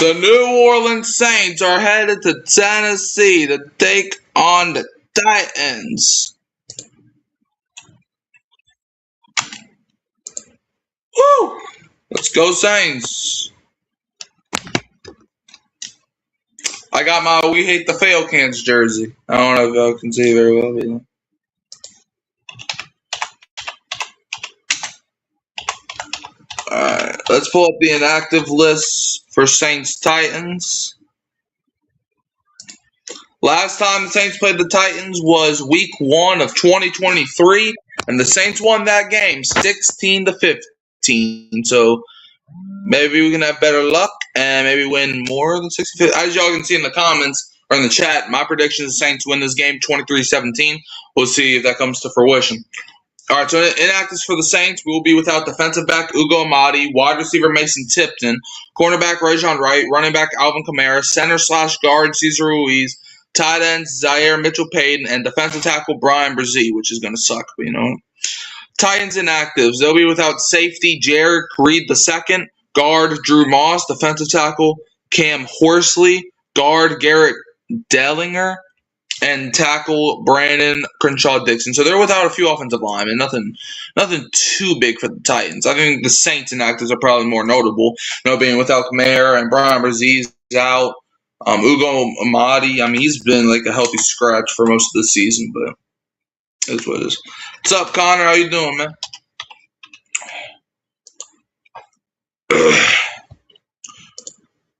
The New Orleans Saints are headed to Tennessee to take on the Titans. Woo! Let's go Saints. I got my We Hate the Fail Cans jersey. I don't know if y'all can see very well. But Alright, let's pull up the inactive list for Saints Titans. Last time the Saints played the Titans was week 1 of 2023, and the Saints won that game 16-15. So maybe we can have better luck and maybe win more than 16-15. As y'all can see in the comments or in the chat, my prediction is the Saints win this game 23-17. We'll see if that comes to fruition. All right, so inactives for the Saints, we will be without defensive back Ugo Amadi, wide receiver Mason Tipton, cornerback Rajon Wright, running back Alvin Kamara, center/guard Cesar Ruiz, tight ends Zaire Mitchell-Payton, and defensive tackle Brian Brzee, which is going to suck, but you know. Titans inactives, they'll be without safety Jared Reed II, guard Drew Moss, defensive tackle Cam Horsley, guard Garrett Dellinger, and tackle Brandon Crenshaw-Dixon. So they're without a few offensive linemen. Nothing too big for the Titans. I think the Saints inactives are probably more notable. You know, being without Kamara and Brian Brzee out. Ugo Amadi, I mean, he's been like a healthy scratch for most of the season, but that's what it is. What's up, Connor? How you doing, man?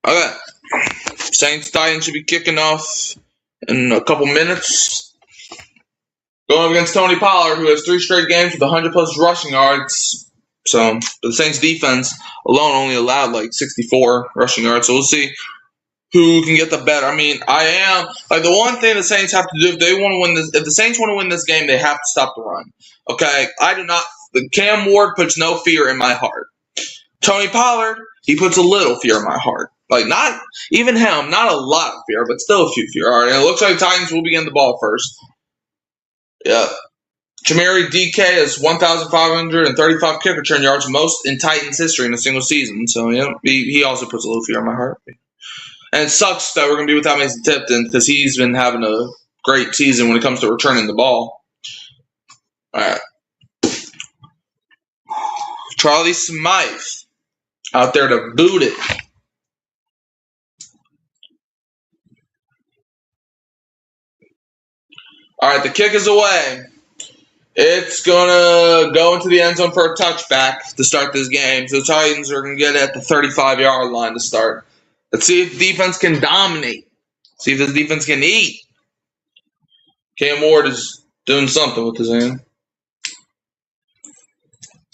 Okay. Saints Titans should be kicking off in a couple minutes. Going up against Tony Pollard, who has 3 straight games with 100-plus rushing yards. So the Saints defense alone only allowed like 64 rushing yards. So we'll see who can get the better. I mean, the one thing the Saints have to do if they want to win this, if the Saints want to win this game, they have to stop the run. Okay, Cam Ward puts no fear in my heart. Tony Pollard, he puts a little fear in my heart. Like, not even him, not a lot of fear, but still a few fear. All right, and it looks like the Titans will be getting the ball first. Yeah. Chimere DK has 1,535 kick return yards, most in Titans history in a single season. So, yeah, he also puts a little fear in my heart. And it sucks that we're going to be without Mason Tipton because he's been having a great season when it comes to returning the ball. All right. Charlie Smythe out there to boot it. All right, the kick is away. It's going to go into the end zone for a touchback to start this game. So the Titans are going to get at the 35-yard line to start. Let's see if defense can dominate. See if this defense can eat. Cam Ward is doing something with his hand.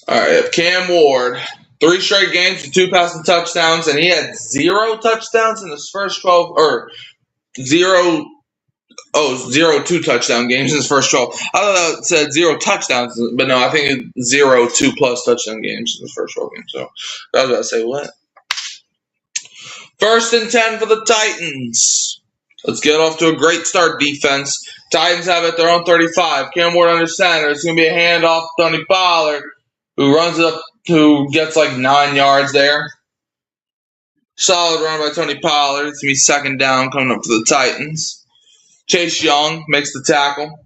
All right, Cam Ward. 3 straight games with 2 passing touchdowns, and he had 0 touchdowns in his first 12, or 0 2 touchdown games in his first 12. I thought it said 0 touchdowns, but no, I think it's 0 2+ touchdown games in his first 12 games. So I was about to say, what? 1st and 10 for the Titans. Let's get off to a great start, defense. Titans have it at their own 35. Cam Ward under center. It's going to be a handoff to Tony Pollard, who runs up, who gets like 9 yards there. Solid run by Tony Pollard. It's going to be 2nd down coming up for the Titans. Chase Young makes the tackle.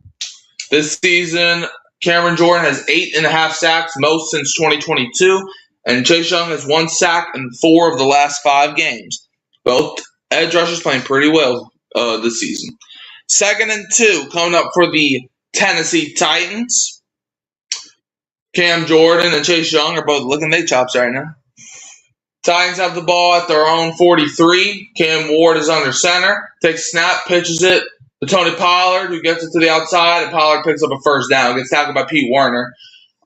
This season, Cameron Jordan has 8.5 sacks, most since 2022. And Chase Young has 1 sack in 4 of the last 5 games. Both edge rushers playing pretty well this season. 2nd and 2 coming up for the Tennessee Titans. Cam Jordan and Chase Young are both looking their chops right now. Titans have the ball at their own 43. Cam Ward is under center. Takes a snap, pitches it to Tony Pollard, who gets it to the outside, and Pollard picks up a 1st down. Gets tackled by Pete Werner,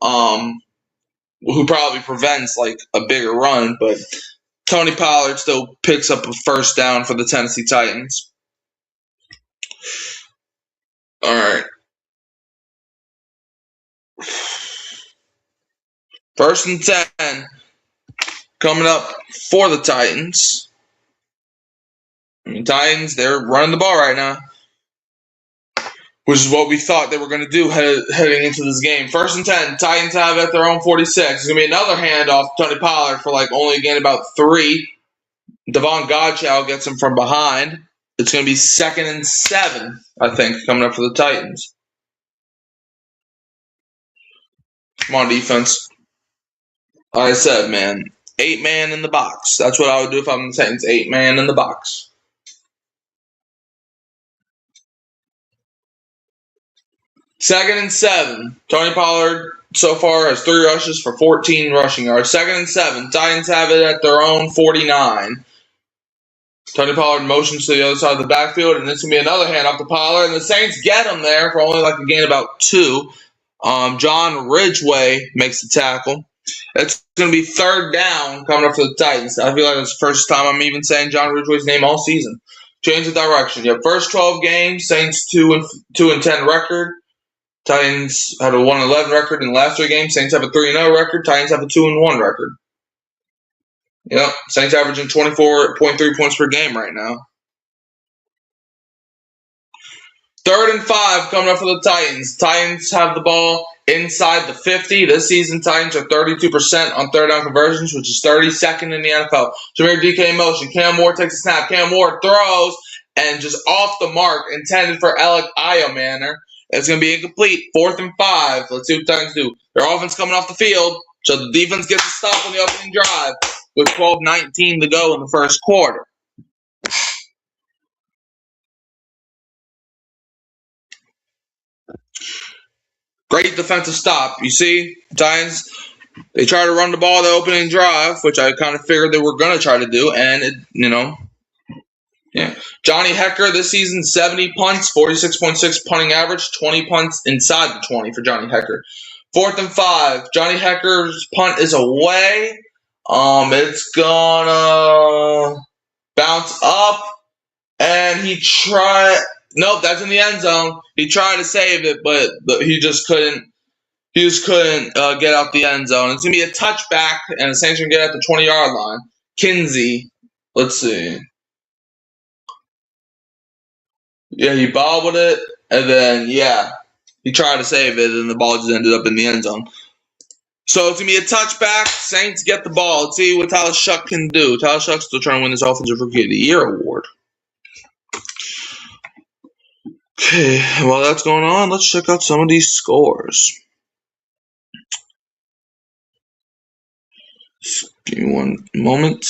who probably prevents like a bigger run, but Tony Pollard still picks up a 1st down for the Tennessee Titans. All right. 1st and 10 coming up for the Titans. Titans, they're running the ball right now, which is what we thought they were going to do heading into this game. 1st and 10, Titans have at their own 46. It's going to be another handoff to Tony Pollard for like only again about 3. Devon Godchow gets him from behind. It's going to be 2nd and 7, I think, coming up for the Titans. Come on, defense. Like I said, man, 8-man in the box. That's what I would do if I'm the Titans. 8-man in the box. Second and 7. Tony Pollard so far has 3 rushes for 14 rushing yards. 2nd and 7. Titans have it at their own 49. Tony Pollard motions to the other side of the backfield, and this can be another handoff to Pollard, and the Saints get him there for only like a gain about 2. John Ridgeway makes the tackle. It's going to be 3rd down coming up for the Titans. I feel like it's the first time I'm even saying John Ridgeway's name all season. Change of direction. You have first 12 games, Saints 2-10 record. Titans had a 1-11 record in the last 3 games. Saints have a 3-0 record. Titans have a 2-1 record. Yep, Saints averaging 24.3 points per game right now. 3rd and 5 coming up for the Titans. Titans have the ball inside the 50. This season, Titans are 32% on 3rd down conversions, which is 32nd in the NFL. Jameer DK in motion. Cam Moore takes a snap. Cam Moore throws, and just off the mark, intended for Alec Iomanner. It's going to be incomplete. 4th and 5. Let's see what the Titans do. Their offense coming off the field, so the defense gets a stop on the opening drive with 12:19 to go in the first quarter. Great defensive stop. You see, Titans, they try to run the ball the opening drive, which I kind of figured they were going to try to do, and yeah. Johnny Hekker this season, 70 punts, 46.6 punting average, 20 punts inside the 20 for Johnny Hekker. 4th and 5. Johnny Hecker's punt is away. It's gonna bounce up, and nope, that's in the end zone. He tried to save it, but he just couldn't. He just couldn't get out the end zone. It's gonna be a touchback, and the Saints are gonna get at the 20-yard line. Kinsey, let's see. Yeah, he bobbled it, and then he tried to save it, and the ball just ended up in the end zone. So it's going to be a touchback. Saints get the ball. Let's see what Tyler Shough can do. Tyler Shough's still trying to win this Offensive Rookie of the Year award. Okay, while that's going on, let's check out some of these scores. Just give me one moment.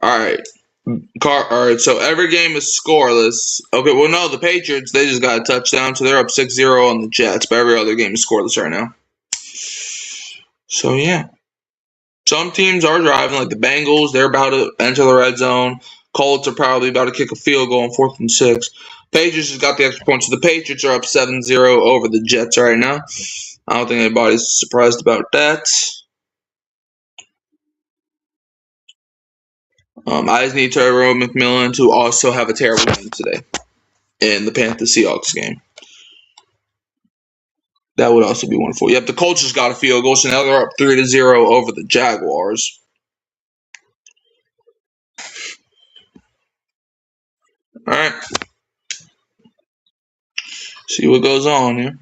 All right, so every game is scoreless. Okay, well, no, the Patriots, they just got a touchdown, so they're up 6-0 on the Jets, but every other game is scoreless right now. So, yeah. Some teams are driving, like the Bengals. They're about to enter the red zone. Colts are probably about to kick a field goal on 4th and 6. Patriots just got the extra points. So the Patriots are up 7-0 over the Jets right now. I don't think anybody's surprised about that. I just need Terrell McMillan to also have a terrible game today in the Panthers-Seahawks game. That would also be wonderful. Yep, the Colts just got a field goal, so now they're up 3-0 over the Jaguars. All right. See what goes on here.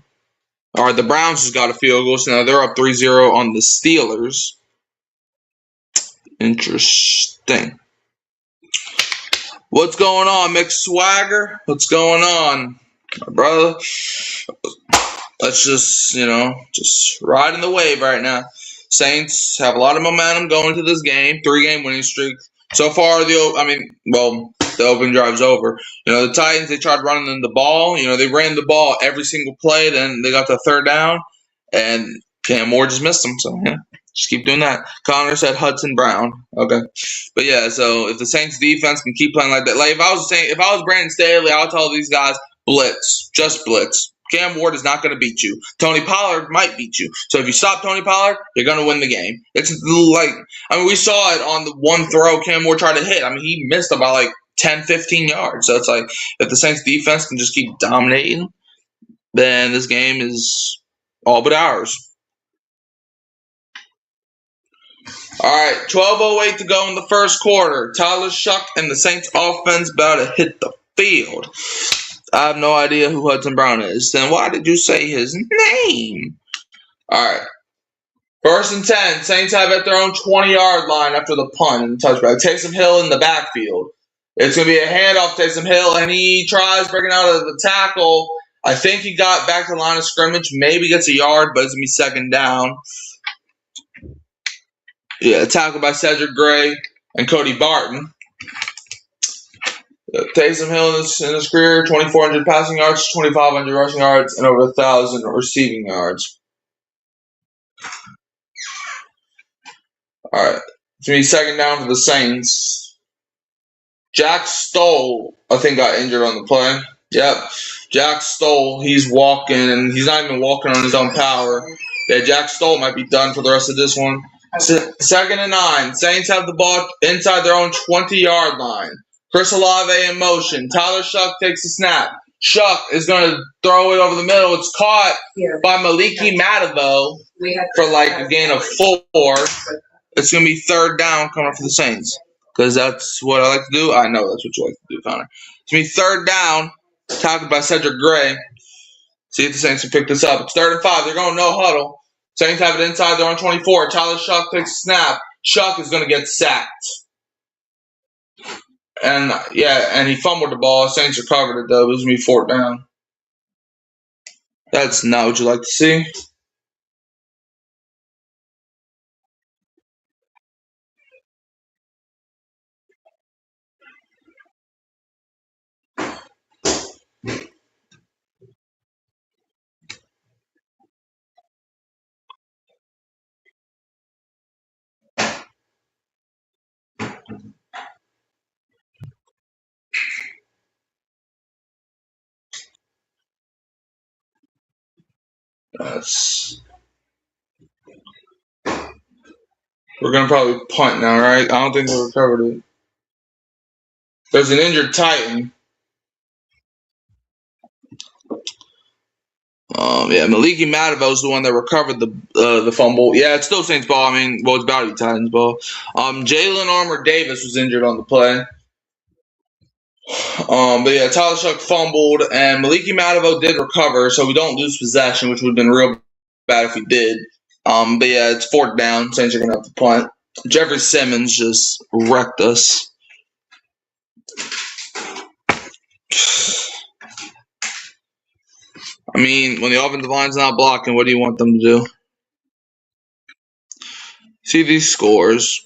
All right, the Browns just got a field goal, so now they're up 3-0 on the Steelers. Interesting. What's going on, Mick Swagger? What's going on, my brother? Let's just, just riding the wave right now. Saints have a lot of momentum going into this game. 3-game winning streak. So far, the opening drive's over. The Titans, they tried running the ball. They ran the ball every single play. Then they got to 3rd down, and Cam Moore just missed them. So, yeah, just keep doing that. Connor said Hudson Brown. Okay. But, yeah, so if the Saints defense can keep playing like that. Like, if I was Brandon Staley, I would tell these guys, blitz. Just blitz. Cam Ward is not going to beat you. Tony Pollard might beat you. So if you stop Tony Pollard, you're going to win the game. It's like, we saw it on the one throw Cam Ward tried to hit. He missed about 10, 15 yards. So it's like, if the Saints defense can just keep dominating, then this game is all but ours. All right, 12:08 to go in the first quarter. Tyler Shough and the Saints offense about to hit the field. I have no idea who Hudson Brown is. Then why did you say his name? All right. First and 10. Saints have at their own 20-yard line after the punt and the touchback. Taysom Hill in the backfield. It's going to be a handoff to Taysom Hill, and he tries breaking out of the tackle. I think he got back to the line of scrimmage, maybe gets a yard, but it's going to be second down. Yeah, tackled by Cedric Gray and Cody Barton. Taysom Hill in his career, 2,400 passing yards, 2,500 rushing yards, and over 1,000 receiving yards. All right. It's going to be second down for the Saints. Jack Stoll, I think, got injured on the play. Yep. Jack Stoll, he's walking, and he's not even walking on his own power. Yeah, Jack Stoll might be done for the rest of this one. Second and 9. Saints have the ball inside their own 20-yard line. Chris Olave in motion. Tyler Shough takes the snap. Shough is going to throw it over the middle. It's caught by Maliki Matavo for like a gain of 4. It's going to be third down coming for the Saints because that's what I like to do. I know that's what you like to do, Connor. It's going to be third down, tackled by Cedric Gray. See if the Saints can pick this up. It's 3rd and 5. They're going no huddle. Saints have it inside their own 24. Tyler Shough takes a snap. Shough is going to get sacked. And he fumbled the ball. Saints recovered it, though. It was going to be 4th down. That's not what you like to see. We're going to probably punt now, right? I don't think they recovered it. There's an injured Titan. Maliki Matavo is the one that recovered the fumble. Yeah, it's still Saints ball. I mean, well, it's about to be Titans ball. Jalen Armour Davis was injured on the play. Tyler Shough fumbled, and Maliki Matavo did recover, so we don't lose possession, which would have been real bad if we did. It's 4th down. Saints are going to have to punt. Jeffrey Simmons just wrecked us. I mean, when the offensive line's not blocking, what do you want them to do? See these scores.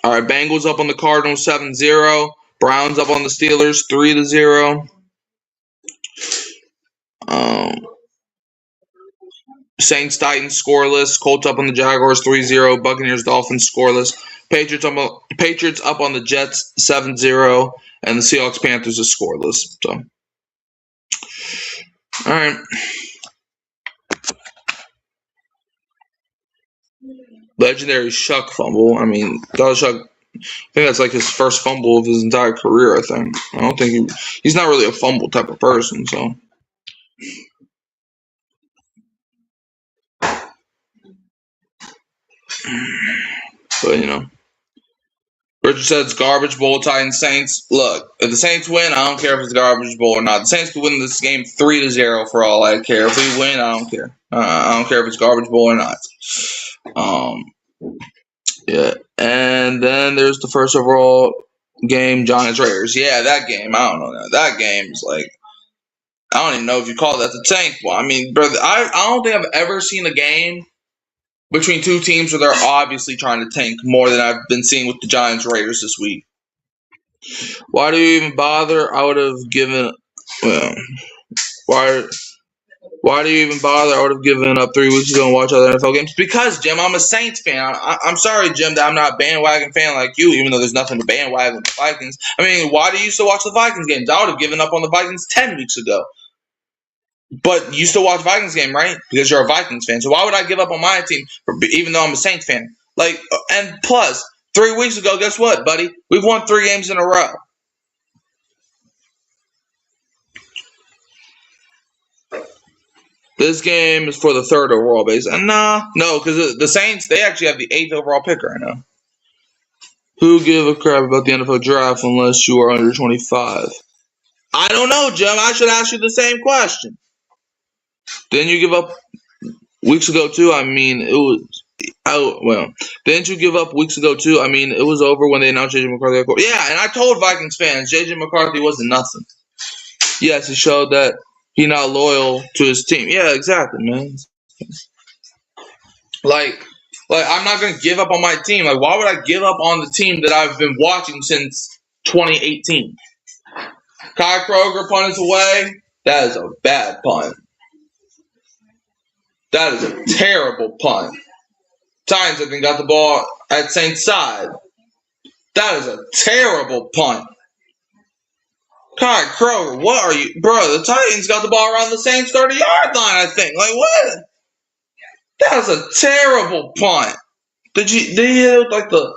All right, Bengals up on the Cardinals 7-0. Browns up on the Steelers 3-0. Saints Titans scoreless. Colts up on the Jaguars 3-0. Buccaneers Dolphins scoreless. Patriots up on the Jets 7-0, and the Seahawks Panthers is scoreless. So, all right. Legendary Shough fumble. I mean, Tyler Shough, I think that's like his first fumble of his entire career, I think. I don't think he's not really a fumble type of person, so. But, Richard said it's garbage bowl, Titans, Saints. Look, if the Saints win, I don't care if it's garbage bowl or not. The Saints could win this game 3-0 for all I care. If we win, I don't care. I don't care if it's garbage bowl or not. And then there's the first overall game, Giants Raiders. Yeah, that game. I don't know. That game is like, I don't even know if you call that the tank ball. I mean, brother, I don't think I've ever seen a game between two teams where they're obviously trying to tank more than I've been seeing with the Giants Raiders this week. Why do you even bother? I would have given. Well, why do you even bother? I would have given up 3 weeks ago and watch other NFL games. Because, Jim, I'm a Saints fan. I'm sorry, Jim, that I'm not a bandwagon fan like you, even though there's nothing to bandwagon with the Vikings. I mean, why do you still watch the Vikings games? I would have given up on the Vikings 10 weeks ago. But you still watch Vikings game, right? Because you're a Vikings fan. So why would I give up on my team, even though I'm a Saints fan? And plus, 3 weeks ago, guess what, buddy? We've won 3 games in a row. This game is for the 3rd overall base. And no, because the Saints, they actually have the 8th overall pick right now. Who give a crap about the NFL draft unless you are under 25? I don't know, Jim. I should ask you the same question. Didn't you give up weeks ago, too? I mean, it was Oh, well, didn't you give up weeks ago, too? I mean, it was over when they announced J.J. McCarthy. Yeah, and I told Vikings fans J.J. McCarthy wasn't nothing. Yes, he showed that he's not loyal to his team. Yeah, exactly, man. Like I'm not going to give up on my team. Like, why would I give up on the team that I've been watching since 2018? Kai Kroger punted away. That is a bad punt. That is a terrible punt. Titans, I think, got the ball at Saints' side. That is a terrible punt. Kai Kroger, what are you? Bro, the Titans got the ball around the Saints 30-yard line, I think. Like, what? That was a terrible punt. Did you look like the...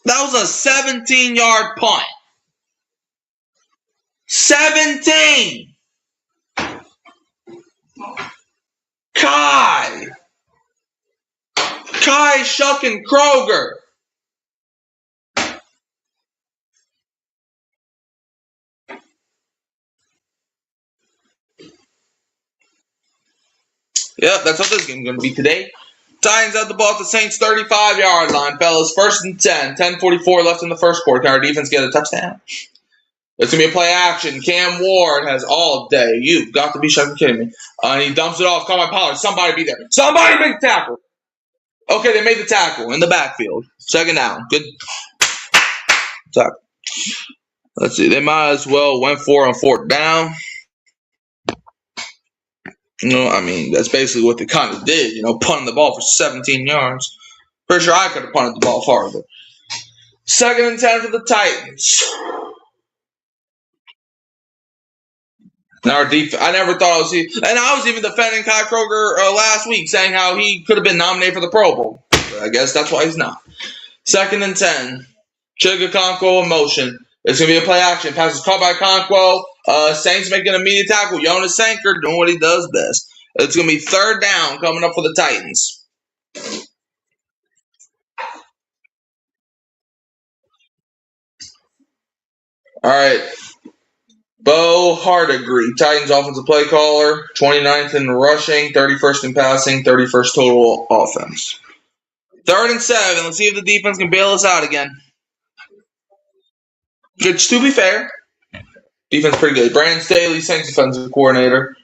That was a 17-yard punt. 17! Kai shucking Kroger. Yep, that's what this game's going to be today. Titans have the ball at the Saints 35-yard line, fellas. 1st and 10. 10:44 left in the first quarter. Can our defense get a touchdown? It's going to be a play action. Cam Ward has all day. You've got to be kidding me. And he dumps it off. Call my Pollard. Somebody be there. Somebody make the tackle. Okay, they made the tackle in the backfield. 2nd down. Good tackle. Let's see. They might as well went for on 4th down. I mean, that's basically what they kind of did. Punting the ball for 17 yards. Pretty sure I could have punted the ball farther. 2nd and 10 for the Titans. Now our defense, I never thought I would see, and I was even defending Kai Kroger last week, saying how he could have been nominated for the Pro Bowl. But I guess that's why he's not. 2nd and 10. Chig Okonkwo in motion. It's going to be a play action. Pass is caught by Okonkwo. Saints making an immediate tackle. Jonas Sanker doing what he does best. It's going to be 3rd down coming up for the Titans. All right. Bo Hardigree, Titans offensive play caller, 29th in rushing, 31st in passing, 31st total offense. 3rd and 7. Let's see if the defense can bail us out again. Which, to be fair, defense pretty good. Brandon Staley, Saints defensive coordinator.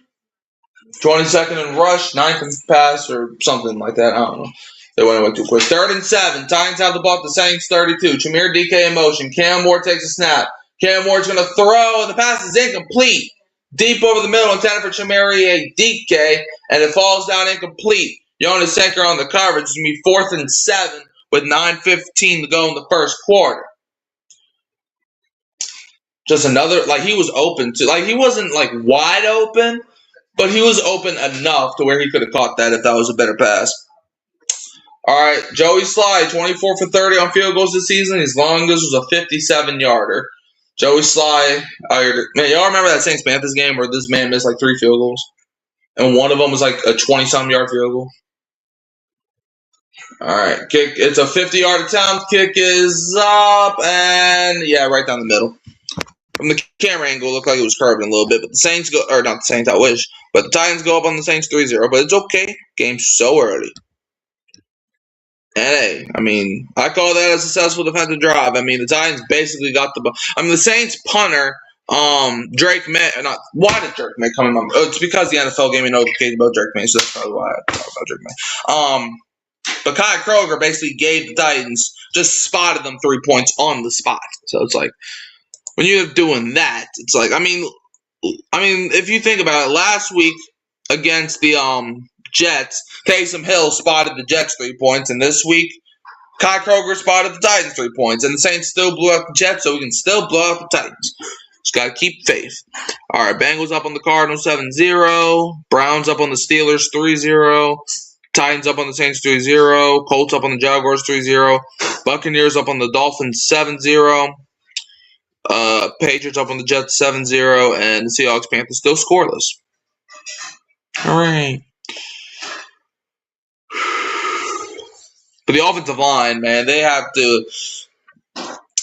22nd in rush, 9th in pass, or something like that. I don't know. They went away too quick. 3rd and 7. Titans have the ball at the Saints 32. Chimere DK in motion. Cam Ward takes a snap. Cam Ward's going to throw, and the pass is incomplete. Deep over the middle, intended for Chimere DK, and it falls down incomplete. Jonas Sanker on the coverage. It's going to be 4th and 7 with 9:15 to go in the first quarter. Just another, he was open to, he wasn't, wide open, but he was open enough to where he could have caught that if that was a better pass. All right, Joey Sly, 24 for 30 on field goals this season. His longest was a 57-yarder. Joey Sly, man, y'all remember that Saints-Panthers game where this man missed 3 field goals? And one of them was a 20-some-yard field goal? All right, kick. It's a 50-yard attempt. Kick is up, and, right down the middle. From the camera angle, it looked like it was curving a little bit, but the Saints go, or not the Saints, I wish, but the Titans go up on the Saints 3-0, but it's okay. Game's so early. And hey, I call that a successful defensive drive. The Titans basically got the ball. The Saints punter, Drake May, why did Drake May come in? It's because the NFL gave me a notification about Drake May, so that's probably why I thought about Drake May. But Kai Kroger basically gave the Titans, just spotted them 3 points on the spot. So it's when you're doing that, it's if you think about it, last week against the Jets, Taysom Hill spotted the Jets 3 points, and this week, Kai Kroger spotted the Titans 3 points, and the Saints still blew out the Jets, so we can still blow out the Titans. Just got to keep faith. All right, Bengals up on the Cardinals 7-0, Browns up on the Steelers 3-0, Titans up on the Saints 3-0, Colts up on the Jaguars 3-0, Buccaneers up on the Dolphins 7-0, Patriots up on the Jets 7-0, and the Seahawks Panthers still scoreless. All right. But the offensive line, man, they have to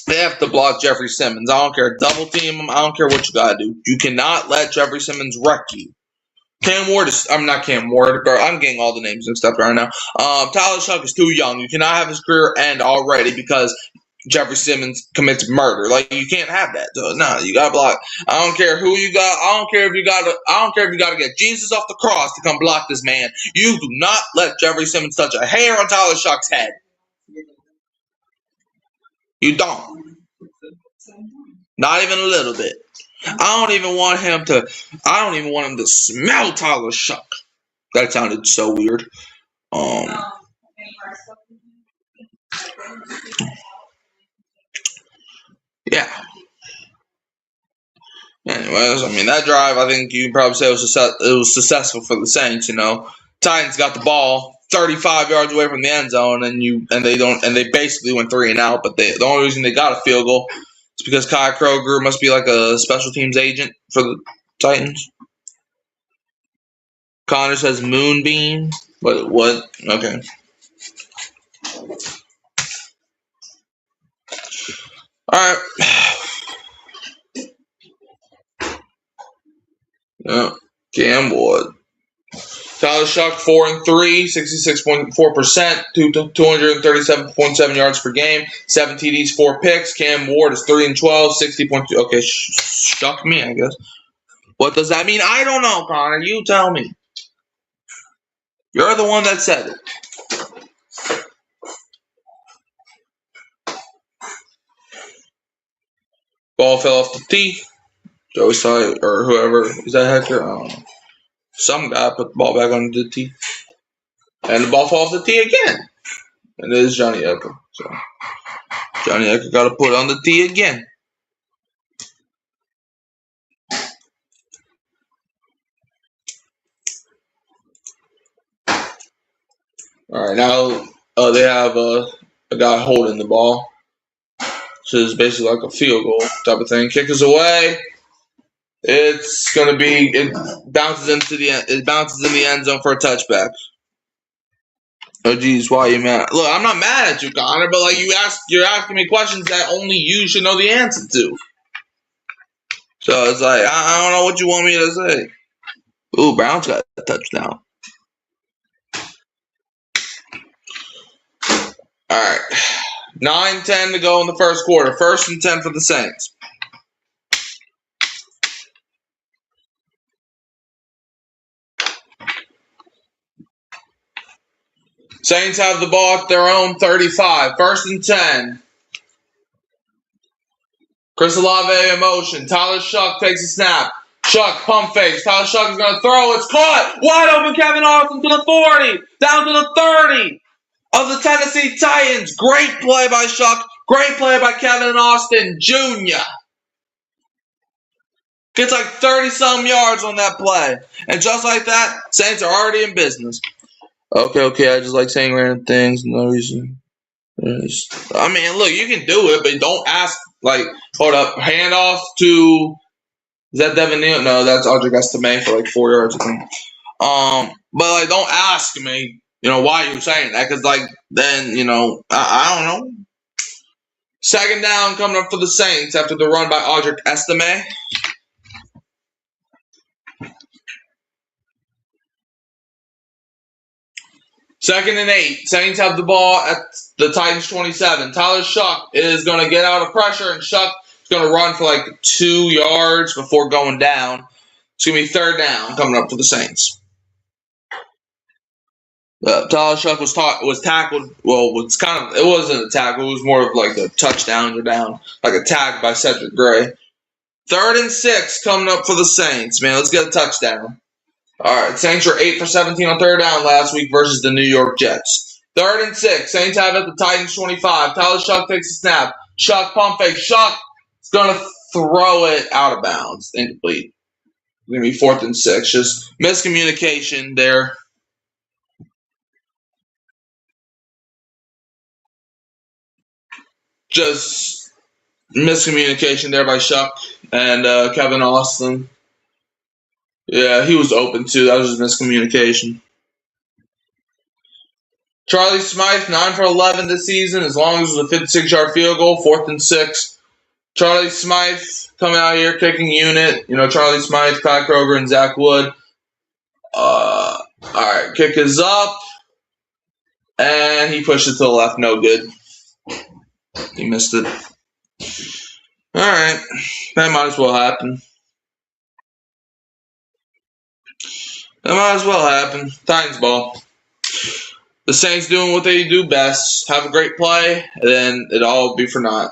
They have to block Jeffrey Simmons. I don't care. Double team him. I don't care what you gotta do. You cannot let Jeffrey Simmons wreck you. Cam Ward is. I'm not Cam Ward. I'm getting all the names mixed up right now. Tyler Shough is too young. You cannot have his career end already because Jeffrey Simmons commits murder. Like, you can't have that. So, no, you gotta block. I don't care who you got. I don't care if you gotta get Jesus off the cross to come block this man. You do not let Jeffrey Simmons touch a hair on Tyler Shough's head. You don't. Not even a little bit. I don't even want him to smell Tyler Shough. That sounded so weird. Yeah. Anyways, I mean, that drive, I think you can probably say it was successful for the Saints. You know, Titans got the ball 35 yards away from the end zone, and they basically went 3 and out. But the only reason they got a field goal is because Kai Kroger must be like a special teams agent for the Titans. Connor says Moonbeam. What? Okay. All right. Yeah. Cam Ward. Tyler Shough 4-3, 66.4%, 237.7 yards per game, 7 TDs, 4 picks. Cam Ward is 3-12, 60.2. Okay, shuck me, I guess. What does that mean? I don't know, Connor. You tell me. You're the one that said it. Ball fell off the tee. Joey Side or whoever. Is that Hector? I don't know. Some guy put the ball back on the tee. And the ball falls off the tee again. And it is Johnny Ecker. So Johnny Ecker got to put it on the tee again. All right, now they have a guy holding the ball. So it's basically like a field goal type of thing. Kick is away. It's gonna be. It bounces in the end zone for a touchback. Oh geez, why are you mad? Look, I'm not mad at you, Connor, but like you're asking me questions that only you should know the answer to. So it's like I don't know what you want me to say. Ooh, Browns got a touchdown. All right, 9:10 to go in the first quarter. 1st and 10 for the Saints. Saints have the ball at their own 35. 1st and 10. Chris Olave in motion. Tyler Shough takes a snap. Shough, pump fakes. Tyler Shough is going to throw. It's caught. Wide open Kevin Austin to the 40. Down to the 30 of the Tennessee Titans. Great play by Shough. Great play by Kevin Austin Jr. Gets like 30-some yards on that play. And just like that, Saints are already in business. Okay, I just like saying random things. No reason. I mean, look, you can do it, but don't ask, like, hold up, handoff to, is that Devin Neal? No, that's Audric Estime for like 4 yards, I think. But, like, don't ask me, why you're saying that, because, like, then, I don't know. 2nd down coming up for the Saints after the run by Audric Estime. Second and 8. Saints have the ball at the Titans 27. Tyler Shough is going to get out of pressure, and Shough is going to run for like 2 yards before going down. It's going to be 3rd down coming up for the Saints. Tyler Shough was tackled. Well, it wasn't a tackle. It was more of like a touchdown or down, like a tag by Cedric Gray. 3rd and 6 coming up for the Saints. Man, let's get a touchdown. All right, Saints were 8 for 17 on 3rd down last week versus the New York Jets. 3rd and 6. Saints have it at the Titans 25. Tyler Shough takes a snap. Shough pump fake. Shough is going to throw it out of bounds. Incomplete. It's going to be 4th and 6. Just miscommunication there. Just miscommunication there by Shough and Kevin Austin. Yeah, he was open too. That was just miscommunication. Charlie Smythe, 9 for 11 this season, as long as it was a 56-yard field goal, 4th and 6. Charlie Smythe coming out here, kicking unit. Charlie Smythe, Kai Kroger, and Zach Wood. All right, kick is up, and he pushed it to the left. No good. He missed it. All right, that might as well happen. Titans ball. The Saints doing what they do best. Have a great play, and then it'll all be for naught.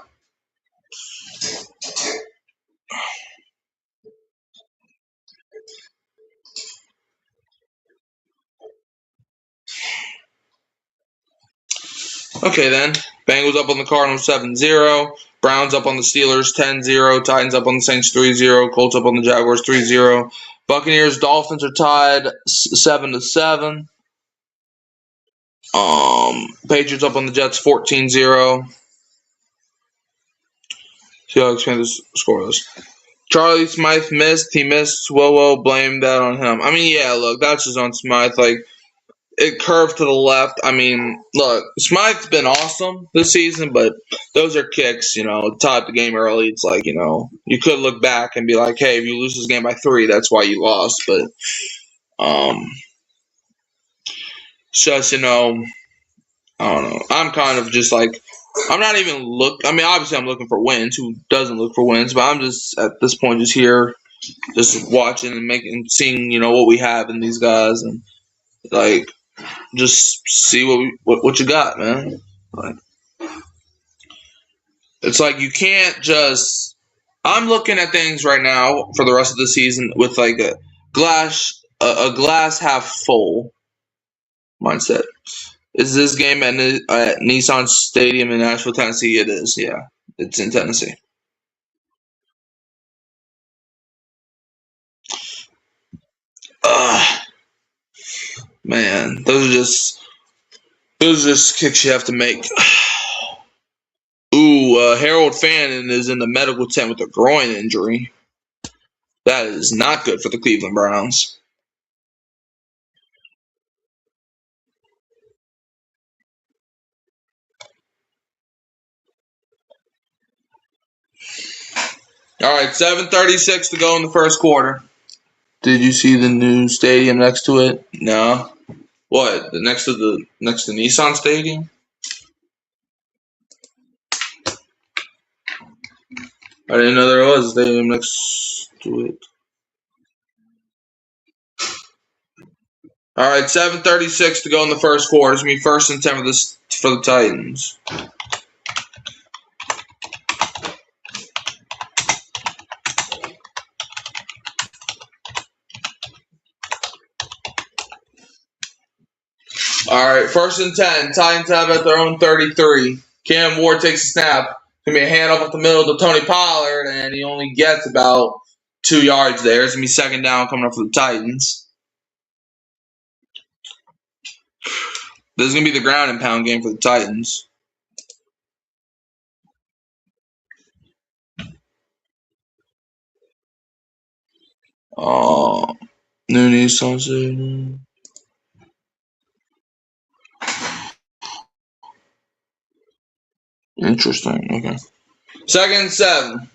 Okay, then. Bengals up on the Cardinals 7-0. Browns up on the Steelers 10-0. Titans up on the Saints 3-0. Colts up on the Jaguars 3-0. Buccaneers, Dolphins are tied 7-7. Patriots up on the Jets 14-0. See how I expand this score list. Charlie Smythe missed. He missed. Whoa, blame that on him. I mean, yeah, look, that's just on Smythe. Like, it curved to the left. I mean, look, Smythe's been awesome this season, but those are kicks, tied the game early. It's like, you could look back and be like, hey, if you lose this game by 3, that's why you lost. But, just, I don't know. I'm kind of just like, I'm not even obviously I'm looking for wins. Who doesn't look for wins? But I'm just, at this point, just here, just watching and seeing, what we have in these guys. And, like, just see what you got, man. Like, it's like you can't just. I'm looking at things right now for the rest of the season with like a glass half full mindset. Is this game at Nissan Stadium in Nashville, Tennessee? It is. Yeah, it's in Tennessee. Man, those are just kicks you have to make. Ooh, Harold Fannin is in the medical tent with a groin injury. That is not good for the Cleveland Browns. All right, 7:36 to go in the first quarter. Did you see the new stadium next to it? No. What? Next to Nissan Stadium? I didn't know there was a stadium next to it. All right, 7:36 to go in the first quarter. It's gonna be 1st and 10 for the Titans. All right, 1st and 10. Titans have at their own 33. Cam Ward takes a snap. It's going to be a handoff up the middle to Tony Pollard, and he only gets about 2 yards there. It's going to be 2nd down coming up for the Titans. This is going to be the ground and pound game for the Titans. New Nissan Stadium. Interesting. Okay. 2nd and 7.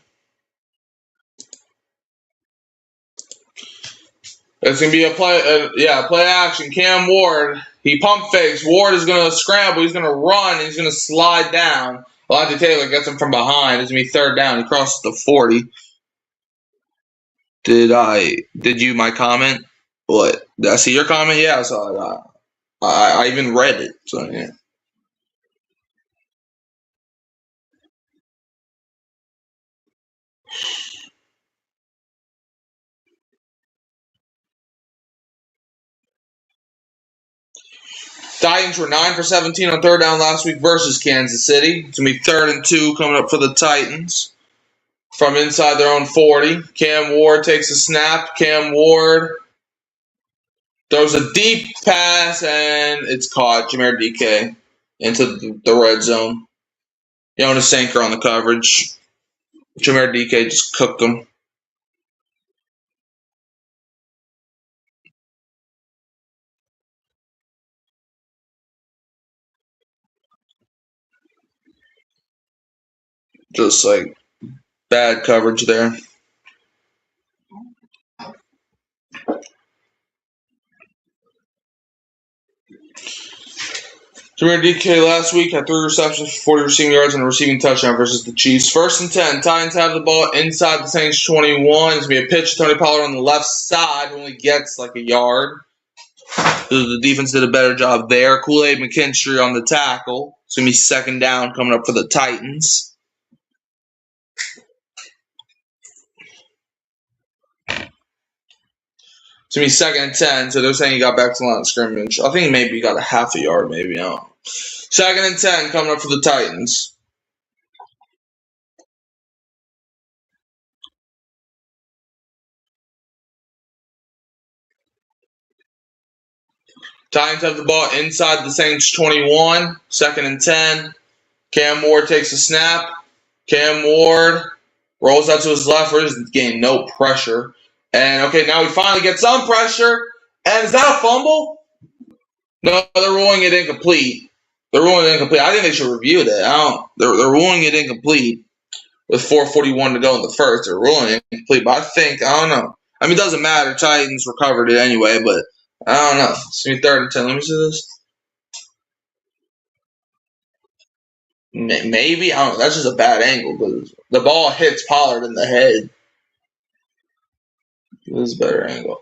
It's going to be a play action. Cam Ward, he pump fakes. Ward is going to scramble. He's going to run. He's going to slide down. Alontae Taylor gets him from behind. It's going to be 3rd down. He crosses the 40. Did you my comment? What? Did I see your comment? Yeah, I saw it. I even read it. So, yeah. Titans were 9 for 17 on 3rd down last week versus Kansas City. It's going to be 3rd and 2 coming up for the Titans from inside their own 40. Cam Ward takes a snap. Cam Ward throws a deep pass, and it's caught. Jahmyr DK into the red zone. Jonas Sanker on the coverage. Jahmyr DK just cooked him. Just like bad coverage there. Jameer DK last week had 3 receptions for 40 receiving yards and a receiving touchdown versus the Chiefs. 1st and 10. Titans have the ball inside the Saints 21. It's going to be a pitch to Tony Pollard on the left side, who only gets like a yard. The defense did a better job there. Kool-Aid McKinstry on the tackle. It's going to be 2nd down coming up for the Titans. It's going to be 2nd and 10, so they're saying he got back to the line of scrimmage. I think maybe he got a half a yard, maybe. I don't know. 2nd and 10 coming up for the Titans. Titans have the ball inside the Saints 21. 2nd and 10. Cam Ward takes a snap. Cam Ward rolls out to his left. We're just getting no pressure. And, okay, now we finally get some pressure. And is that a fumble? No, they're ruling it incomplete. I think they should review that. They're ruling it incomplete with 4:41 to go in the first. They're ruling it incomplete. But I don't know. I mean, it doesn't matter. Titans recovered it anyway, but I don't know. It's going to be 3rd and 10. Let me see this. Maybe. I don't know. That's just a bad angle because the ball hits Pollard in the head. This is a better angle.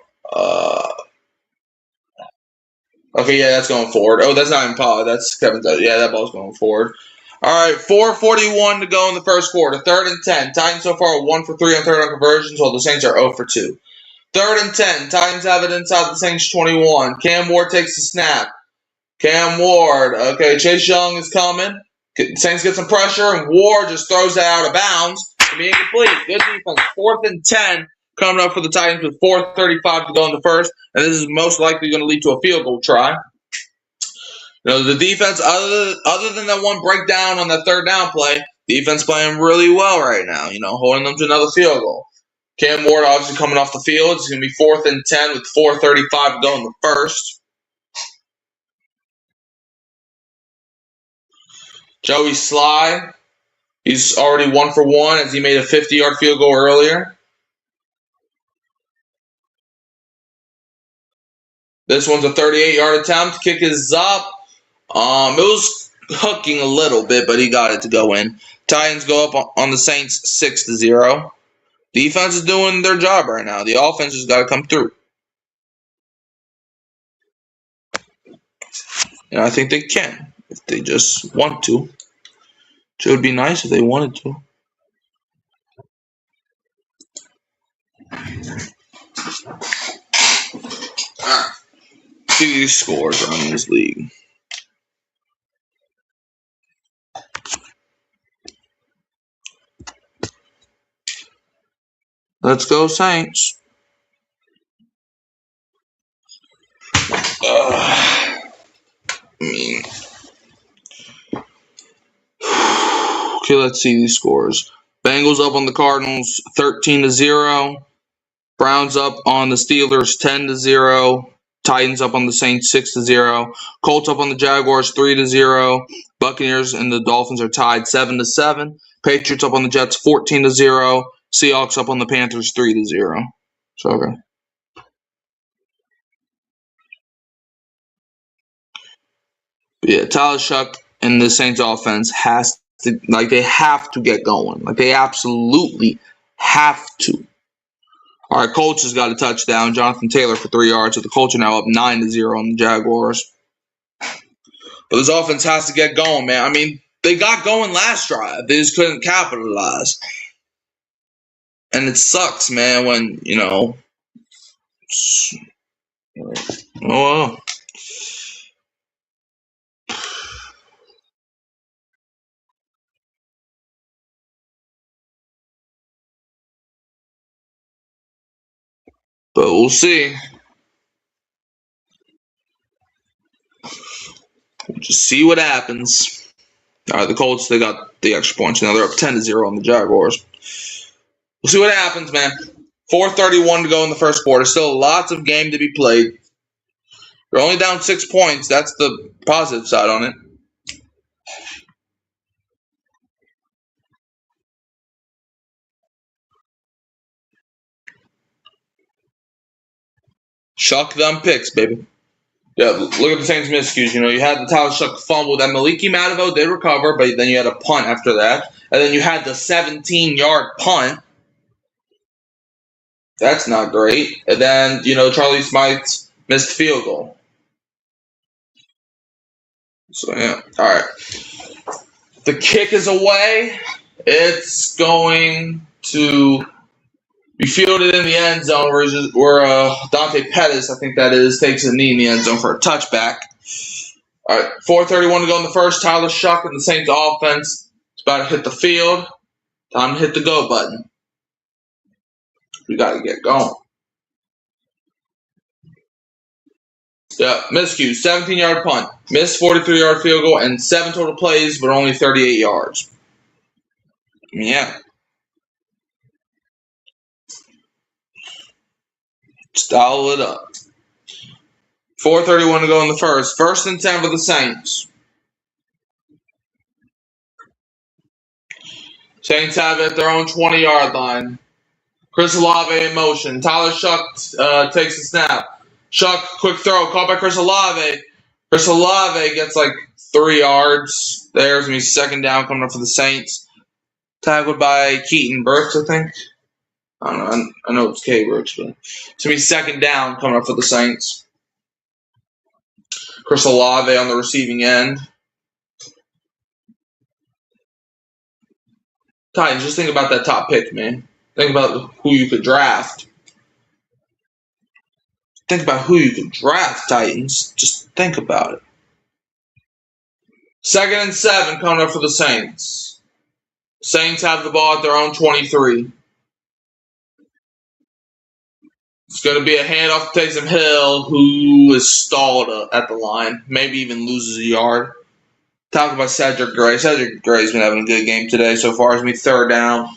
Okay, yeah, that's going forward. Oh, that's not even Pollard. That's Kevin. Yeah, that ball's going forward. All right, 4:41 to go in the first quarter. 3rd and 10. Titans so far are 1 for 3 on 3rd down conversions, while the Saints are 0 for 2. 3rd and 10. Titans have it inside the Saints 21. Cam Ward takes the snap. Cam Ward. Okay, Chase Young is coming. Saints get some pressure, and Ward just throws it out of bounds to be incomplete. Good defense. 4th and 10 coming up for the Titans with 4:35 to go in the first, and this is most likely going to lead to a field goal try. The defense, other than that one breakdown on that 3rd down play, defense playing really well right now, holding them to another field goal. Cam Ward obviously coming off the field. It's going to be 4th and 10 with 4:35 to go in the first. Joey Slye, he's already 1 for 1 as he made a 50-yard field goal earlier. This one's a 38-yard attempt. Kick is up. It was hooking a little bit, but he got it to go in. Titans go up on the Saints 6-0. Defense is doing their job right now. The offense has got to come through. And I think they can if they just want to. It would be nice if they wanted to. See these scores around this league. Let's go, Saints. Okay, let's see these scores. Bengals up on the Cardinals 13-0. Browns up on the Steelers 10-0. Titans up on the Saints 6-0. Colts up on the Jaguars 3-0. Buccaneers and the Dolphins are tied 7-7. Patriots up on the Jets 14-0. Seahawks up on the Panthers 3-0. So okay. But yeah, Tyler Shuck and the Saints offense they have to get going. They absolutely have to. All right, Colts has got a touchdown. Jonathan Taylor for 3 yards. So the Colts are now up 9-0 on the Jaguars. But this offense has to get going, man. I mean, they got going last drive. They just couldn't capitalize. And it sucks, man, when, well. But we'll see. We'll just see what happens. All right, the Colts, they got the extra points. Now they're up 10-0 on the Jaguars. We'll see what happens, man. 4:31 to go in the first quarter. Still lots of game to be played. They're only down 6 points. That's the positive side on it. Shuck them picks, baby. Yeah, look at the Saints miscues. You know, you had the Tyler Shuck fumble that Maliki Madavo did recover, but then you had a punt after that. And then you had the 17-yard punt. That's not great. And then, you know, Charlie Smythe's missed field goal. So, yeah. All right. The kick is away. It's going to be fielded in the end zone where Dante Pettis, I think that is, takes a knee in the end zone for a touchback. All right, 4:31 to go in the first. Tyler Shuck and the Saints offense is about to hit the field. Time to hit the go button. We got to get going. Yeah, miscue, 17-yard punt. Missed 43-yard field goal and 7 total plays, but only 38 yards. Yeah. Style it up. 4:31 to go in the first. 1st and 10 for the Saints. Saints have it at their own 20-yard line. Chris Olave in motion. Tyler Shuck takes the snap. Shuck, quick throw, caught by Chris Olave. Chris Olave gets like 3 yards. There's me 2nd down coming up for the Saints. Tackled by Keaton Brooks, I think. I don't know. I know it's K Brooks, but it's going to be 2nd down coming up for the Saints. Chris Olave on the receiving end. Titans, just think about that top pick, man. Think about who you could draft. Think about who you could draft, Titans. Just think about it. 2nd and 7 coming up for the Saints. Saints have the ball at their own 23. It's going to be a handoff to Taysom Hill, who is stalled at the line. Maybe even loses a yard. Talk about Cedric Gray. Cedric Gray's been having a good game today so far. It's going to be 3rd down.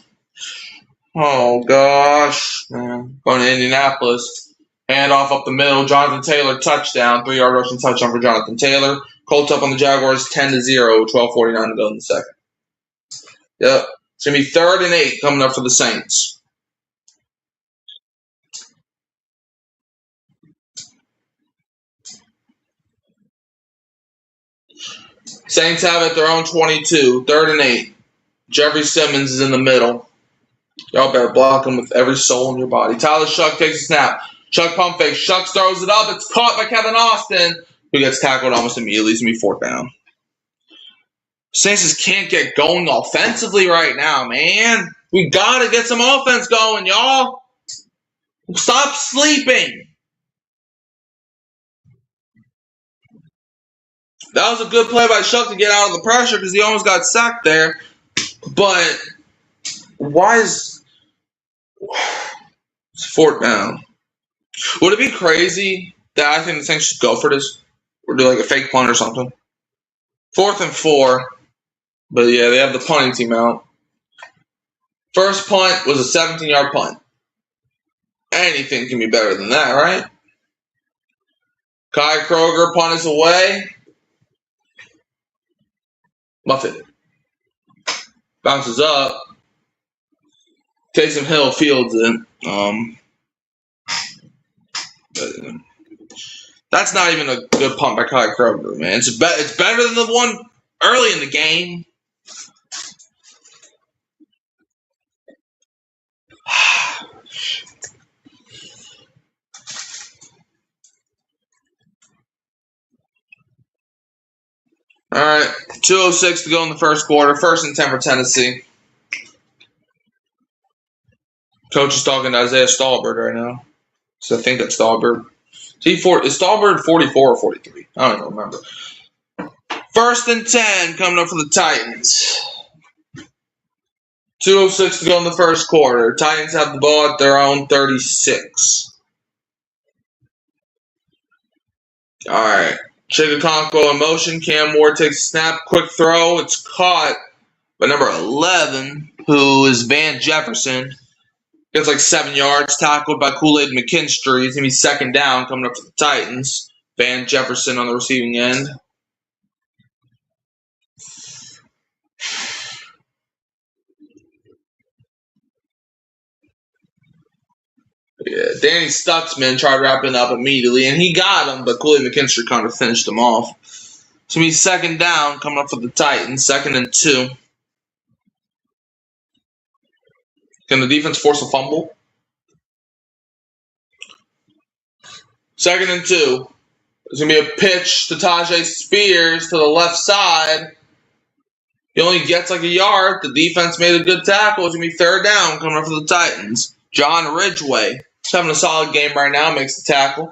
Oh, gosh. Man. Going to Indianapolis. Handoff up the middle. Jonathan Taylor, touchdown. 3-yard rushing touchdown for Jonathan Taylor. Colts up on the Jaguars 10-0. 12:49 to go in the second. Yep. It's going to be 3rd and 8 coming up for the Saints. Saints have it at their own 22. 3rd and 8. Jeffrey Simmons is in the middle. Y'all better block him with every soul in your body. Tyler Shuck takes a snap. Shuck pump fake. Shuck throws it up. It's caught by Kevin Austin, who gets tackled almost immediately. It's going to be 4th down. Saints just can't get going offensively right now, man. We got to get some offense going, y'all. Stop sleeping. That was a good play by Shuck to get out of the pressure because he almost got sacked there. But why is it's 4th down? Would it be crazy that I think the Saints should go for this? Or do like a fake punt or something? 4th and 4. But yeah, they have the punting team out. First punt was a 17-yard punt. Anything can be better than that, right? Kai Kroger punt is away. Muffet bounces up. Taysom Hill fields it. That's not even a good punt by Kai Kroger, man. It's better than the one early in the game. All right, 2:06 to go in the first quarter. 1st and 10 for Tennessee. Coach is talking to Isaiah Stallbird right now. So I think that's Stallbird. Is Stallbird 44 or 43? I don't even remember. 1st and 10 coming up for the Titans. 2:06 to go in the first quarter. Titans have the ball at their own 36. All right. Chigakonko in motion. Cam Ward takes a snap. Quick throw. It's caught by number 11, who is Van Jefferson. Gets like 7 yards. Tackled by Kool-Aid McKinstry. It's going to be 2nd down coming up for the Titans. Van Jefferson on the receiving end. Yeah, Danny Stutzman tried wrapping up immediately, and he got him, but Kool-Aid McKinstry kind of finished him off. It's going to be second down coming up for the Titans, 2nd and 2. Can the defense force a fumble? 2nd and 2. There's going to be a pitch to Tyjae Spears to the left side. He only gets like a yard. The defense made a good tackle. It's going to be 3rd down coming up for the Titans. John Ridgeway. He's having a solid game right now. Makes the tackle.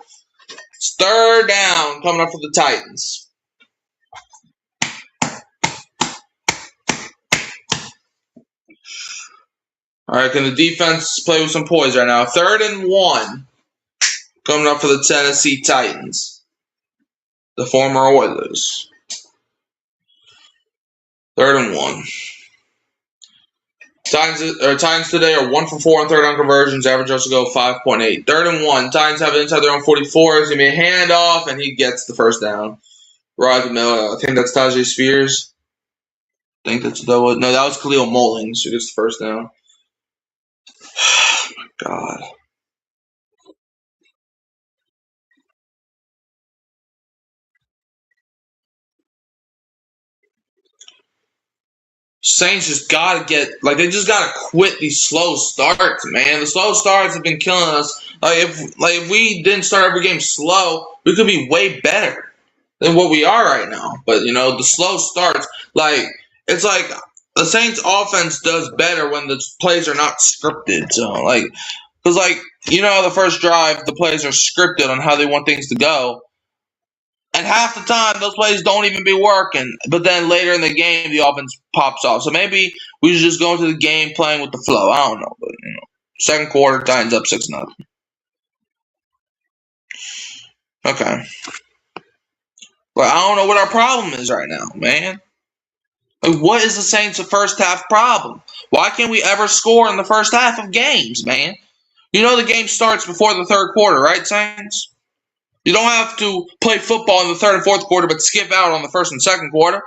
It's 3rd down coming up for the Titans. All right, can the defense play with some poise right now? 3rd and 1 coming up for the Tennessee Titans. The former Oilers. 3rd and 1. Titans today are 1 for 4 on 3rd down conversions. Average just to go 5.8. 3rd and 1. Titans have it inside their own 44. It's going to be a handoff, and he gets the first down. Right the middle. I think that's Tyjae Spears. I think that was Khalil Mullings who gets the first down. Oh, my God. Saints just gotta they just gotta quit these slow starts, man. The slow starts have been killing us. If we didn't start every game slow, we could be way better than what we are right now. But the slow starts, it's like the Saints offense does better when the plays are not scripted. So because the first drive the plays are scripted on how they want things to go. And half the time, those plays don't even be working. But then later in the game, the offense pops off. So maybe we should just go into the game playing with the flow. I don't know. But, 2nd quarter, Titans up 6-0. Okay. But I don't know what our problem is right now, man. What is the Saints' first half problem? Why can't we ever score in the first half of games, man? The game starts before the 3rd quarter, right, Saints? You don't have to play football in the 3rd and 4th quarter, but skip out on the 1st and 2nd quarter.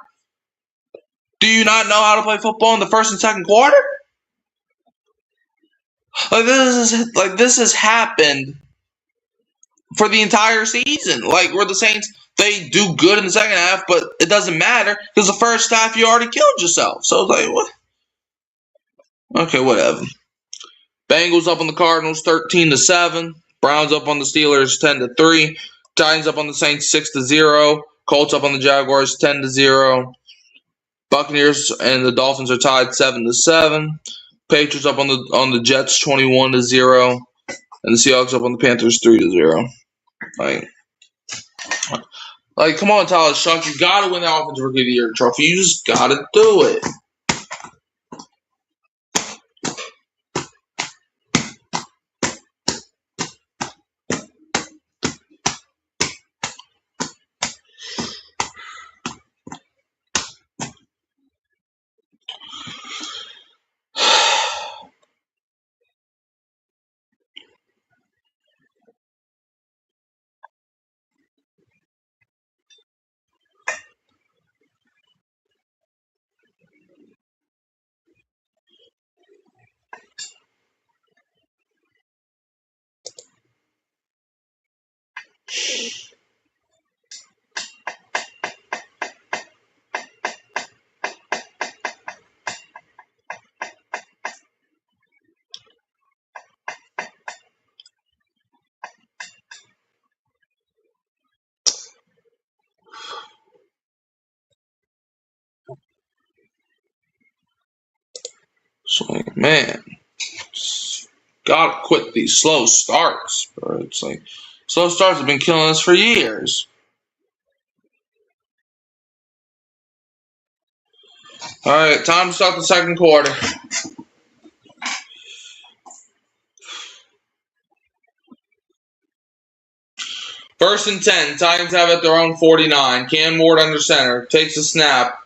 Do you not know how to play football in the 1st and 2nd quarter? This has happened for the entire season. Where the Saints, they do good in the 2nd half, but it doesn't matter because the first half you already killed yourself. So what? Okay, whatever. Bengals up on the Cardinals 13-7. Browns up on the Steelers 10-3. Titans up on the Saints 6-0. Colts up on the Jaguars 10-0. Buccaneers and the Dolphins are tied 7-7. Patriots up on the Jets 21-0. And the Seahawks up on the Panthers 3-0. Come on, Tyler Shough. You gotta win the Offensive Rookie of the Year trophy. You just gotta do it. So, man, gotta quit these slow starts, bro. It's slow starts have been killing us for years. All right, time to start the 2nd quarter. First and 10. Titans have it their own 49. Cam Ward under center. Takes a snap.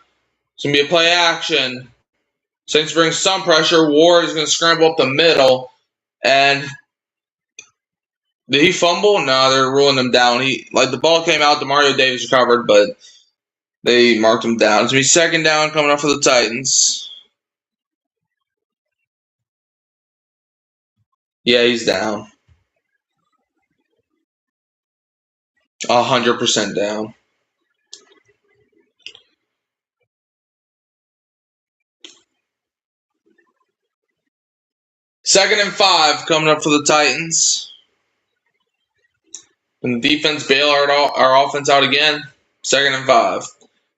It's going to be a play action. Saints bring some pressure. Ward is going to scramble up the middle. And did he fumble? No, they're ruling him down. The ball came out. Demario Davis recovered, but they marked him down. It's going to be 2nd down coming up for the Titans. Yeah, he's down. 100% down. Second and 5 coming up for the Titans. And the defense bail our offense out again. Second and 5.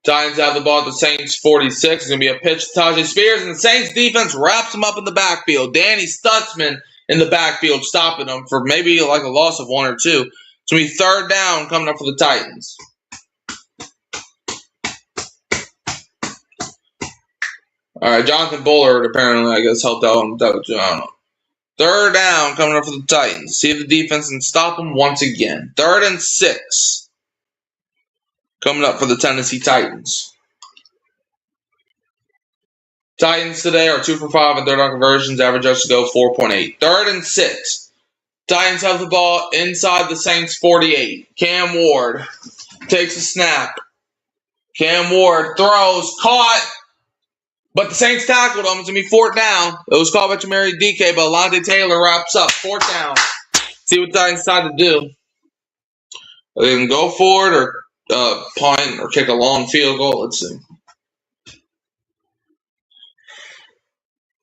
Titans have the ball at the Saints 46. It's going to be a pitch to Tyjae Spears, and the Saints defense wraps him up in the backfield. Danny Stutzman in the backfield stopping him for maybe like a loss of 1 or 2. It's going to be third down coming up for the Titans. All right, Jonathan Bullard apparently, I guess, helped out on that. I don't know. Third down coming up for the Titans. See if the defense can stop them once again. 3rd and 6 coming up for the Tennessee Titans. Titans today are 2 for 5 in third down conversions. Average yards to go 4.8. 3rd and 6. Titans have the ball inside the Saints 48. Cam Ward takes a snap. Cam Ward throws, caught. But the Saints tackled him. It's going to be 4th down. It was called by Tamari DK, but Alontae Taylor wraps up. 4th down. See what the Titans decide to do. They can go for it or punt or kick a long field goal. Let's see.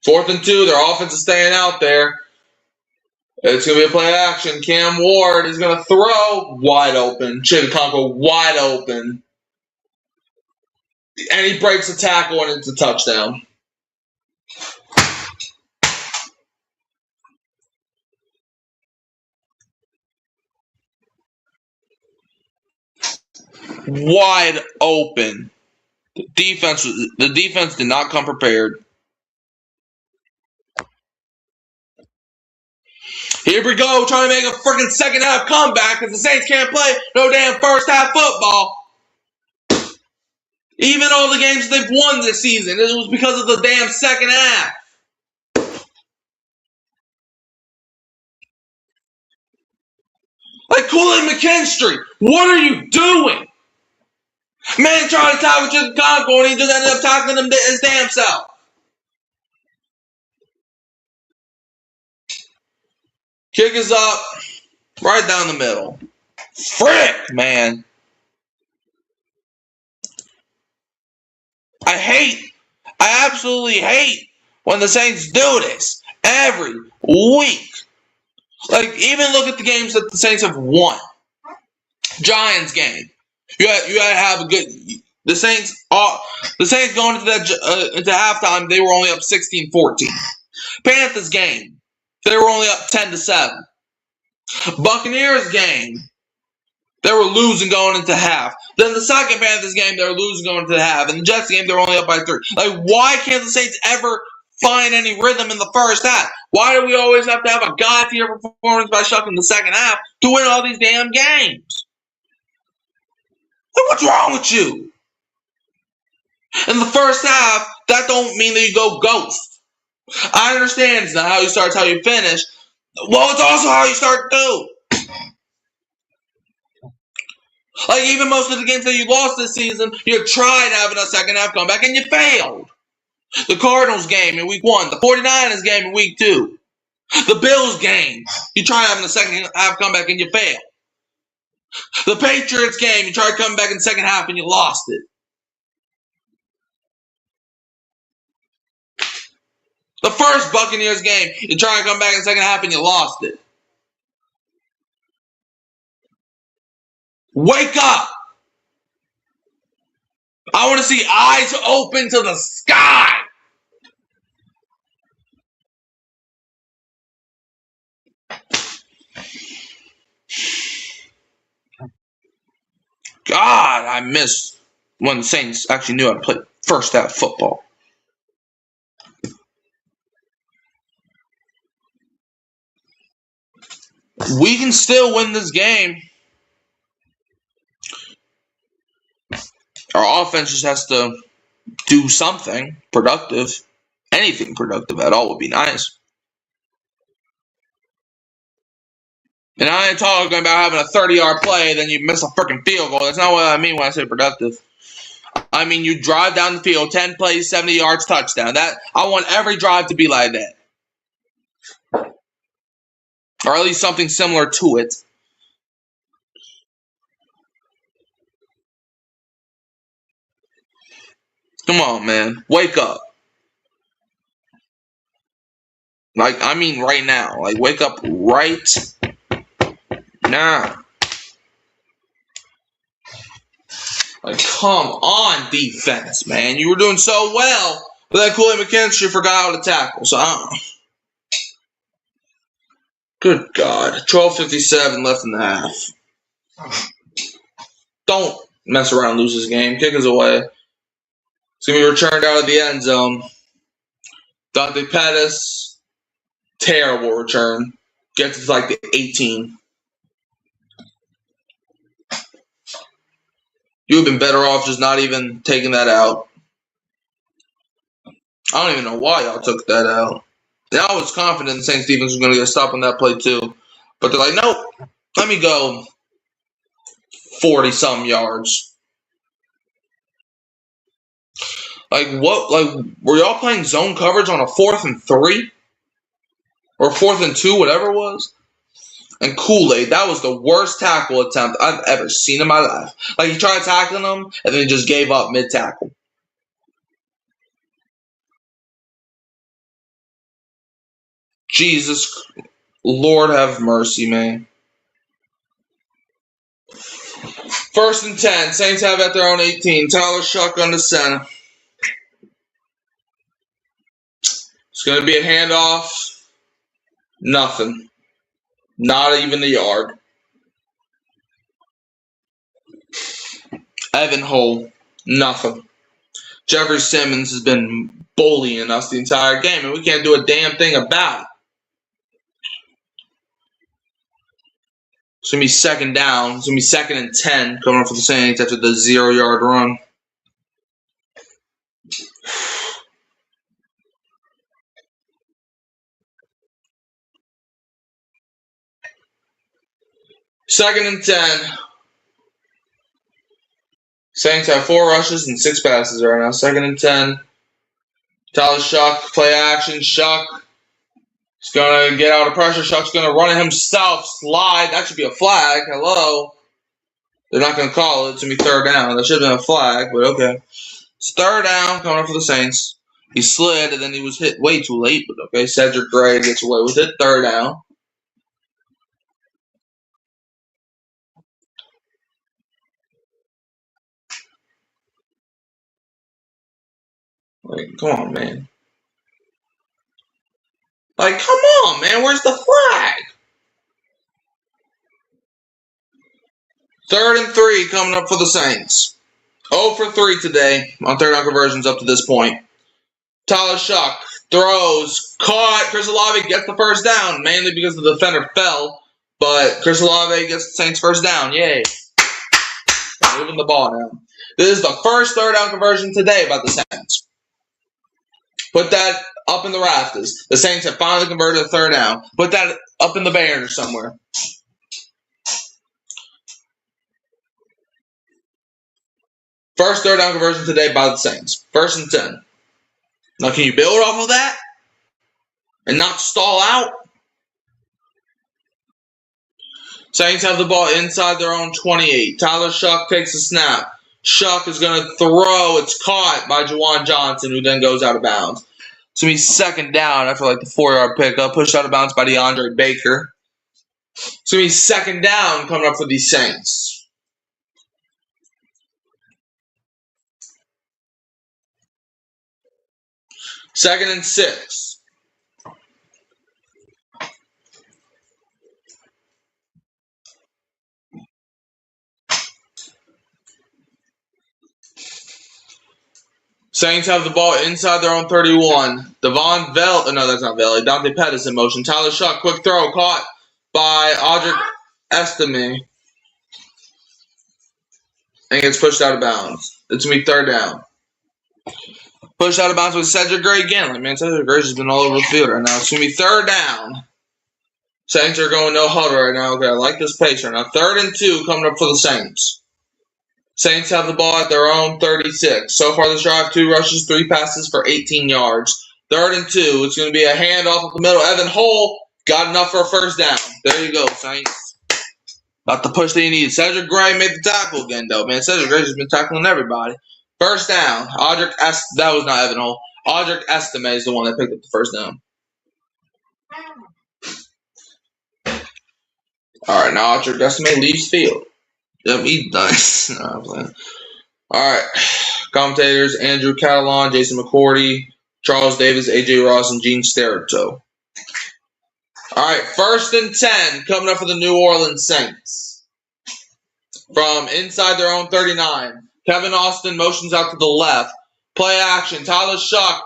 4th and 2. Their offense is staying out there. It's going to be a play action. Cam Ward is going to throw wide open. Chigakonko wide open. And he breaks a tackle and it's a touchdown. Wide open. The defense did not come prepared. Here we go, trying to make a freaking second half comeback because the Saints can't play no damn first half football. Even all the games they've won this season, it was because of the damn second half. Like Kool-Aid McKinstry, what are you doing? Man tried to tackle Chicago and he just ended up tackling him his damn self. Kick is up, right down the middle. Frick, man. I absolutely hate when the Saints do this every week. Like, even look at the games that the Saints have won. Giants game. You had to have a good. The Saints going into that into halftime, they were only up 16-14. Panthers game, they were only up 10-7. Buccaneers game, they were losing going into half. Then the second Panthers game, they were losing going into the half. And the Jets game, they were only up by 3. Like, why can't the Saints ever find any rhythm in the first half? Why do we always have to have a god-tier performance by shucking the second half to win all these damn games? Like, what's wrong with you? In the first half, that don't mean that you go ghost. I understand it's not how you start, it's how you finish. Well, it's also how you start too. Like, even most of the games that you lost this season, you tried having a second half comeback and you failed. The Cardinals game in week 1, the 49ers game in week 2, the Bills game, you tried having a second half comeback and you failed. The Patriots game, you tried coming back in the second half and you lost it. The first Buccaneers game, you tried to come back in the second half and you lost it. Wake up! I want to see eyes open to the sky! God, I miss when the Saints actually knew how to play first half football. We can still win this game. Our offense just has to do something productive. Anything productive at all would be nice. And I ain't talking about having a 30-yard play, then you miss a freaking field goal. That's not what I mean when I say productive. I mean, you drive down the field, 10 plays, 70 yards, touchdown. I want every drive to be like that. Or at least something similar to it. Come on, man. Wake up. Like, I mean right now. Like, wake up right now. Like, come on, defense, man. You were doing so well. But that Kool-Aid McKinstry forgot how to tackle. So, good God. 12:57 left in the half. Don't mess around and lose this game. Kick us away. It's going to be returned out of the end zone. Dante Pettis, terrible return. Gets it to like the 18. You would have been better off just not even taking that out. I don't even know why y'all took that out. And I was confident the Saints defense was going to get a stop on that play too. But they're like, nope, let me go 40-some yards. Like, what? Like, were y'all playing zone coverage on a 4th and 3? Or 4th and 2, whatever it was? And Kool-Aid, that was the worst tackle attempt I've ever seen in my life. Like, he tried tackling him, and then he just gave up mid-tackle. Jesus, Lord have mercy, man. 1st and 10. Saints have at their own 18. Tyler shotgun to center. It's going to be a handoff. Nothing. Not even the yard. Evan Hull. Nothing. Jeffrey Simmons has been bullying us the entire game, and we can't do a damn thing about it. It's going to be 2nd down. It's going to be 2nd and 10 coming up for the Saints after the 0-yard run. Second and 10. Saints have 4 rushes and 6 passes right now. 2nd and 10. Tyler Shough, play action. Shough is going to get out of pressure. Shuck's going to run it himself. Slide. That should be a flag. Hello. They're not going to call it. It's going to be 3rd down. That should have been a flag, but okay. It's 3rd down coming up for the Saints. He slid, and then he was hit way too late, but okay. Cedric Gray gets away with it. 3rd down. Like, come on, man. Like, come on, man. Where's the flag? 3rd and 3 coming up for the Saints. 0 for 3 today on 3rd down conversions up to this point. Tyler Shough throws, caught. Chris Olave gets the 1st down, mainly because the defender fell. But Chris Olave gets the Saints 1st down. Yay. Moving the ball now. This is the first 3rd down conversion today by the Saints. Put that up in the rafters. The Saints have finally converted a 3rd down. Put that up in the banners somewhere. First 3rd down conversion today by the Saints. 1st and 10. Now, can you build off of that and not stall out? Saints have the ball inside their own 28. Tyler Shough takes a snap. Shough is going to throw. It's caught by Juwan Johnson, who then goes out of bounds. It's going to be 2nd down after like the 4-yard pickup. Pushed out of bounds by DeAndre Baker. It's going to be 2nd down coming up for the Saints. Second and 6. Saints have the ball inside their own 31. Devon Vell, no, that's not Vell. Dante Pettis in motion. Tyler Shough, quick throw, caught by Audric Estime. And gets pushed out of bounds. It's going to be 3rd down. Pushed out of bounds with Cedric Gray again. Like, man, Cedric Gray's just been all over the field right now. It's going to be 3rd down. Saints are going no huddle right now. Okay, I like this pace right now. 3rd and 2 coming up for the Saints. Saints have the ball at their own 36. So far this drive, 2 rushes, 3 passes for 18 yards. 3rd and 2. It's going to be a handoff up the middle. Evan Hull got enough for a 1st down. There you go, Saints. About the push that you need. Cedric Gray made the tackle again, though, man. Cedric Gray's just been tackling everybody. First down. That was not Evan Hull. Audric Estime is the one that picked up the first down. All right, now Audric Estime leaves field. Yep, he's nice. No, I'm playing. All right. Commentators, Andrew Catalan, Jason McCourty, Charles Davis, AJ Ross, and Gene Sterito. All right, 1st and 10 coming up for the New Orleans Saints. From inside their own 39. Kevin Austin motions out to the left. Play action. Tyler Shough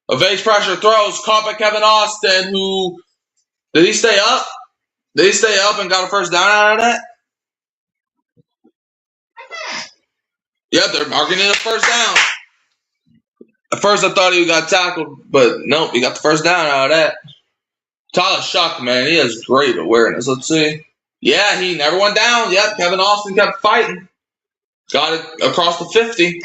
evades pressure, throws, caught by Kevin Austin, who, did he stay up? Did he stay up and got a first down out of that? Yep, they're marking it a first down. At first I thought he got tackled, but nope, he got the first down out of that. Tyler Shough, man, he has great awareness. Let's see. Yeah, he never went down. Yep, Kevin Austin kept fighting. Got it across the 50.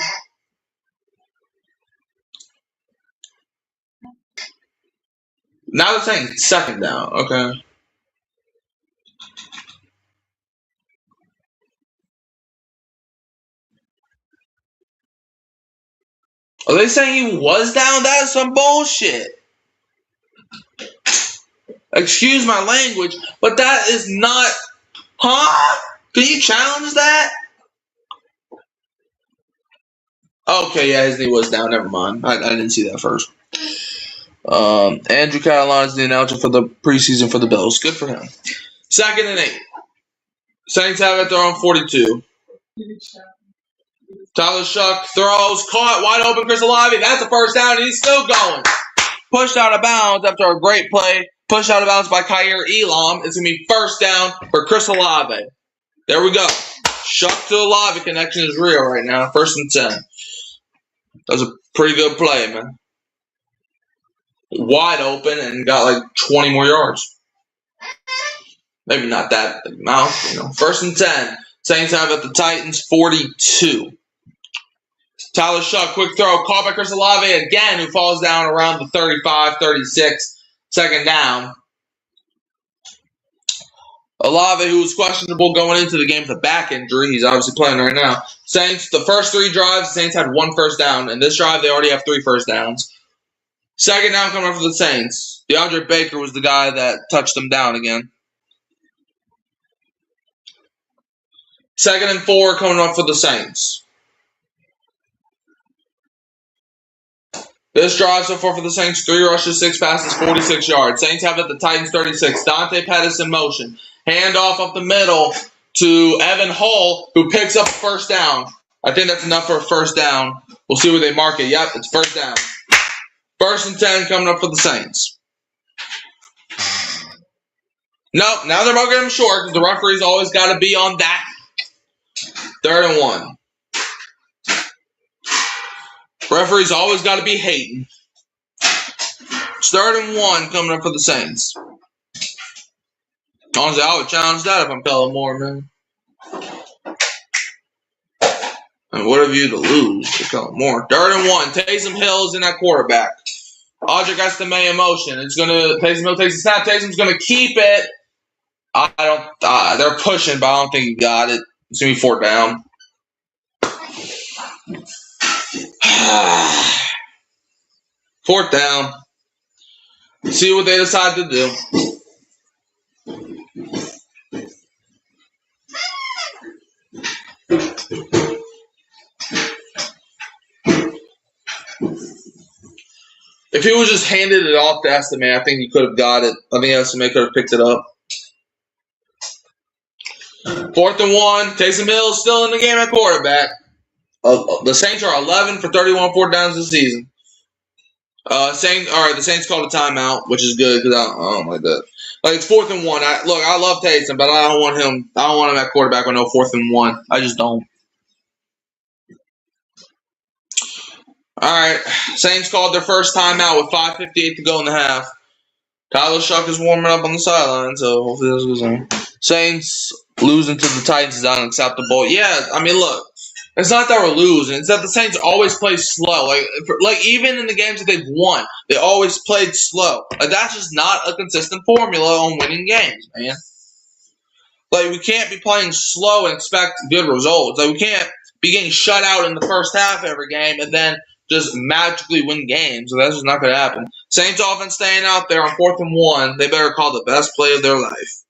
Now they're saying 2nd down. Okay. Are they saying he was down? That is some bullshit. Excuse my language, but that is not... Huh? Can you challenge that? Okay, yeah, his knee was down. Never mind. I didn't see that first. Andrew Catalan is the announcer for the preseason for the Bills. Good for him. 2nd and 8. Saints have it at their own 42. Tyler Shough throws, caught, wide open, Chris Olave. That's a first down, and he's still going. Pushed out of bounds after a great play. Pushed out of bounds by Kaiir Elam. It's going to be first down for Chris Olave. There we go. Shough to Olave connection is real right now. 1st and 10. That was a pretty good play, man. Wide open and got like 20 more yards. Maybe not that amount. 1st and 10. Saints have at the Titans 42. Tyler Shough, quick throw, caught by Chris Olave again, who falls down around the 35, 36, 2nd down. Olave, who was questionable going into the game with a back injury, he's obviously playing right now. Saints, the first 3 drives, the Saints had 1 first down. In this drive, they already have 3 first downs. 2nd down coming up for the Saints. DeAndre Baker was the guy that touched them down again. 2nd and 4 coming up for the Saints. This drive so far for the Saints, 3 rushes, 6 passes, 46 yards. Saints have it at the Titans 36. Dante Pettis in motion. Handoff up the middle to Evan Hull, who picks up a first down. I think that's enough for a first down. We'll see where they mark it. Yep, it's first down. 1st and 10 coming up for the Saints. Nope, now they're marking him short because the referee's always got to be on that. 3rd and 1. Referee's always got to be hating. It's 3rd and 1 coming up for the Saints. Honestly, I would challenge that if I'm Kellen Moore, man. And what have you to lose to Kellen Moore? 3rd and 1. Taysom Hill is in that quarterback. Audric Estime in motion. Taysom Hill takes a snap. Taysom's gonna keep it. They're pushing, but I don't think he got it. It's gonna be 4th down. Fourth down. See what they decide to do. If he was just handed it off to Estime, I think he could have got it. I think Estime could have picked it up. 4th and 1. Taysom Hill still in the game at quarterback. The Saints are 11 for 31 4th downs this season. The Saints called a timeout, which is good because I don't like that. Like, it's 4th and 1. I love Taysom, but I don't want him at quarterback with no 4th and 1. I just don't. All right, Saints called their first timeout with 5:58 to go in the half. Tyler Shough is warming up on the sideline, so hopefully this goes on. Saints losing to the Titans is unacceptable. Yeah, I mean, look, it's not that we're losing. It's that the Saints always play slow. Like even in the games that they've won, they always played slow. Like, that's just not a consistent formula on winning games, man. Like, we can't be playing slow and expect good results. Like, we can't be getting shut out in the first half every game and then just magically win games. So that's just not going to happen. Saints offense staying out there on 4th and 1. They better call the best play of their life.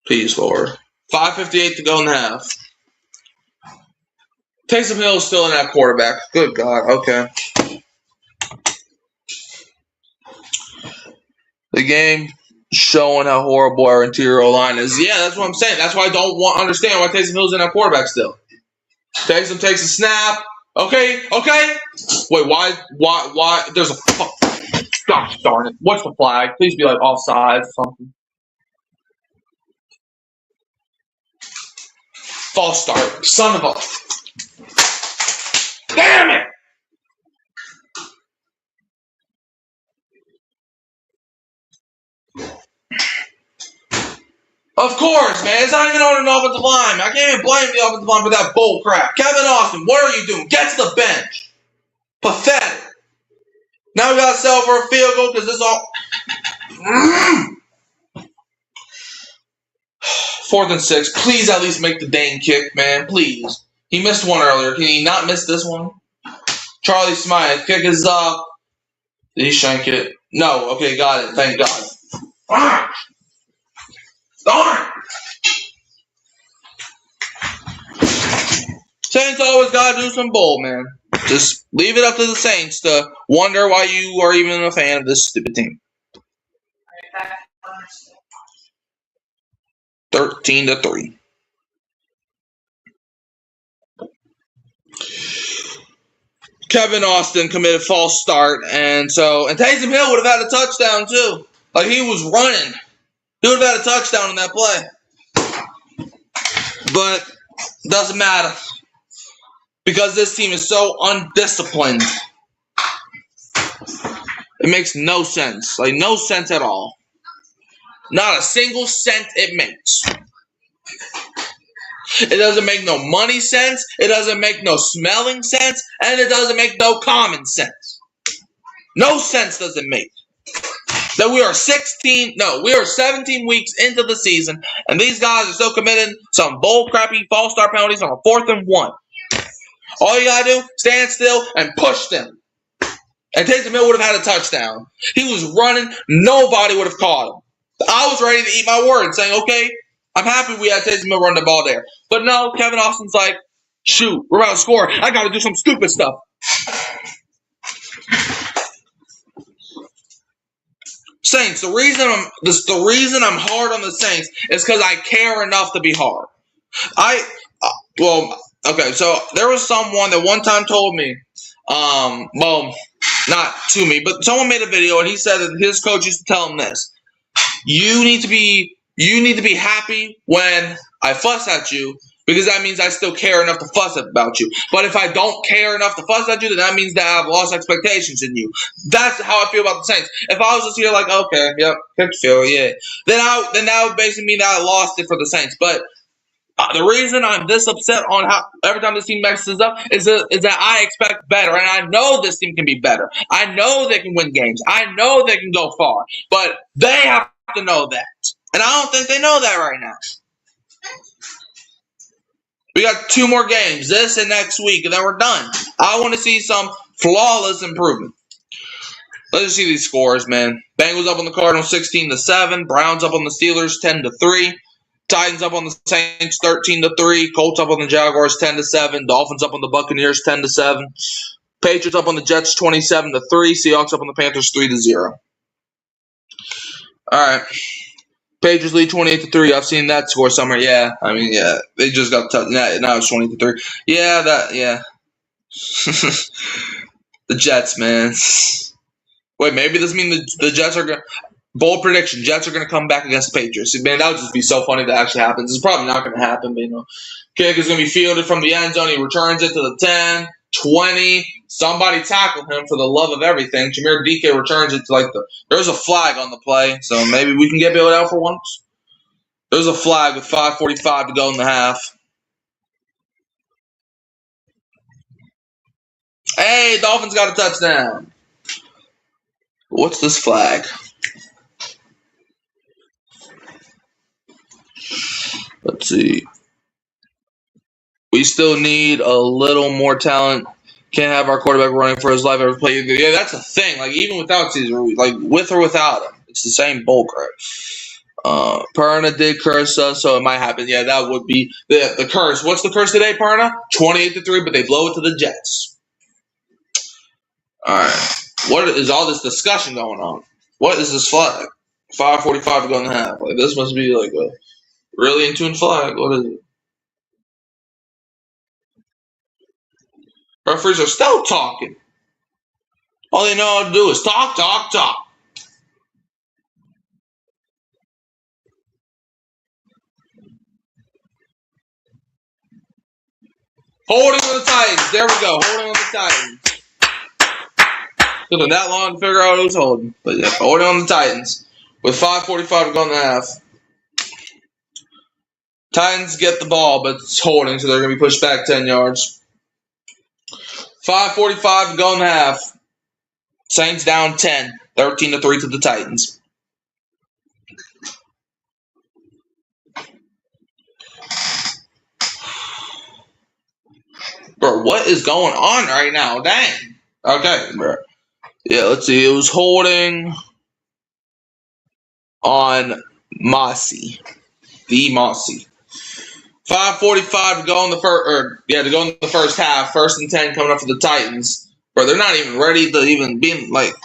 Please, Lord. 5:58 to go in the half. Taysom Hill is still in that quarterback. Good God. Okay. The game showing how horrible our interior line is. Yeah, that's what I'm saying. That's why I don't understand why Taysom Hill's in that quarterback still. Taysom takes a snap. Okay. Wait, why? There's a fuck. Gosh darn it. What's the flag? Please be like offside or something. False start. Son of a. Damn it! Of course, man. It's not even on an offensive line. I can't even blame the offensive line for that bull crap. Kevin Austin, what are you doing? Get to the bench. Pathetic. Now we got to settle for a field goal because this all... 4th and 6. Please at least make the dang kick, man. Please. He missed one earlier. Can he not miss this one? Charlie Smythe. Kick is up. Did he shank it? No. Okay, got it. Thank God. Darn! Saints always got to do some bull, man. Just leave it up to the Saints to wonder why you are even a fan of this stupid team. 13-3. Kevin Austin committed false start, and Taysom Hill would have had a touchdown too. Like he was running. He would have had a touchdown in that play. But doesn't matter. Because this team is so undisciplined. It makes no sense. Like no sense at all. Not a single cent it makes. It doesn't make no money sense. It doesn't make no smelling sense. And it doesn't make no common sense. No sense does it make. That we are 17 weeks into the season, and these guys are still committing some bull crappy false start penalties on a 4th and 1. All you gotta do, stand still and push them. And Taysom Hill would have had a touchdown. He was running, nobody would have caught him. I was ready to eat my words, saying, okay, I'm happy we had Taysom Hill run the ball there. But no, Kevin Austin's like, shoot, we're about to score. I gotta do some stupid stuff. Saints, the reason I'm hard on the Saints is because I care enough to be hard. Okay, so there was someone that one time told me, not to me, but someone made a video and he said that his coach used to tell him this: you need to be happy when I fuss at you, because that means I still care enough to fuss about you. But if I don't care enough to fuss at you, then that means that I've lost expectations in you. That's how I feel about the Saints. If I was just here like, okay, yep, kick field, yeah, then that would basically mean that I lost it for the Saints. But the reason I'm this upset on how every time this team messes up is that I expect better, and I know this team can be better. I know they can win games. I know they can go far, but they have to know that, and I don't think they know that right now. We got 2 more games, this and next week, and then we're done. I want to see some flawless improvement. Let's just see these scores, man. Bengals up on the Cardinals 16-7. Browns up on the Steelers 10-3. Titans up on the Saints 13-3. Colts up on the Jaguars 10-7. Dolphins up on the Buccaneers 10-7. Patriots up on the Jets 27-3. Seahawks up on the Panthers 3-0. All right. Patriots lead 28-3. I've seen that score somewhere. Yeah, I mean, yeah, they just got now it's 20-3. Yeah, the Jets, man. Wait, maybe this means the Jets are gonna. Bold prediction: Jets are gonna come back against the Patriots. Man, that would just be so funny if that actually happens. It's probably not gonna happen, but kick is gonna be fielded from the end zone. He returns it to the 10, 20. Somebody tackle him for the love of everything. Jameer DK returns it to there's a flag on the play, so maybe we can get bailed out for once. There's a flag with 5:45 to go in the half. Hey, Dolphins got a touchdown. What's this flag? Let's see. We still need a little more talent. Can't have our quarterback running for his life every play. Yeah, that's a thing. Like, even without Cesar Ruiz, like with or without him, it's the same bullcrap. Perna did curse us, so it might happen. Yeah, that would be the curse. What's the curse today, Perna? 28-3, but they blow it to the Jets. All right. What is all this discussion going on? What is this flag? 5:45 to go in the half. Like, this must be like a really in tune flag. What is it? Referees are still talking. All they know how to do is talk, talk, talk. Holding on the Titans. There we go. Holding on the Titans. Took them that long to figure out who's holding. But yeah, holding on the Titans. With 5:45 to go in the half. Titans get the ball, but it's holding, so they're going to be pushed back 10 yards. 5:45 to go in the half. Saints down 10. 13-3 to the Titans. Bro, what is going on right now? Dang. Okay, bro. Yeah, let's see. It was holding on Mossy. The Mossy. 5:45 to go in the first half. 1st and 10 coming up for the Titans. Bro, they're not even ready to even be like.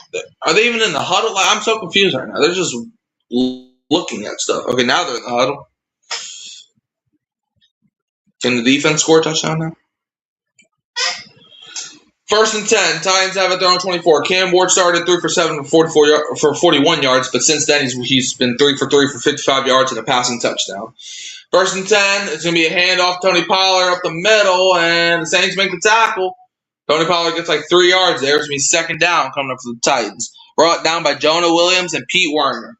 Are they even in the huddle? Like, I'm so confused right now. They're just looking at stuff. Okay, now they're in the huddle. Can the defense score a touchdown now? 1st and 10. Titans have it their own 24. Cam Ward started 3 for 7 for 41 yards, but since then he's been 3 for 3 for 55 yards and a passing touchdown. 1st and 10. It's going to be a handoff. Tony Pollard up the middle, and the Saints make the tackle. Tony Pollard gets like 3 yards there. It's going to be 2nd down coming up for the Titans. Brought down by Jonah Williams and Pete Werner.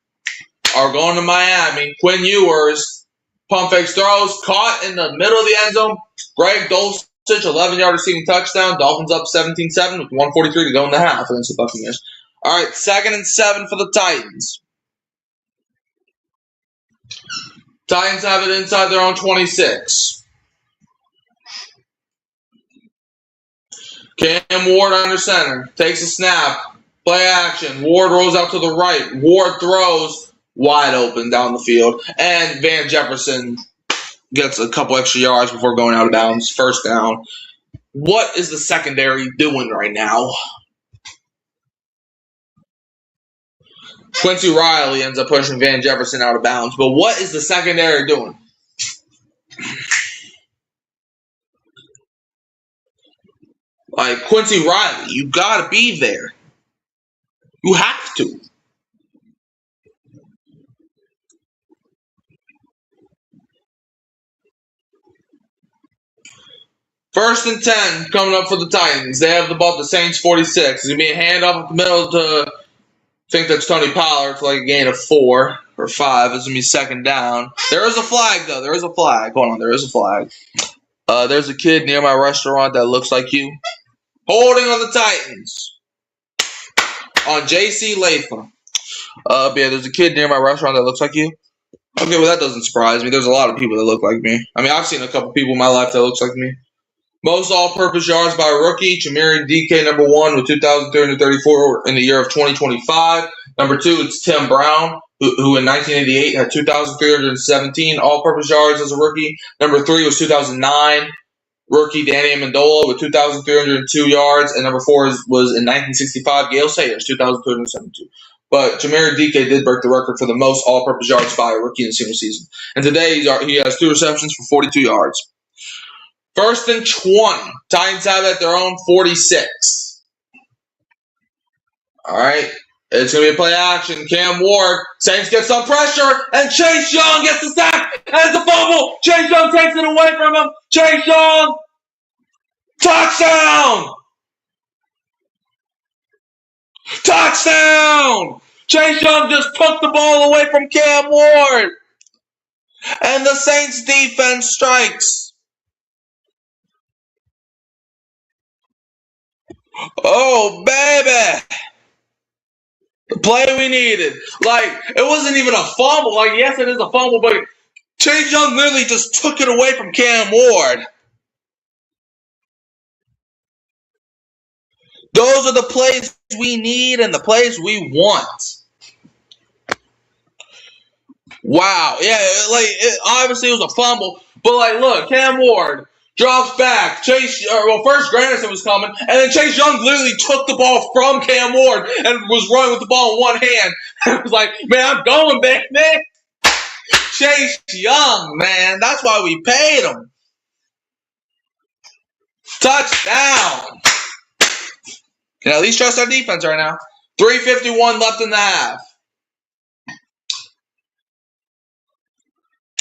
Are going to Miami. Quinn Ewers. Pump fakes throws. Caught in the middle of the end zone. Greg Dulcich, 11-yard receiving touchdown. Dolphins up 17-7 with 1:43 to go in the half against the Buccaneers. All right, 2nd and 7 for the Titans. Titans have it inside their own 26. Cam Ward under center. Takes a snap. Play action. Ward rolls out to the right. Ward throws wide open down the field. And Van Jefferson gets a couple extra yards before going out of bounds. 1st down. What is the secondary doing right now? Quincy Riley ends up pushing Van Jefferson out of bounds. But what is the secondary doing? Like, Quincy Riley, you got to be there. You have to. First and 10 coming up for the Titans. They have the ball at the Saints 46. It's going to be a handoff up the middle to, I think that's Tony Pollard for like a gain of 4 or 5. It's going to be 2nd down. There is a flag, though. There is a flag. Hold on. There is a flag. There's a kid near my restaurant that looks like you. Holding on the Titans. On J.C. Latham. Yeah, there's a kid near my restaurant that looks like you. Okay, well, that doesn't surprise me. There's a lot of people that look like me. I mean, I've seen a couple people in my life that looks like me. Most all-purpose yards by a rookie, Chimere Dike, number 1, with 2,334 in the year of 2025. Number 2, it's Tim Brown, who in 1988 had 2,317 all-purpose yards as a rookie. Number 3 was 2009, rookie Danny Amendola with 2,302 yards. And number 4 was in 1965, Gale Sayers, 2,372. But Chimere Dike did break the record for the most all-purpose yards by a rookie in a single season. And today he has 2 receptions for 42 yards. 1st and 20. Titans have it at their own 46. All right. It's going to be a play action. Cam Ward. Saints get some pressure. And Chase Young gets the sack. And it's a fumble. Chase Young takes it away from him. Chase Young. Touchdown. Touchdown. Chase Young just took the ball away from Cam Ward. And the Saints defense strikes. Oh, baby. The play we needed. Like, it wasn't even a fumble. Like, yes, it is a fumble, but Chase Young literally just took it away from Cam Ward. Those are the plays we need and the plays we want. Wow. Yeah, obviously it was a fumble, but like, look, Cam Ward drops back. First Granderson was coming, and then Chase Young literally took the ball from Cam Ward and was running with the ball in one hand. And was like, man, I'm going back, man. Chase Young, man. That's why we paid him. Touchdown. Can at least trust our defense right now. 3:51 left in the half. I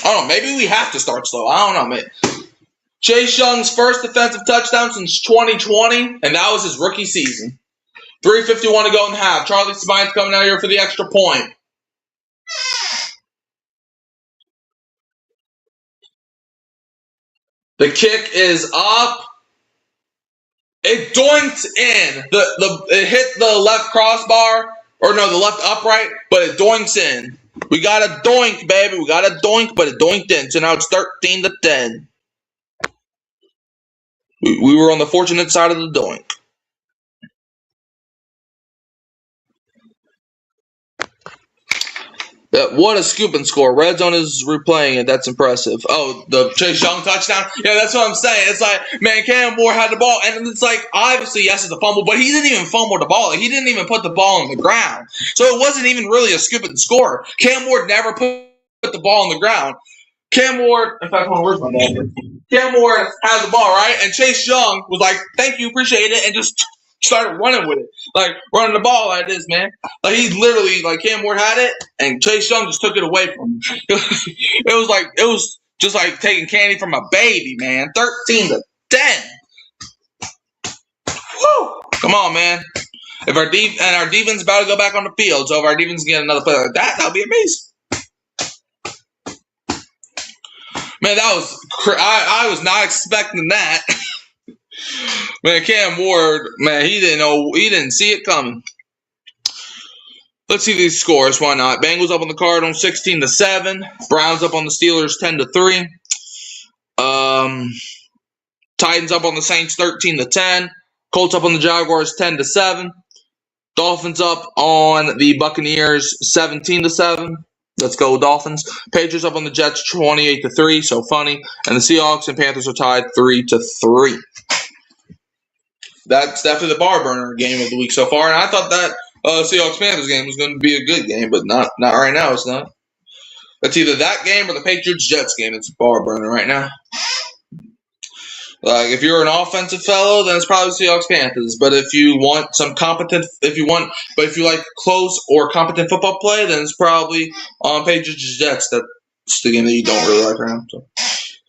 don't know. Maybe we have to start slow. I don't know, man. Chase Young's first defensive touchdown since 2020, and that was his rookie season. 3:51 to go in the half. Charlie Spine's coming out here for the extra point. The kick is up. It doinked in. It hit the left crossbar, or no, the left upright, but it doinks in. We got a doink, baby. We got a doink, but it doinked in. So now it's 13-10. We were on the fortunate side of the doink. What a scoop and score. Red Zone is replaying it. That's impressive. Oh, the Chase Young touchdown? Yeah, that's what I'm saying. It's like, man, Cam Ward had the ball. And it's like, obviously, yes, it's a fumble, but he didn't even fumble the ball. He didn't even put the ball on the ground. So it wasn't even really a scoop and score. Cam Ward never put the ball on the ground. Cam Ward, in fact, where's my dad? Cam Ward has the ball, right? And Chase Young was like, thank you, appreciate it, and just started running with it. Like, running the ball like this, man. Like, he literally, like, Cam Ward had it, and Chase Young just took it away from him. It was just like taking candy from a baby, man. 13-10. Woo! Come on, man. If our defense is about to go back on the field, so if our defense can get another play like that, would be amazing. Man, that was I was not expecting that. Man, Cam Ward, man, he didn't see it coming. Let's see these scores. Why not? Bengals up on the Cardinals 16-7. Browns up on the Steelers 10-3. Titans up on the Saints 13-10. Colts up on the Jaguars 10-7. Dolphins up on the Buccaneers 17-7. Let's go Dolphins. Patriots up on the Jets 28-3. So funny. And the Seahawks and Panthers are tied 3-3. That's definitely the bar burner game of the week so far. And I thought that Seahawks-Panthers game was going to be a good game, but not right now. It's not. It's either that game or the Patriots-Jets game. It's a bar burner right now. Like, if you're an offensive fellow, then it's probably Seahawks-Panthers. But if you want if you like close or competent football play, then it's probably Patriots-Jets. That's the game that you don't really like right now. So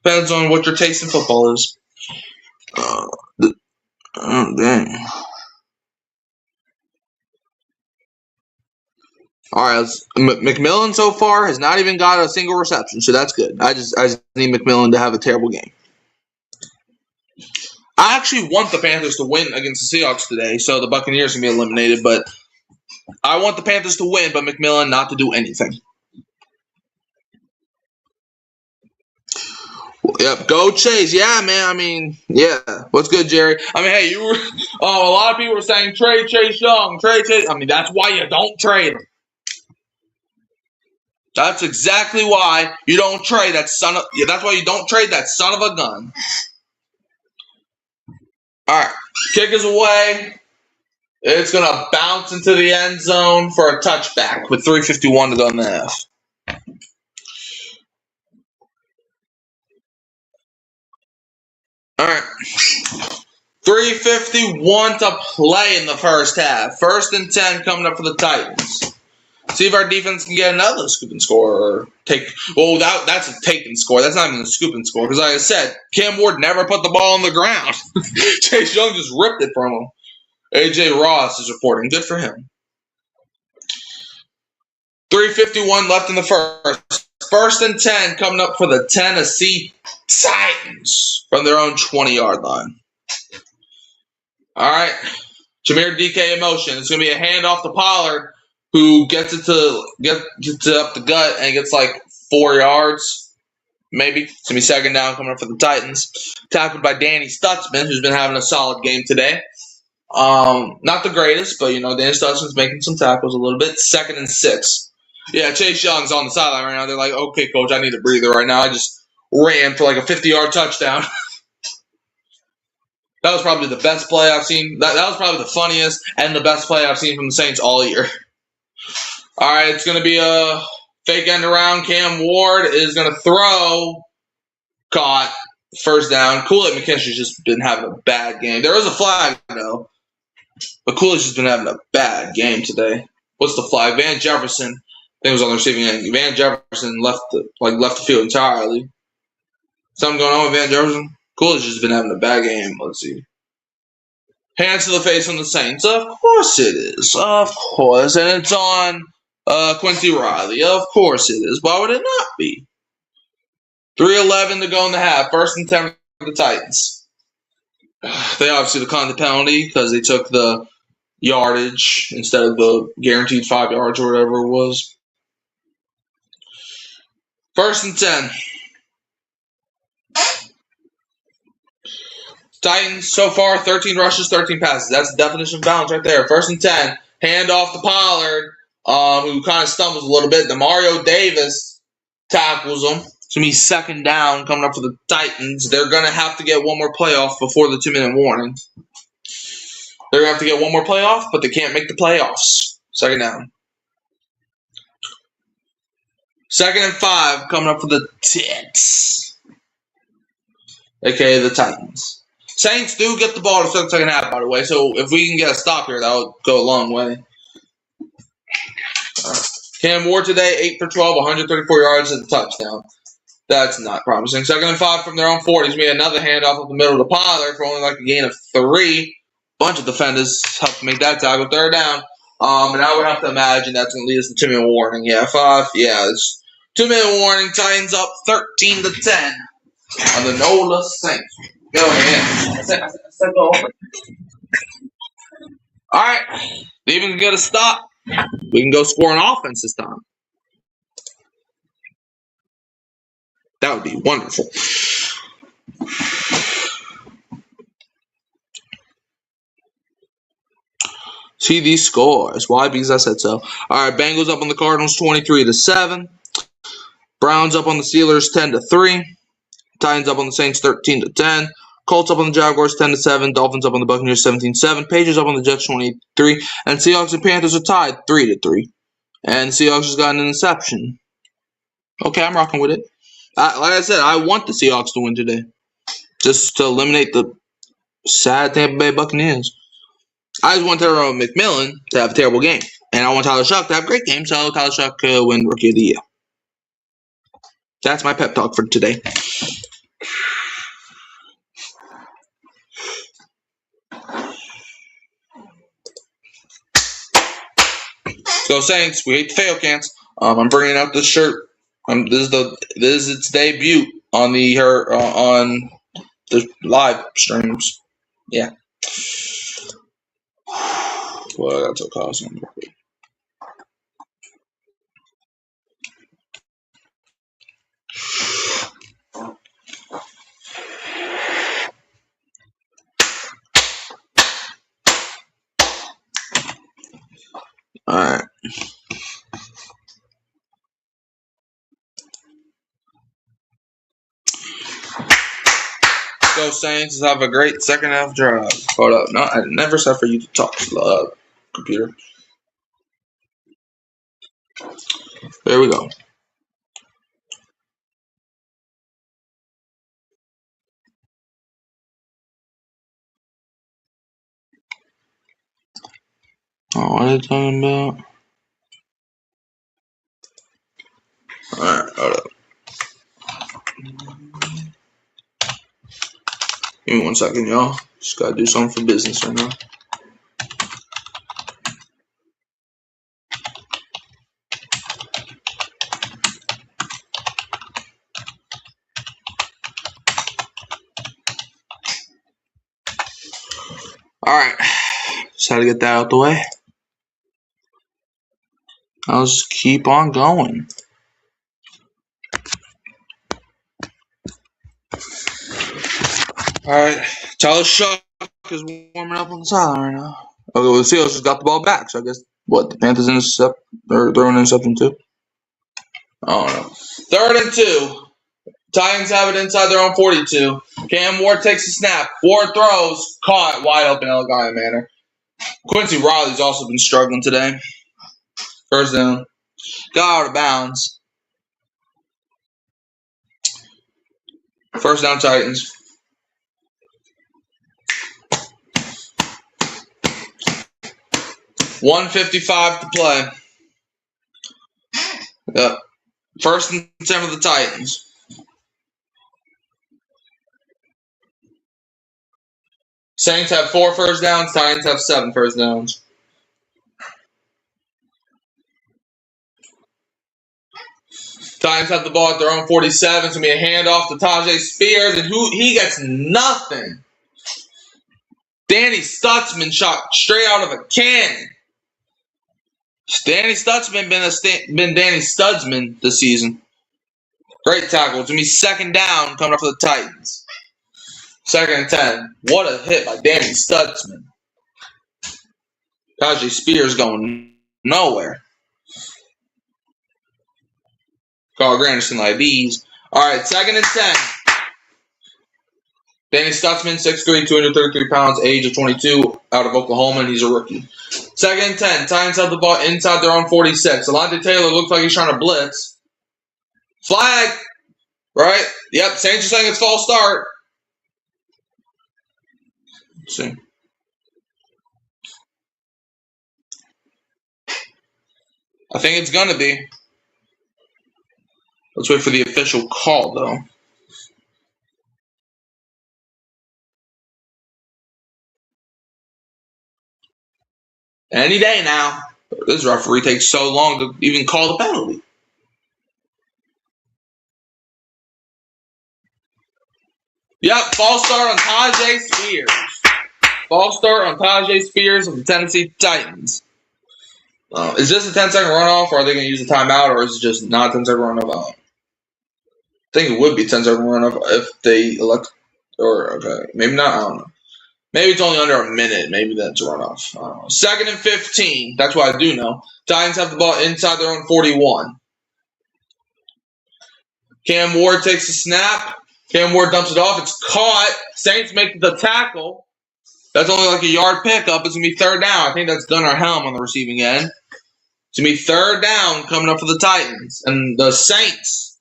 depends on what your taste in football is. Oh, dang. All right, McMillan so far has not even got a single reception, so that's good. I just need McMillan to have a terrible game. I actually want the Panthers to win against the Seahawks today, so the Buccaneers can be eliminated, but I want the Panthers to win, but McMillan not to do anything. Yep, go Chase. Yeah, man. I mean, yeah. What's good, Jerry? I mean, hey, a lot of people were saying trade Chase Young, trade Chase. I mean, that's why you don't trade him. That's exactly why you don't trade that son of. Yeah, that's why you don't trade that son of a gun. All right, kick is away. It's gonna bounce into the end zone for a touchback with 3:51 to go in the half. All right. 3:51 to play in the first half. 1st and 10 coming up for the Titans. See if our defense can get another scoop and score or take. Well, that's a take and score. That's not even a scoop and score because, like I said, Cam Ward never put the ball on the ground. Chase Young just ripped it from him. A.J. Ross is reporting. Good for him. 3:51 left in the first. 1st and 10 coming up for the Tennessee Titans from their own 20-yard line. All right. Jameer DK in motion. It's going to be a handoff to Pollard, who gets it up the gut and gets like 4 yards, maybe. It's going to be 2nd down coming up for the Titans. Tackled by Danny Stutzman, who's been having a solid game today. Not the greatest, but Dennis Dustin's making some tackles a little bit. 2nd and 6. Yeah, Chase Young's on the sideline right now. They're like, okay, coach, I need a breather right now. I just ran for like a 50-yard touchdown. That was probably the best play I've seen. That was probably the funniest and the best play I've seen from the Saints all year. All right, it's going to be a fake end around. Cam Ward is going to throw. Caught. First down. Kool-Aid McKinstry's just been having a bad game. There was a flag, though. But Kool-Aid's just been having a bad game today. What's the flag? Van Jefferson, I think, was on the receiving end. Van Jefferson left the field entirely. Something going on with Van Jefferson? Kool-Aid's just been having a bad game. Let's see. Hands to the face on the Saints. Of course it is. Of course. And it's on Quincy Riley. Of course it is. Why would it not be? 3:11 to go in the half. 1st and 10 for the Titans. They obviously declined the penalty because they took the yardage instead of the guaranteed 5 yards or whatever it was. 1st and 10. Titans, so far, 13 rushes, 13 passes. That's the definition of balance right there. 1st and 10. Hand off to Pollard, who kind of stumbles a little bit. Demario Davis tackles him. It's going to be 2nd down coming up for the Titans. They're going to have to get one more playoff before the 2-minute warning. They're going to have to get one more playoff, but they can't make the playoffs. 2nd down. 2nd and 5 coming up for the Tits, a.k.a. the Titans. Saints do get the ball to start the 2nd half, by the way, so if we can get a stop here, that would go a long way. Cam Ward today, 8 for 12, 134 yards and a touchdown. That's not promising. 2nd and 5 from their own 40. He's made another handoff up the middle to Pollard for only like a gain of 3. Bunch of defenders helped make that tackle. 3rd down. And I would have to imagine that's going to lead us to 2-minute warning. Yeah, 5. Yeah, it's 2-minute warning. Titans up 13 to 10 on the NOLA Saints. Go ahead. I said go. All right. They even get a stop. We can go score an offense this time. That would be wonderful. See these scores. Why? Because I said so. All right, Bengals up on the Cardinals 23-7. Browns up on the Steelers 10-3. Titans up on the Saints 13-10. Colts up on the Jaguars 10-7. Dolphins up on the Buccaneers 17-7. Patriots up on the Jets 23. And Seahawks and Panthers are tied 3-3. And Seahawks just got an interception. Okay, I'm rocking with it. Like I said, I want the Seahawks to win today, just to eliminate the sad Tampa Bay Buccaneers. I just want Terrell McMillan to have a terrible game, and I want Tyler Shough to have a great game, so Tyler Shough could win Rookie of the Year. That's my pep talk for today. So Saints, we hate the fail cans. I'm bringing out this shirt. This is its debut on the live streams. Yeah. Well, that's a cost. All right. Go Saints. Have a great 2nd half drive. Hold up. No, I never said for you to talk slow, computer. There we go. Oh, what are they talking about? Alright, hold up. Give me 1 second, y'all. Just gotta do something for business right now. Alright. Just had to get that out the way. I'll just keep on going. Alright. Tyler Shough is warming up on the sideline right now. Okay, well, the Seahawks just got the ball back, so I guess the Panthers intercept or throwing intercepting too. I don't know. 3rd and 2. Titans have it inside their own 42. Cam Ward takes a snap. Ward throws, caught wide open, Elegant manner. Quincy Riley's also been struggling today. 1st down. Got out of bounds. 1st down, Titans. $1:55 to play. Yep. 1st and 10 for the Titans. Saints have 4 first downs. Titans have 7 first downs. Titans have the ball at their own 47. It's going to be a handoff to Tyjae Spears, and he gets nothing. Danny Stutzman shot straight out of a cannon. Danny Stutzman been Danny Stutzman this season. Great tackle. It's going to be 2nd down coming up for the Titans. 2nd and 10. What a hit by Danny Stutzman. Tyjae Spears going nowhere. Carl Granderson like these. All right, 2nd and 10. Danny Stutzman, 6'3", 233 pounds, age of 22, out of Oklahoma, and he's a rookie. 2nd and 10. Titans have the ball inside their own 46. Alontae Taylor looks like he's trying to blitz. Flag, right? Yep, Saints are saying it's false start. Let's see. I think it's going to be. Let's wait for the official call, though. Any day now. This referee takes so long to even call the penalty. Yep, false start on Tyjae Spears. False start on Tyjae Spears of the Tennessee Titans. Is this a 10-second runoff, or are they going to use a timeout, or is it just not a 10-second runoff? I think it would be 10-second runoff if they elect, or okay, maybe not. I don't know. Maybe it's only under a minute. Maybe that's a runoff. I don't know. 2nd and 15. That's what I do know. Titans have the ball inside their own 41. Cam Ward takes a snap. Cam Ward dumps it off. It's caught. Saints make the tackle. That's only like a yard pickup. It's going to be 3rd down. I think that's Gunnar Helm on the receiving end. It's going to be 3rd down coming up for the Titans. And the Saints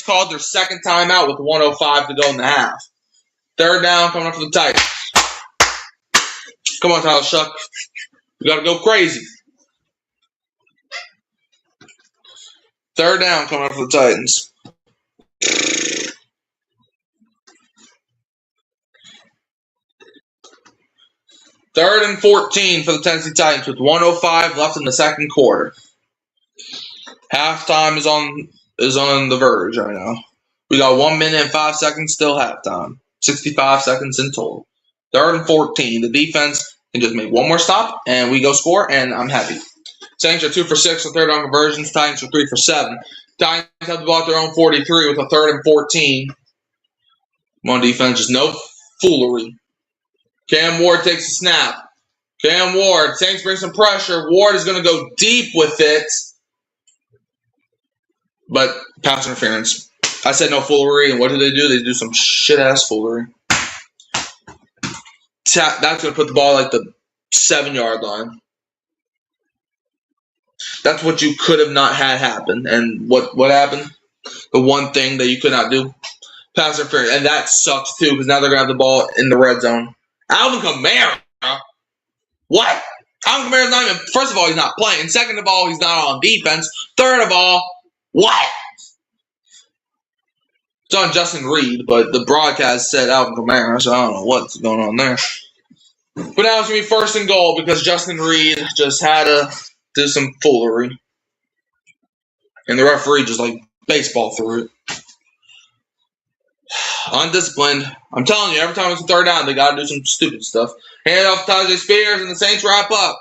called their 2nd timeout with 1:05 to go in the half. 3rd down coming up for the Titans. Come on, Tyler Shuck. We got to go crazy. 3rd down coming up for the Titans. Third and 14 for the Tennessee Titans with 1:05 left in the 2nd quarter. Halftime is on the verge right now. We got 1 minute and 5 seconds still halftime. 65 seconds in total. 3rd and 14. The defense can just make one more stop, and we go score, and I'm happy. Saints are 2 for 6 on 3rd down conversions. Titans are 3 for 7. Titans have the ball at their own 43 with a 3rd and 14. Come on, defense, just no foolery. Cam Ward takes a snap. Cam Ward, Saints bring some pressure. Ward is going to go deep with it. But pass interference. I said no foolery, and what do? They do some shit-ass foolery. That's going to put the ball like the 7-yard line. That's what you could have not had happen. And what happened? The one thing that you could not do? Pass interference. And that sucks, too, because now they're going to have the ball in the red zone. Alvin Kamara? What? Alvin Kamara's not even... First of all, he's not playing. Second of all, he's not on defense. Third of all, what? It's on Justin Reed, but the broadcast said Alvin Kamara, so I don't know what's going on there. But now it's going to be 1st and goal because Justin Reed just had to do some foolery. And the referee just, like, baseball through it. Undisciplined. I'm telling you, every time it's a 3rd down, they got to do some stupid stuff. Hand off to Tyjae Spears, and the Saints wrap up.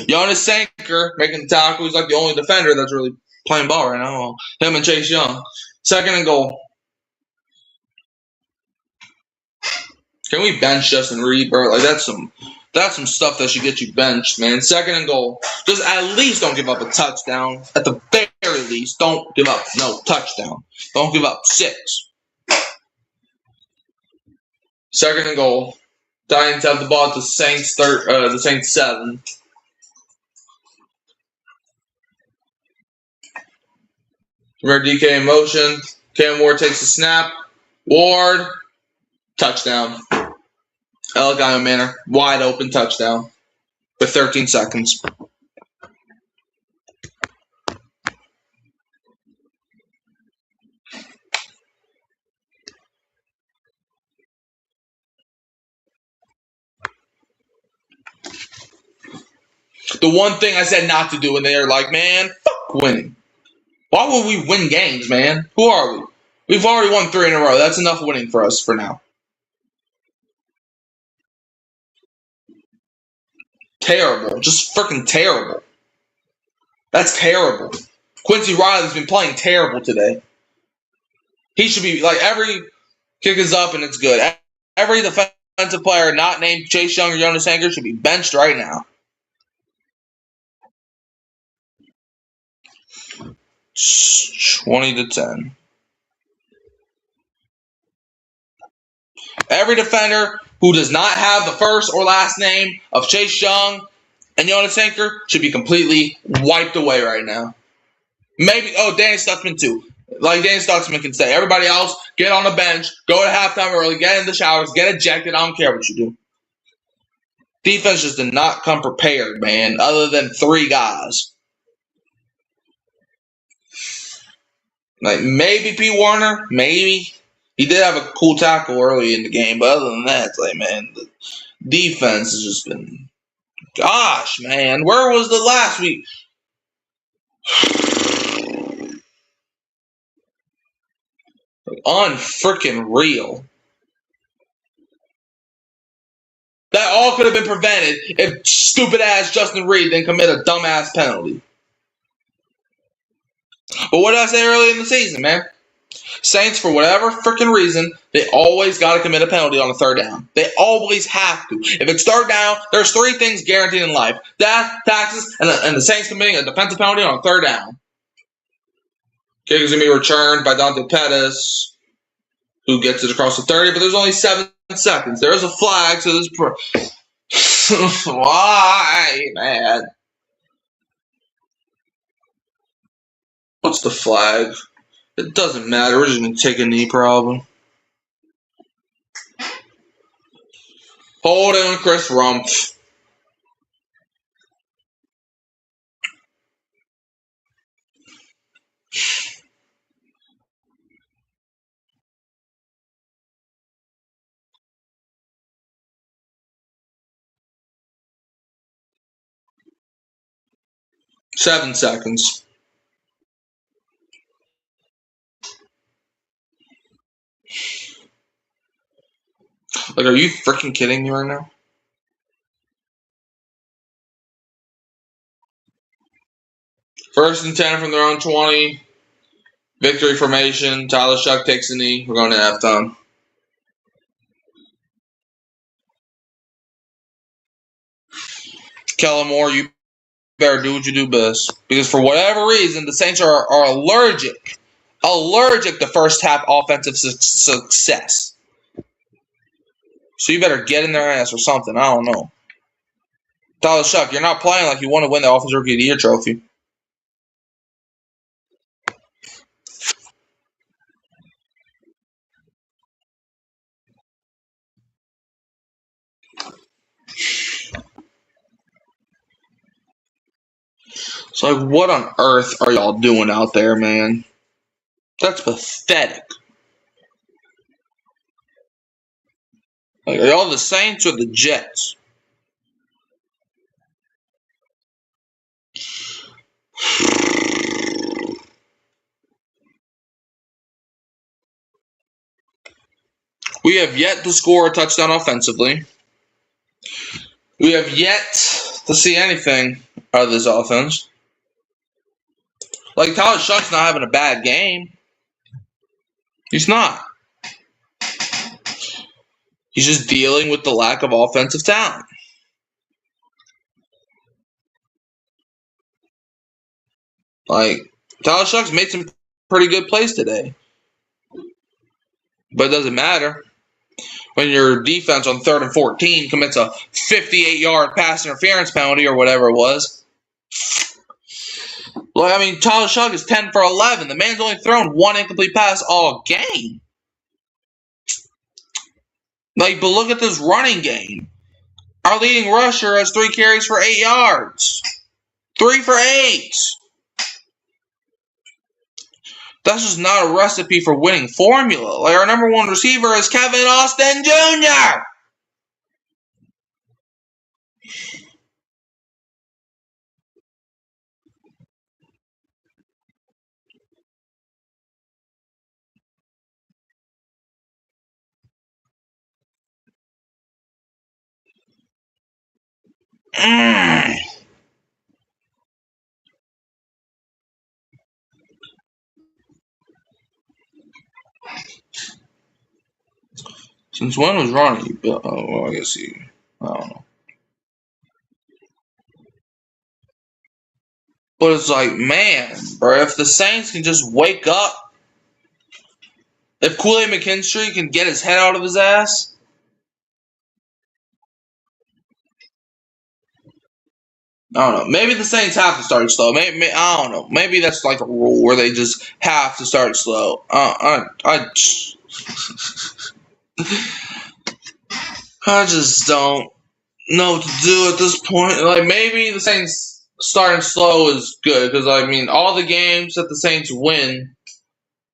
Jonas Sanker making the tackle. He's like the only defender that's really playing ball right now. Well, him and Chase Young. 2nd and goal. Can we bench Justin Reed, bro? Like that's some stuff that should get you benched, man. 2nd and goal. Just at least don't give up a touchdown. At the very least, don't give up no touchdown. Don't give up 6. 2nd and goal. Titans have the ball at the Saints 7. Remember DK in motion. Cam Ward takes the snap. Ward. Touchdown. Alabama Manor. Wide open touchdown. With 13 seconds. The one thing I said not to do, and they're like, man, fuck winning. Why would we win games, man? Who are we? We've already won 3 in a row. That's enough winning for us for now. Terrible. Just freaking terrible. That's terrible. Quincy Riley's been playing terrible today. He should be, like, every kick is up and it's good. Every defensive player not named Chase Young or Jonas Anchor should be benched right now. 20-10. Every defender who does not have the first or last name of Chase Young and Jonas Anchor should be completely wiped away right now. Maybe, Danny Stutzman too. Like Danny Stutzman can say. Everybody else, get on the bench, go to halftime early, get in the showers, get ejected. I don't care what you do. Defense just did not come prepared, man, other than 3 guys. Like, maybe P. Warner, maybe. He did have a cool tackle early in the game, but other than that, it's like, man, the defense has just been, gosh, man, where was the last week? Unfreaking real. That all could have been prevented if stupid-ass Justin Reed didn't commit a dumbass penalty. But what did I say early in the season, man? Saints, for whatever freaking reason, they always got to commit a penalty on a 3rd down. They always have to. If it's 3rd down, there's 3 things guaranteed in life. Death, taxes, and the Saints committing a defensive penalty on a 3rd down. Kick is going to be returned by Dante Pettis, who gets it across the 30, but there's only 7 seconds. There's a flag, so this why, man? What's the flag? It doesn't matter. We're just going to take a knee problem. Hold on, Chris Rumpf. Seven seconds. Like, are you freaking kidding me right now? First and 10 from their own 20. Victory formation. Tyler Shough takes a knee. We're going to halftime. Kellen Moore, you better do what you do best. Because for whatever reason, the Saints are allergic to first half offensive success. So you better get in their ass or something. I don't know. Tyler Shough, you're not playing like you want to win the Offensive Rookie of the Year trophy. So, like, what on earth are y'all doing out there, man? That's pathetic. Like, are y'all the Saints or the Jets? We have yet to score a touchdown offensively. We have yet to see anything out of this offense. Like, Tyler Shough's not having a bad game. He's not. He's just dealing with the lack of offensive talent. Like, Tyler Shucks made some pretty good plays today. But it doesn't matter when your defense on 3rd and 14 commits a 58-yard pass interference penalty or whatever it was. Like, I mean, Tyler Shucks is 10 for 11. The man's only thrown one incomplete pass all game. Like, but look at this running game. Our leading rusher has 3 carries for 8 yards. 3 for 8. That's just not a recipe for winning formula. Like, our number 1 receiver is Kevin Austin Jr. Since when was Ronnie built? Oh, well, I guess I don't know. But it's like, man, bro, if the Saints can just wake up, if Kool-Aid McKinstry can get his head out of his ass, I don't know. Maybe the Saints have to start slow. Maybe I don't know. Maybe that's like a rule where they just have to start slow. I just don't know what to do at this point. Like, maybe the Saints starting slow is good because, I mean, all the games that the Saints win,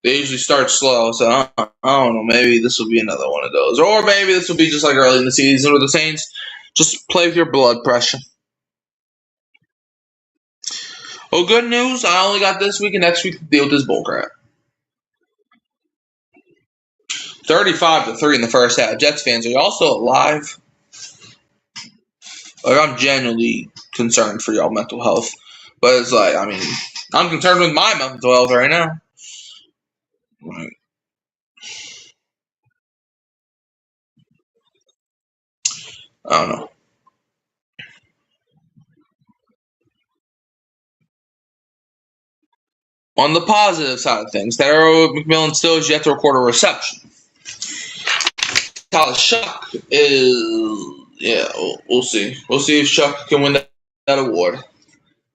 they usually start slow. So I don't know. Maybe this will be another one of those, or maybe this will be just like early in the season where the Saints just play with your blood pressure. Well, good news. I only got this week and next week to deal with this bullcrap. 35-3 in the first half. Jets fans, are y'all still alive? Like, I'm genuinely concerned for y'all mental health. But it's like, I mean, I'm concerned with my mental health right now. Like, I don't know. On the positive side of things, Darrell McMillan still has yet to record a reception. Tyler Shuck is, yeah, we'll see. We'll see if Shuck can win that award.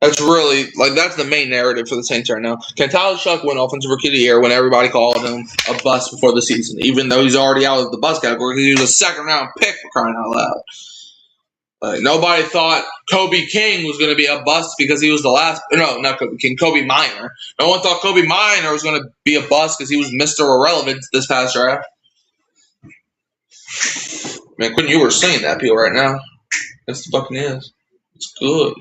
That's really, like, that's the main narrative for the Saints right now. Can Tyler Shuck win Offensive Rookie of the Year when everybody called him a bust before the season, even though he's already out of the bust category because he was a 2nd-round pick, for crying out loud. Like, nobody thought Kobe King was going to be a bust because he was the last. No, not Kobe King. Kobe Minor. No one thought Kobe Minor was going to be a bust because he was Mr. Irrelevant this past draft. Man, Quentin, you were singing that appeal right now. That's the Buccaneers. It's good.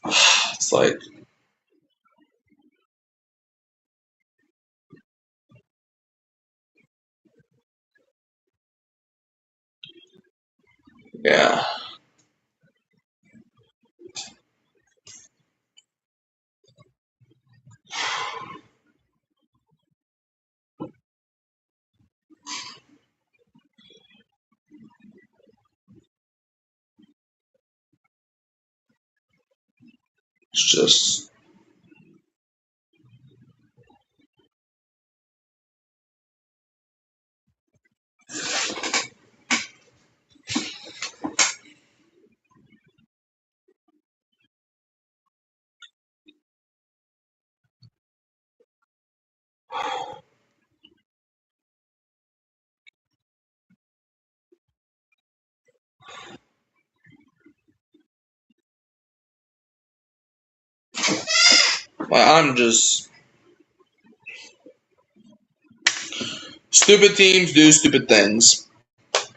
It's like, yeah. It's just. I'm just. Stupid teams do stupid things.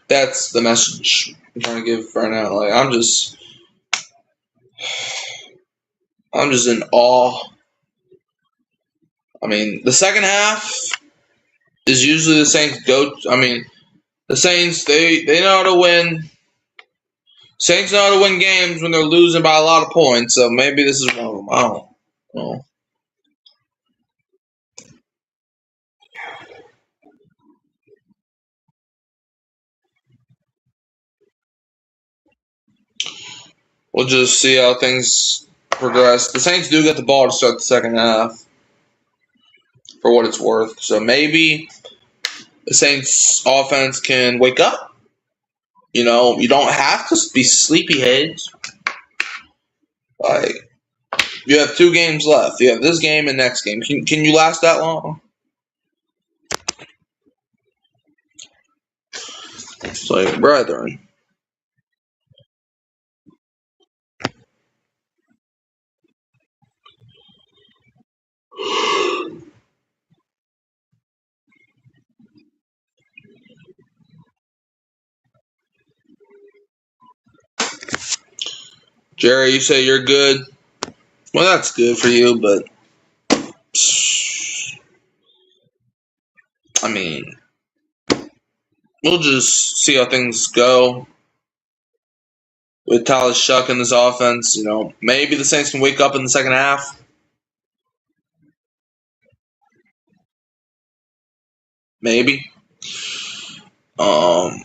That's the message I'm trying to give right now. Like, I'm just in awe. I mean, the second half is usually the Saints go. I mean, the Saints, they know how to win. Saints know how to win games when they're losing by a lot of points. So maybe this is one of them. I don't know. we'll just see how things progress. The Saints do get the ball to start the second half, for what it's worth. So maybe the Saints offense can wake up. You know, you don't have to be sleepyheads. Like, you have 2 games left. You have this game and next game. Can you last that long? It's like, brethren. Jerry, you say you're good. Well, that's good for you, but I mean, we'll just see how things go with Tyler Shuck in this offense. You know, maybe the Saints can wake up in the second half. Maybe. Gotta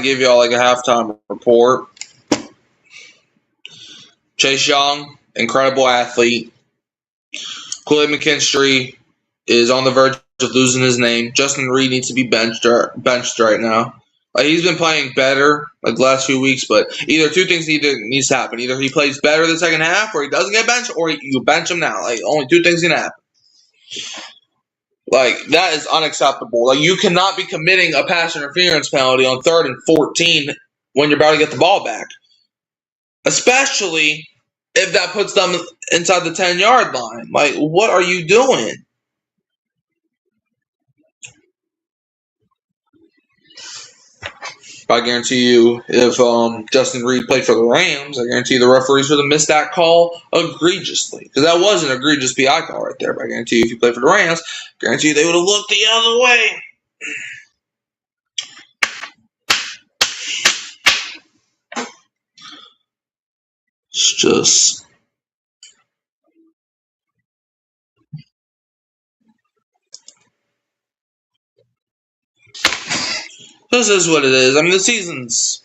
give y'all like a halftime report. Chase Young, incredible athlete. Kool-Aid McKinstry is on the verge of losing his name. Justin Reed needs to be benched right now. He's been playing better like the last few weeks, but either 2 things needs to happen. Either he plays better the second half, or he doesn't get benched, or you bench him now. Like, only 2 things can happen. Like, that is unacceptable. Like, you cannot be committing a pass interference penalty on 3rd and 14 when you're about to get the ball back. Especially if that puts them inside the 10-yard line. Like, what are you doing? I guarantee you, if Justin Reed played for the Rams, I guarantee the referees would have missed that call egregiously. Because that was an egregious PI call right there. But I guarantee you, if you played for the Rams, I guarantee you they would have looked the other way. It's just... this is what it is. I mean, the season's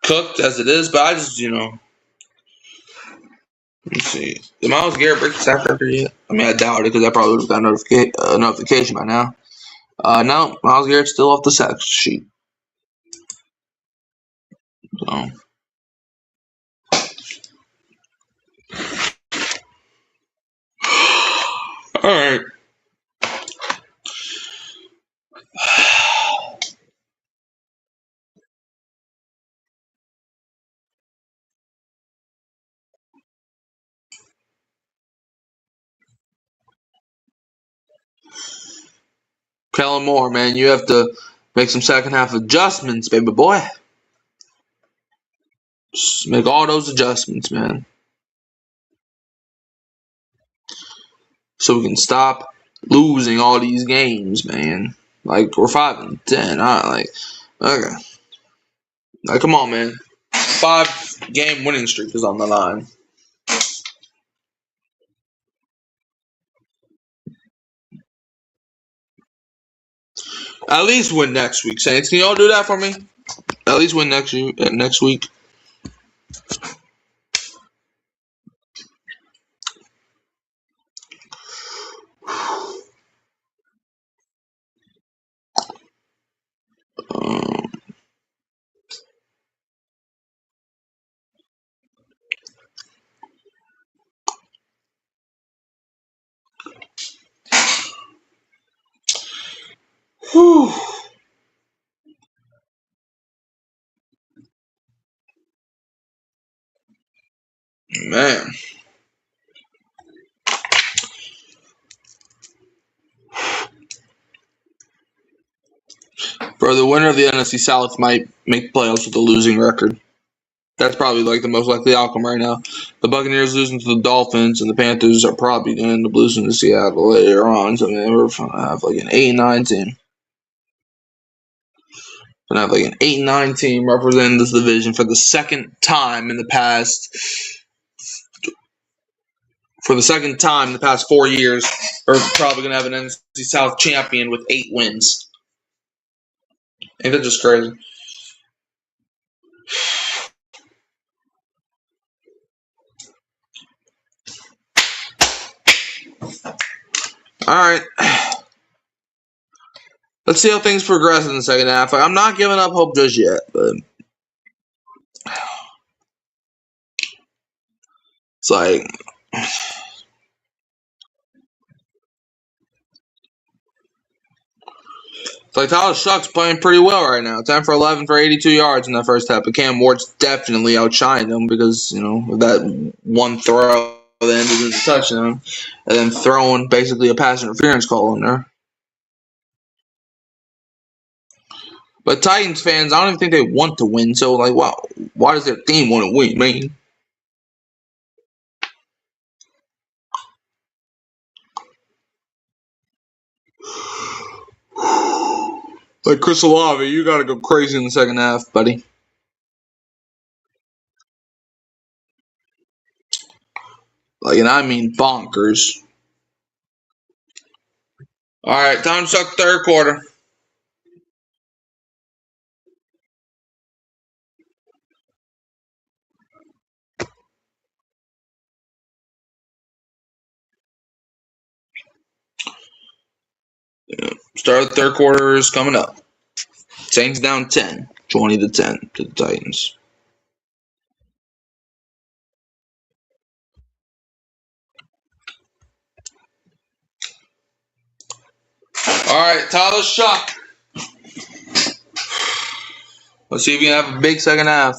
cooked as it is, but I just, let me see. Did Myles Garrett break the sack record yet? I mean, I doubt it because I probably would have got a notification by now. No, Myles Garrett's still off the sack sheet. So. All right. Kellen Moore, man, you have to make some second half adjustments, baby boy. Just make all those adjustments, man. So we can stop losing all these games, man. Like, we're 5-10. Okay. Like, come on, man. 5-game winning streak is on the line. At least win next week, Saints. Can y'all do that for me? At least win next week. Whew. Man. Bro, the winner of the NFC South might make playoffs with a losing record. That's probably like the most likely outcome right now. The Buccaneers losing to the Dolphins, and the Panthers are probably going to end up losing to Seattle later on. So we're going to have like an 8-9 team. Going to have like an 8-9 team representing this division for the second time in the past. For the second time in the past 4 years, we're probably going to have an NFC South champion with 8 wins. Ain't that just crazy? All right. Let's see how things progress in the second half. I'm not giving up hope just yet, but it's like Tyler Shuck's playing pretty well right now. 10 for 11 for 82 yards in that first half. But Cam Ward's definitely outshined him because, of that one throw that ended in a touchdown. And then throwing basically a pass interference call in there. But Titans fans, I don't even think they want to win. So, like, why does their team want to win, man? Like Chris Olave, you got to go crazy in the second half, buddy. Like, and I mean bonkers. All right, time to start the third quarter. Start of the third quarter is coming up. Saints down 10, 20-10 to the Titans. All right, Tyler Shough. Let's see if we can have a big second half.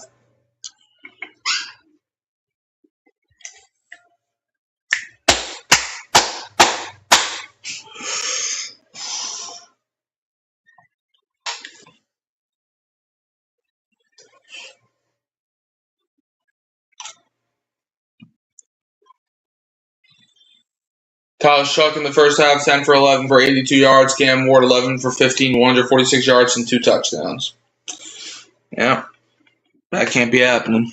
Tyler Shough in the first half, 10 for 11 for 82 yards. Cam Ward, 11 for 15, 146 yards and 2 touchdowns. Yeah, that can't be happening.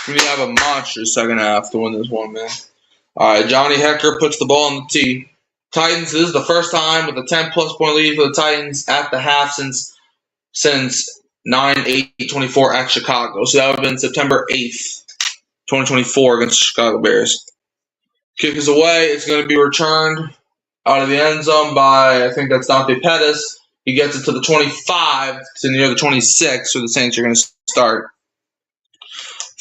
We have a monstrous second half to win this one, man. All right, Johnny Hekker puts the ball on the tee. Titans, this is the first time with a 10-plus point lead for the Titans at the half since 9/8/24 at Chicago. So that would have been September 8th, 2024 against the Chicago Bears. Kick is away. It's going to be returned out of the end zone by, I think that's Dante Pettis. He gets it to the 25 to near the 26, so the Saints are going to start.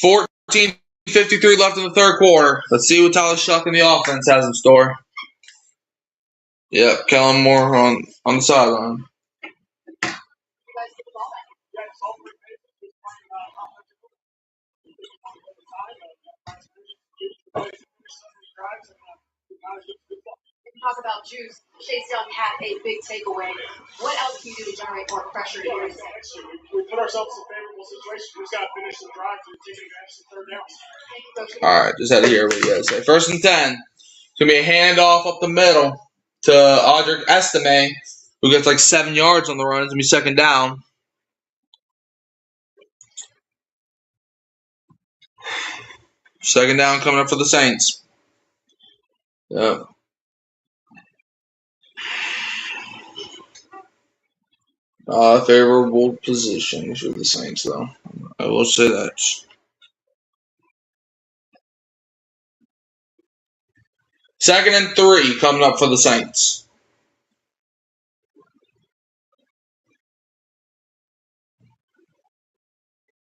14:53 left in the third quarter. Let's see what Tyler Shough and the offense has in store. Yep, Kellen Moore on the sideline. Talk about juice. Chase Young had a big takeaway. What else can you do to generate more pressure here? We put ourselves in a favorable situation. We just got to finish the drive to take advantage of third downs. All right, just had to hear what you guys say. 1st and 10. It's going to be a handoff up the middle to Audric Estime, who gets like 7 yards on the run. It's going to be second down. Second down coming up for the Saints. Yep. Favorable position for the Saints, though. I will say that. Second and 3 coming up for the Saints.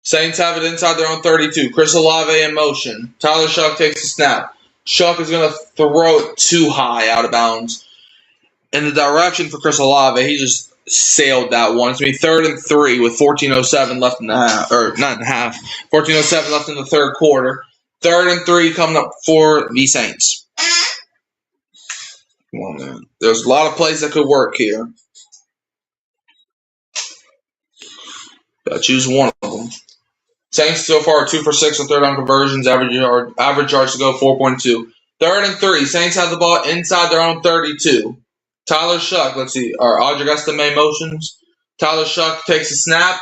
Saints have it inside their own 32. Chris Olave in motion. Tyler Shough takes the snap. Shough is going to throw it too high out of bounds. In the direction for Chris Olave, he just sailed that one. It's going to be 3rd and 3 with 14:07 left in the half. Or not in the half. 14:07 left in the third quarter. 3rd and 3 coming up for the Saints. Come on, man. There's a lot of plays that could work here. Got to choose one of them. Saints so far 2 for 6 on third down conversions. Average yards to go 4.2. 3rd and 3. Saints have the ball inside their own 32. Tyler Shough, let's see, our Audric Estime motions. Tyler Shough takes a snap.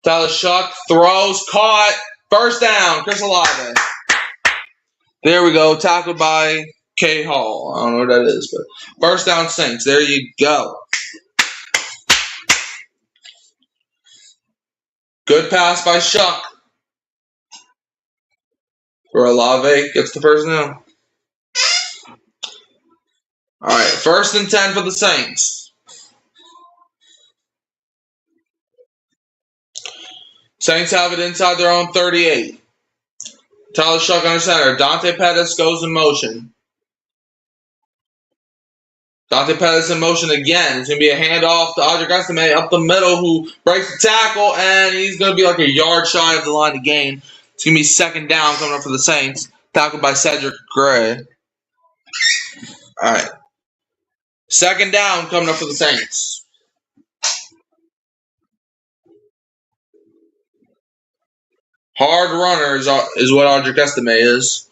Tyler Shough throws, caught, first down, Chris Olave. There we go, tackled by K. Hall. I don't know what that is, but first down Saints. There you go. Good pass by Shough. Where Olave gets the first down. All right, 1st and 10 for the Saints. Saints have it inside their own 38. Tyler Shough under center. Dante Pettis goes in motion. Dante Pettis in motion again. It's going to be a handoff to Audric Estime up the middle, who breaks the tackle, and he's going to be like a yard shy of the line of gain. It's going to be 2nd down coming up for the Saints. Tackled by Cedric Gray. All right. 2nd down coming up for the Saints. Hard runner is what Audric Estime is.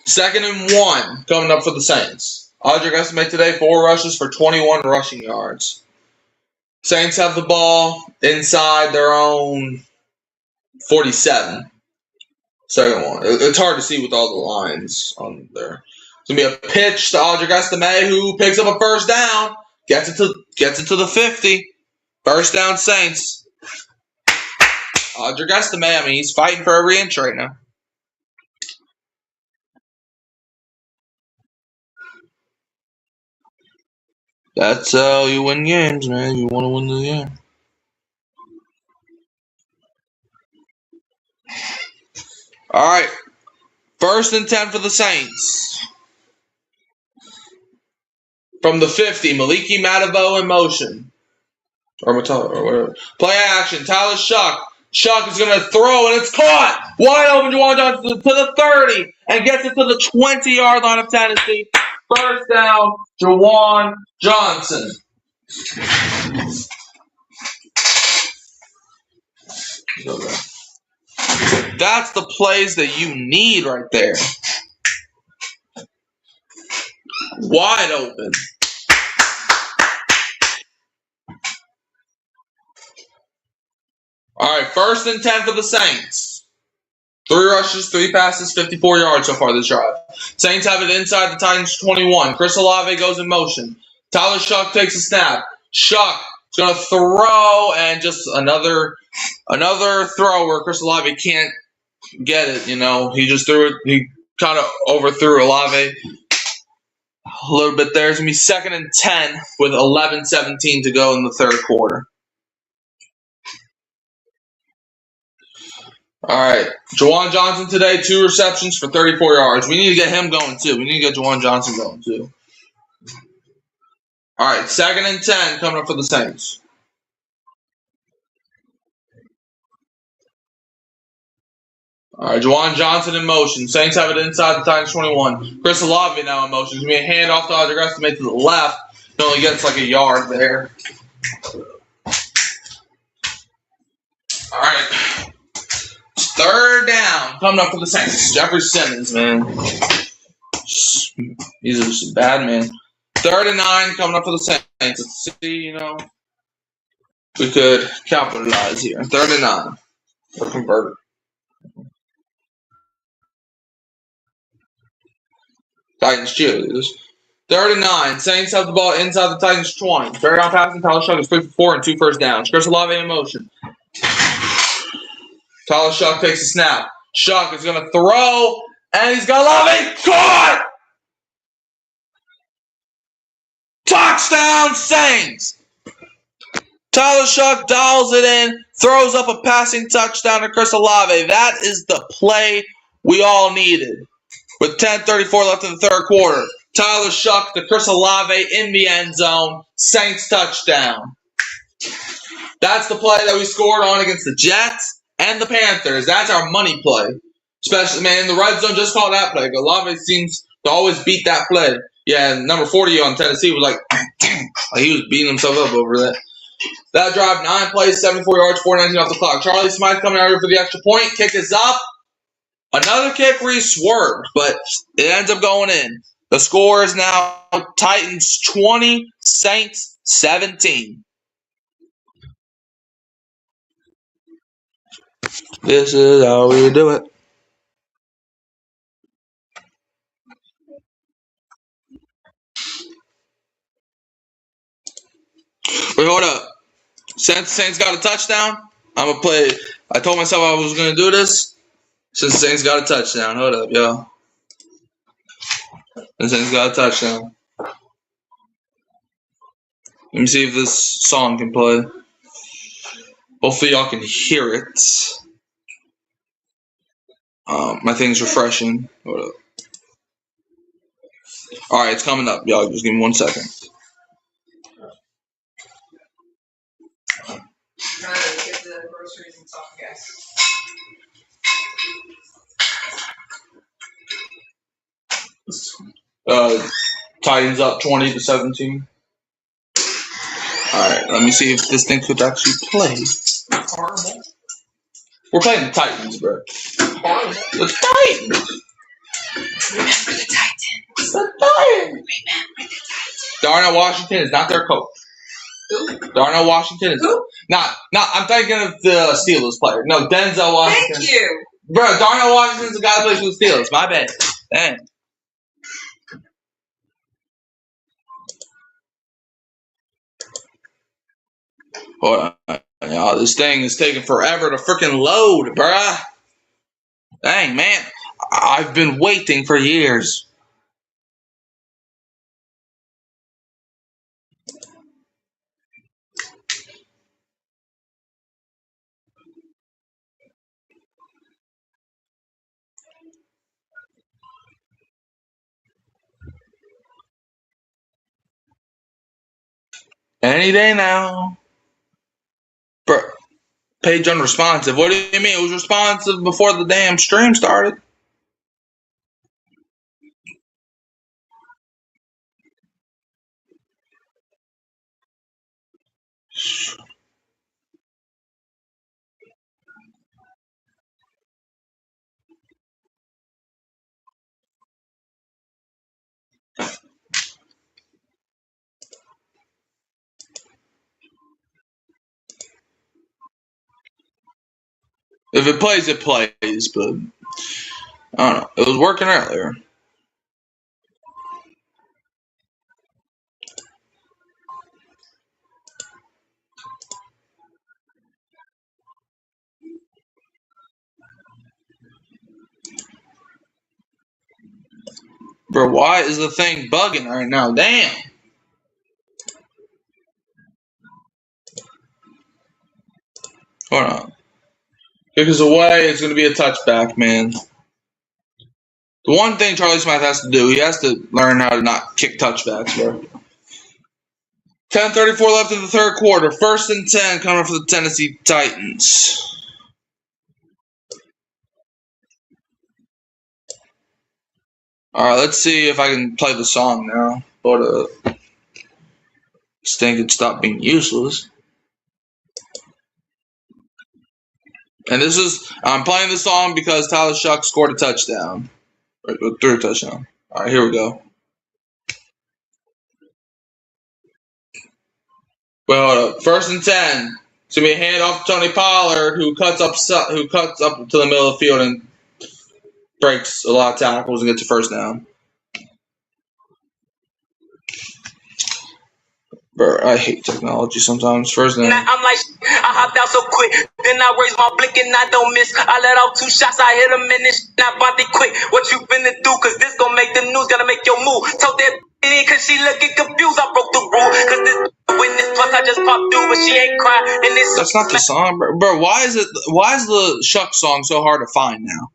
2nd and 1 coming up for the Saints. Audric Estime today, 4 rushes for 21 rushing yards. Saints have the ball inside their own 47. 2nd one. It's hard to see with all the lines on there. It's going to be a pitch to Audric Estime, who picks up a 1st down. Gets it to the 50. 1st down Saints. Audric Estime, I mean, he's fighting for every inch right now. That's how you win games, man. You want to win the game. All right. 1st and 10 for the Saints. From the 50, Maliki Matavo in motion. Or whatever. Play action. Tyler Shough. Shough is going to throw, and it's caught. Wide open, Juwan Johnson to the 30, and gets it to the 20-yard line of Tennessee. 1st down, Juwan Johnson. That's the plays that you need right there. Wide open. All right, 1st and 10 for the Saints. 3 rushes, 3 passes, 54 yards so far this drive. Saints have it inside the Titans 21. Chris Olave goes in motion. Tyler Shough takes a snap. Shough is going to throw, and just another throw where Chris Olave can't get it. You know, he just threw it. He kind of overthrew Olave a little bit there. It's going to be 2nd and 10 with 11:17 to go in the 3rd quarter. All right. Juwan Johnson today, 2 receptions for 34 yards. We need to get him going, too. We need to get Juwan Johnson going, too. All right. 2nd and 10 coming up for the Saints. All right. Juwan Johnson in motion. Saints have it inside the Titans 21. Chris Olave now in motion. It's going to be a handoff to Audric Estime to the left. He only gets like a yard there. All right. 3rd down coming up for the Saints. Jeffrey Simmons, man. He's just a bad man. 3rd and 9 coming up for the Saints. Let's see, you know, we could capitalize here. 3rd and 9. Or convert it. Titans cheerleaders. 3rd and 9. Saints have the ball inside the Titans 20. 3rd down passing. Tyler Shough is 3 for 4 and 2 first downs. Chris Olave in motion. Tyler Shough takes a snap. Shough is going to throw, and he's got Olave. Caught! Touchdown Saints! Tyler Shough dials it in, throws up a passing touchdown to Chris Olave. That is the play we all needed. With 10:34 left in the 3rd quarter, Tyler Shough to Chris Olave in the end zone. Saints touchdown. That's the play that we scored on against the Jets and the Panthers. That's our money play. Especially, man, in the red zone, just call that play. Olave seems to always beat that play. Yeah, number 40 on Tennessee was like he was beating himself up over that. That drive, 9 plays, 74 yards, 4:19 off the clock. Charlie Smythe coming out here for the extra point. Kick is up. Another kick where he swerved, but it ends up going in. The score is now Titans 20, Saints 17. This is how we do it. Wait, hold up. Since Saints got a touchdown, I'm gonna play. I told myself I was gonna do this. Since Saints got a touchdown, hold up, yo. Since Saints got a touchdown. Let me see if this song can play. Hopefully y'all can hear it. My thing's refreshing. Hold up. All right, it's coming up, y'all. Just give me 1 second. Trying to get the groceries and stuff, guys. Titans up 20-17. All right, let me see if this thing could actually play. Horrible. We're playing the Titans, bro. Horrible. The Titans. Remember the Titans. The Titans. Remember the Titans. Darnell Washington is not their coach. Who? Darnell Washington is Who? not. I'm thinking of the Steelers player. No, Denzel Washington. Thank you. Bro, Darnell Washington's the guy that plays for the Steelers. My bad. Dang. Hold on. Y'all, this thing is taking forever to freaking load, bruh. Dang, man. I've been waiting for years. Any day now. Bro, page unresponsive. What do you mean? It was responsive before the damn stream started. If it plays, it plays, but I don't know. It was working earlier. Bro, why is the thing bugging right now? Damn. Hold on. Because away, it's going to be a touchback, man. The one thing Charlie Smith has to do, he has to learn how to not kick touchbacks, bro. 10:34 left in the third quarter. 1st and 10 coming for the Tennessee Titans. All right, let's see if I can play the song now. But this thing could stop being useless. And I'm playing this song because Tyler Shuck scored a touchdown. Or threw a touchdown. All right, here we go. Well, 1st and 10. It's gonna be a handoff to Tony Pollard, who cuts up to the middle of the field and breaks a lot of tackles and gets a first down. Bro, I hate technology sometimes. First down. I'm like, I hopped out so quick. Then I raised my blick and I don't miss. I let out 2 shots, I hit him in this. I bought it quick. What you finna do? Cause this gon' make the news. Gotta make your move. Told that in cause she looking confused. I broke the rule. Cause this witness plus I just popped through, but she ain't crying. And this That's not the song, bro. Why is the Shuck song so hard to find now?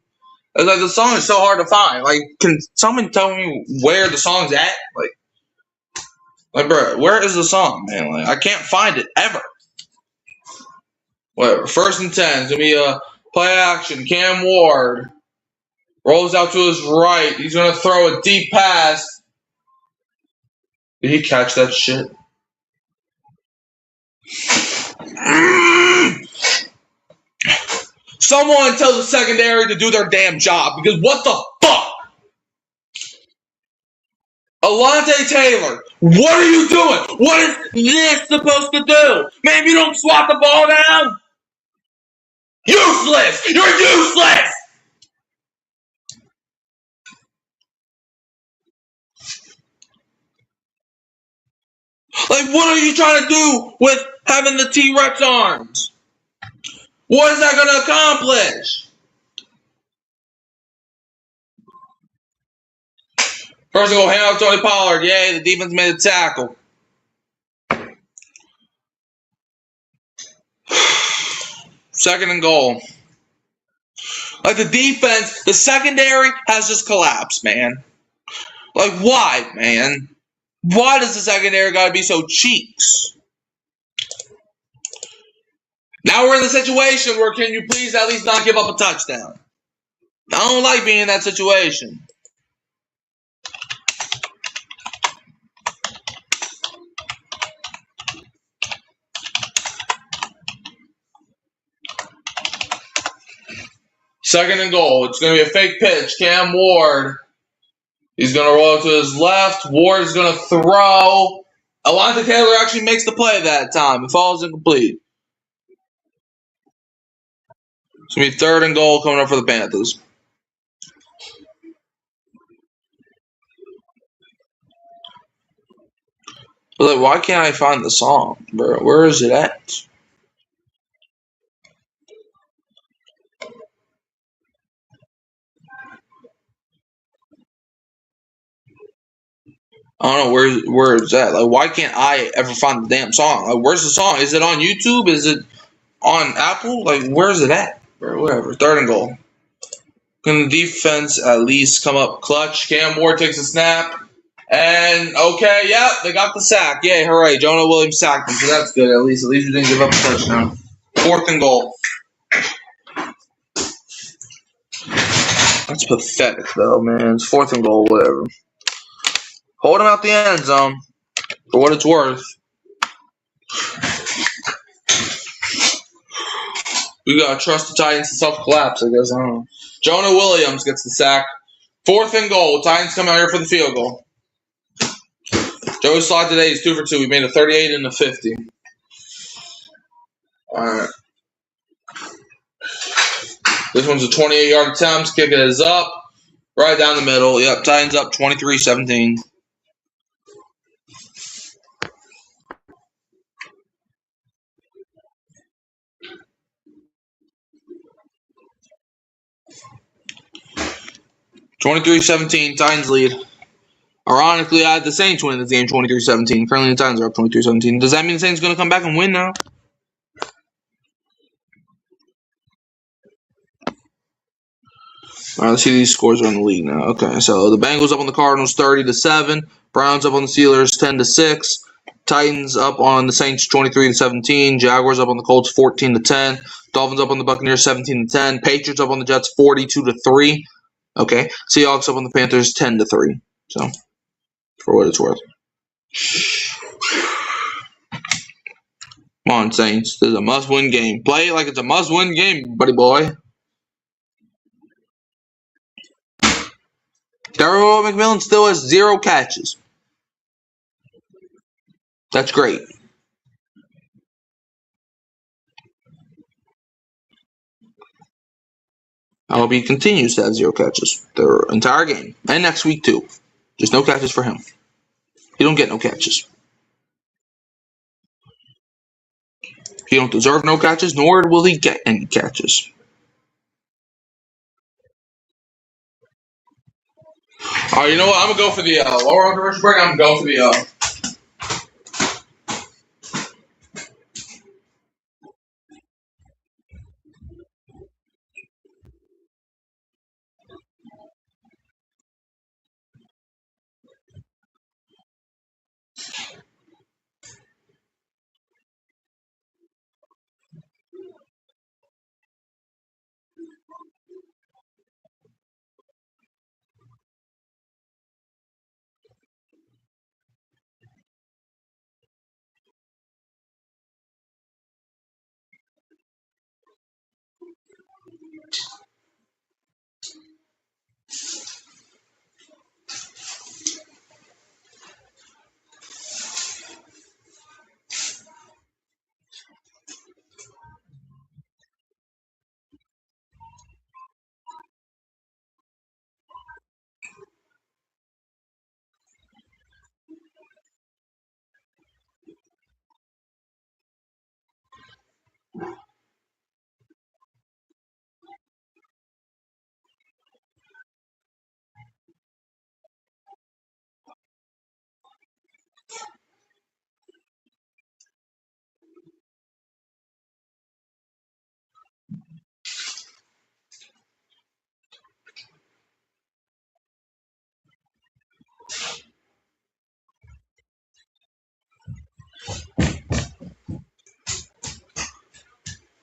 It's like the song is so hard to find. Like, can someone tell me where the song's at? Like, bro, where is the song, man? Like, I can't find it ever. Whatever. 1st and 10. It's gonna be a play action. Cam Ward rolls out to his right. He's gonna throw a deep pass. Did he catch that shit? Someone tell the secondary to do their damn job, because what the fuck? Alontae Taylor, what are you doing? What is this supposed to do? Man, if you don't swat the ball down, useless! You're useless! Like, what are you trying to do with having the T-Rex arms. What is that going to accomplish? First of all, hand off Tony Pollard. Yay, the defense made a tackle. Second and goal. Like the defense, the secondary has just collapsed, man. Like why, man? Why does the secondary got to be so cheeks? Now we're in the situation where can you please at least not give up a touchdown? I don't like being in that situation. Second and goal. It's going to be a fake pitch. Cam Ward. He's going to roll to his left. Ward is going to throw. Alontae Taylor actually makes the play that time. It falls incomplete. It's going to be third and goal coming up for the Panthers. Like, why can't I find the song, bro? Where is it at? I don't know where it's at. Like, why can't I ever find the damn song? Like, where's the song? Is it on YouTube? Is it on Apple? Like, where's it at? Or whatever. Third and goal. Can the defense at least come up clutch? Cam Ward takes a snap. And, okay, yeah, they got the sack. Yay, hooray. Jonah Williams sacked him, so that's good. At least we didn't give up a touchdown. Fourth and goal. That's pathetic, though, man. It's fourth and goal, whatever. Hold him out the end zone for what it's worth. We gotta trust the Titans to self-collapse, I guess. I don't know. Jonah Williams gets the sack. Fourth and goal. Titans come out here for the field goal. Joey Slot today is 2 for 2. We made a 38 and a 50. Alright. This one's a 28-yard attempt. Kicking is up. Right down the middle. Yep, Titans up 23-17. Titans lead. Ironically, I had the Saints win this game 23-17. Currently, the Titans are up 23-17. Does that mean the Saints are going to come back and win now? All right, let's see these scores are in the league now. Okay, so the Bengals up on the Cardinals 30-7. Browns up on the Steelers 10-6. Titans up on the Saints 23-17. Jaguars up on the Colts 14-10. Dolphins up on the Buccaneers 17-10. Patriots up on the Jets 42-3. Okay, Seahawks up on the Panthers 10-3. So, for what it's worth. Come on, Saints. This is a must-win game. Play it like it's a must-win game, buddy boy. Darrell McMillan still has 0 catches. That's great. I hope he continues to have 0 catches the entire game. And next week, too. Just no catches for him. He don't get no catches. He don't deserve no catches, nor will he get any catches. All right, you know what? I'm going to go for the while we're on commercial break, I'm going to go for the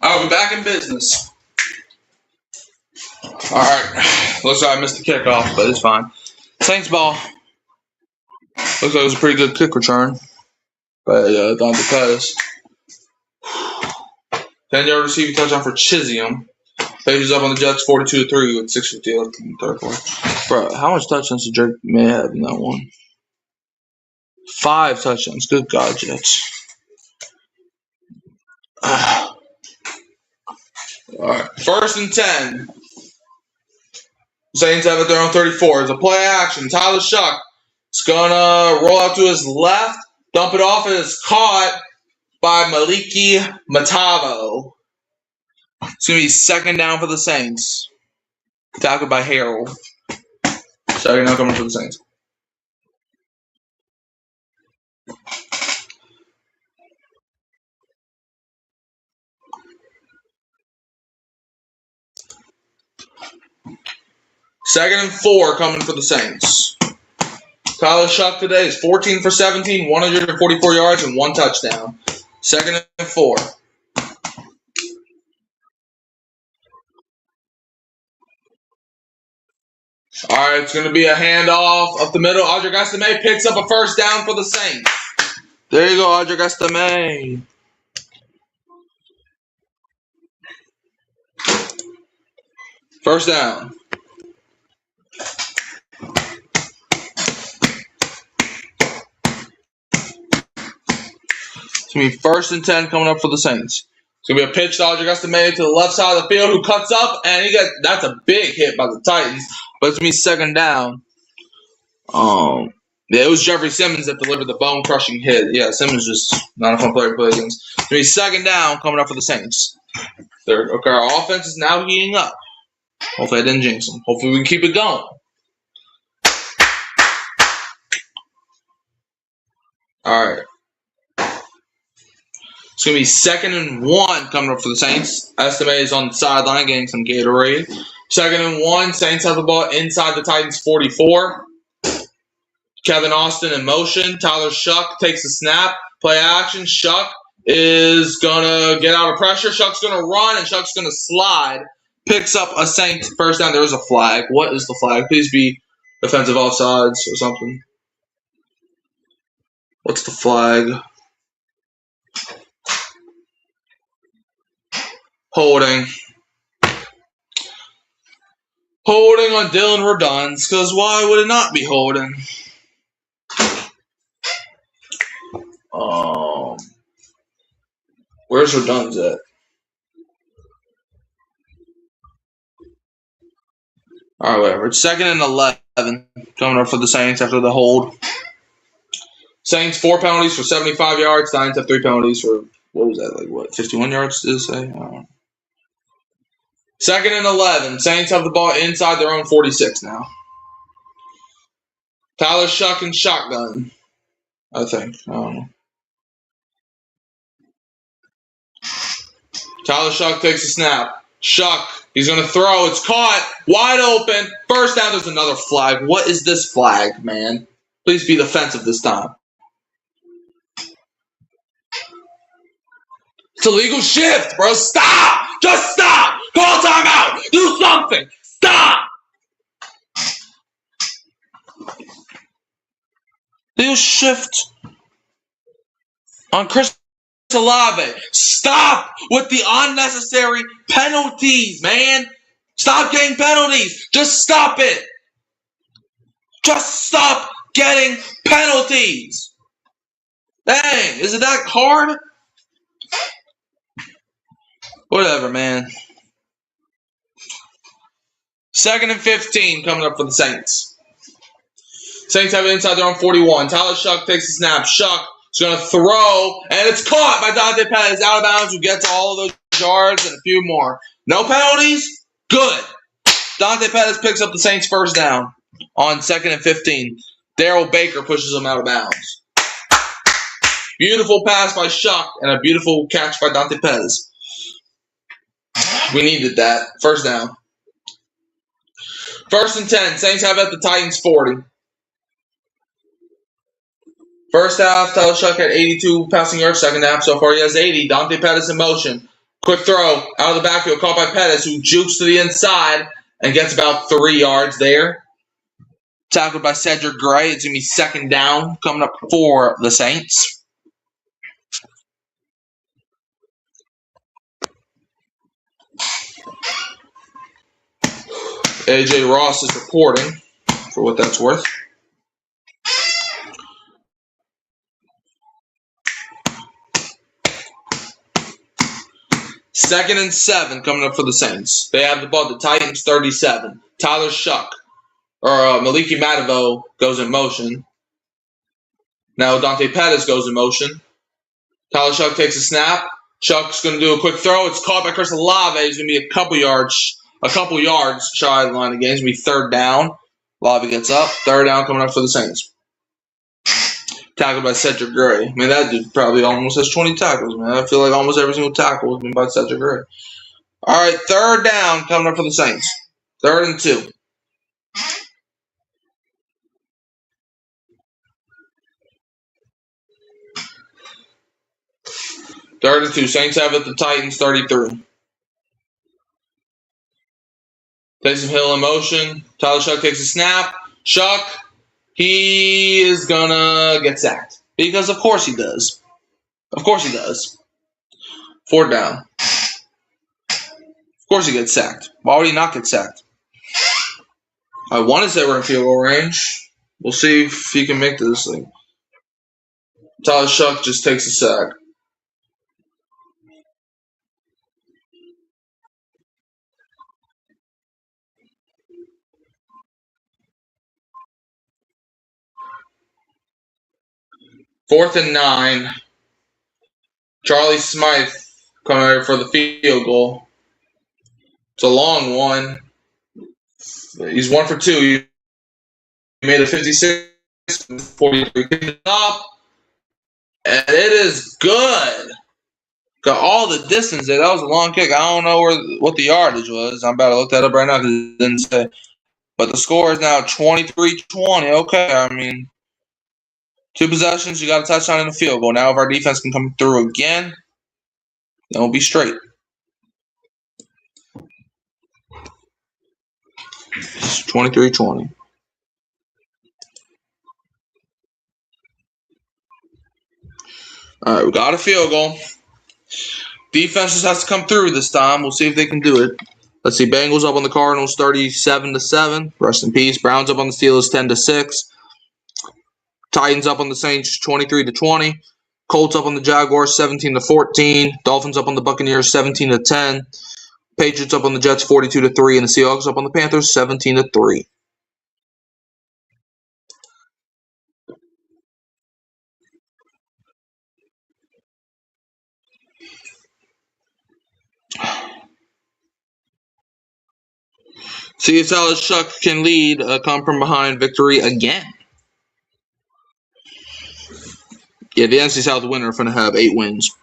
I'll be back in business. All right. Looks like I missed the kickoff, but it's fine. Saints ball. Looks like it was a pretty good kick return by Dante Pettis. 10-yard receiving touchdown for Chisholm. Pages up on the Jets 42-3 with 6:50 left in the third quarter. Bro, how much touchdowns did Drake May have in that one? 5 touchdowns. Good God, Jets. All right. 1st and 10. Saints have it their own 34. It's a play action. Tyler Shough is going to roll out to his left, dump it off, and it's caught by Maliki Matavo. It's going to be 2nd down for the Saints. Tackled by Harold. 2nd down coming for the Saints. Second and 4 coming for the Saints. Tyler Shough today is 14 for 17, 144 yards, and 1 touchdown. 2nd and 4. All right, it's going to be a handoff up the middle. Audric Estime picks up a 1st down for the Saints. There you go, Audric Estime. First down. It's going to be 1st and 10 coming up for the Saints. It's going to be a pitch to Audric Estime to the left side of the field, who cuts up, and that's a big hit by the Titans. But it's going to be 2nd down. Yeah, it was Jeffrey Simmons that delivered the bone-crushing hit. Yeah, Simmons just not a fun player to play against. It's going to be 2nd down coming up for the Saints. Okay, our offense is now heating up. Hopefully I didn't jinx them. Hopefully we can keep it going. All right. It's going to be 2nd and 1 coming up for the Saints. Estime is on the sideline getting some Gatorade. 2nd and 1. Saints have the ball inside the Titans 44. Kevin Austin in motion. Tyler Shough takes the snap. Play action. Shough is going to get out of pressure. Shuck's going to run, and Shuck's going to slide. Picks up a Saints 1st down. There is a flag. What is the flag? Please be defensive offsides or something. What's the flag? Holding. Holding on Dylan Rodunz, because why would it not be holding? Where's Rodunz at? All right, whatever. It's 2nd and 11 coming up for the Saints after the hold. Saints 4 penalties for 75 yards. Titans have 3 penalties for, what was that, 51 yards, did it say? I don't know. 2nd and 11. Saints have the ball inside their own 46 now. Tyler Shough in shotgun, I think. I don't know. Tyler Shough takes a snap. Shough, he's going to throw. It's caught. Wide open. 1st down. There's another flag. What is this flag, man? Please be defensive this time. It's a legal shift, bro. Stop! Just stop! Call timeout! Do something! Stop! Legal shift on Chris Olave. Stop with the unnecessary penalties, man. Stop getting penalties. Just stop it. Just stop getting penalties. Dang, is it that hard? Whatever, man. 2nd and 15 coming up for the Saints. Saints have it inside their own 41. Tyler Shough takes the snap. Shough is going to throw, and it's caught by Dante Pettis out of bounds, who gets all of those yards and a few more. No penalties? Good. Dante Pettis picks up the Saints' first down on 2nd and 15. Darrell Baker pushes him out of bounds. Beautiful pass by Shuck and a beautiful catch by Dante Pettis. We needed that. First down. 1st and 10. Saints have at the Titans 40. First half, Tyler Shuck had 82 passing yards. Second half, so far he has 80. Dante Pettis in motion. Quick throw out of the backfield, caught by Pettis, who jukes to the inside and gets about 3 yards there. Tackled by Cedric Gray. It's going to be 2nd down coming up for the Saints. A.J. Ross is reporting, for what that's worth. Second and 7 coming up for the Saints. They have the ball at the Titans 37. Tyler Shuck, or Maliki Matavo goes in motion. Now Dante Pettis goes in motion. Tyler Shuck takes a snap. Shuck's going to do a quick throw. It's caught by Chris Olave. He's going to be a couple yards shy of the line of game. It's going to be 3rd down. Olave gets up. 3rd down coming up for the Saints. Tackled by Cedric Gray. I mean, that dude probably almost has 20 tackles, man. I feel like almost every single tackle has been by Cedric Gray. All right, 3rd down coming up for the Saints. 3rd and 2. Third and 2. Saints have it the Titans 33. Taysom Hill in motion. Tyler Shuck takes a snap. Shuck, he is going to get sacked. Because of course he does. Of course he does. 4th down. Of course he gets sacked. Why would he not get sacked? I want to say we're in field goal range. We'll see if he can make this thing. Tyler Shuck just takes a sack. Fourth and 9. Charlie Smythe coming over for the field goal. It's a long one. He's 1 for 2. He made a 56, 43 up, and it is good. Got all the distance there. That was a long kick. I don't know what the yardage was. I'm about to look that up right now because it didn't say. But the score is now 23-20. Okay, I mean, 2 possessions. You got a touchdown and a field goal. Now if our defense can come through again, then we'll be straight. It's 23-20. All right, we got a field goal. Defense just has to come through this time. We'll see if they can do it. Let's see. Bengals up on the Cardinals 37-7. Rest in peace. Browns up on the Steelers 10-6. Titans up on the Saints 23-20. Colts up on the Jaguars 17-14. Dolphins up on the Buccaneers 17-10. Patriots up on the Jets 42-3. And the Seahawks up on the Panthers 17-3. See if Tyler Shuck can lead a come from behind victory again. Yeah, the NFC South winner are going to have 8 wins.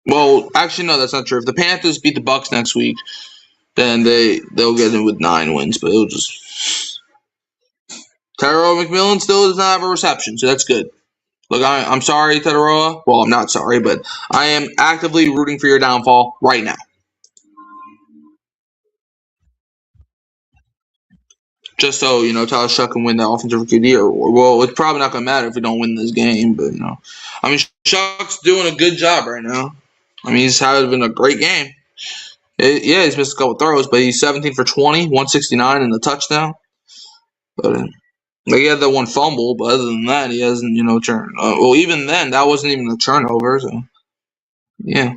Well, actually, no, that's not true. If the Panthers beat the Bucs next week, then they'll get in with 9 wins. But it'll just Tyrell McMillan still does not have a reception, so that's good. Look, I'm sorry, Tataroa. Well, I'm not sorry, but I am actively rooting for your downfall right now. Just so, Tyler Shuck can win the Offensive Rookie of the Year. Well, it's probably not going to matter if we don't win this game, but, I mean, Shuck's doing a good job right now. I mean, he's having a great game. He's missed a couple throws, but he's 17 for 20, 169 and a touchdown. But he had that one fumble, but other than that, he hasn't, turned. Well, even then, that wasn't even a turnover, so, yeah.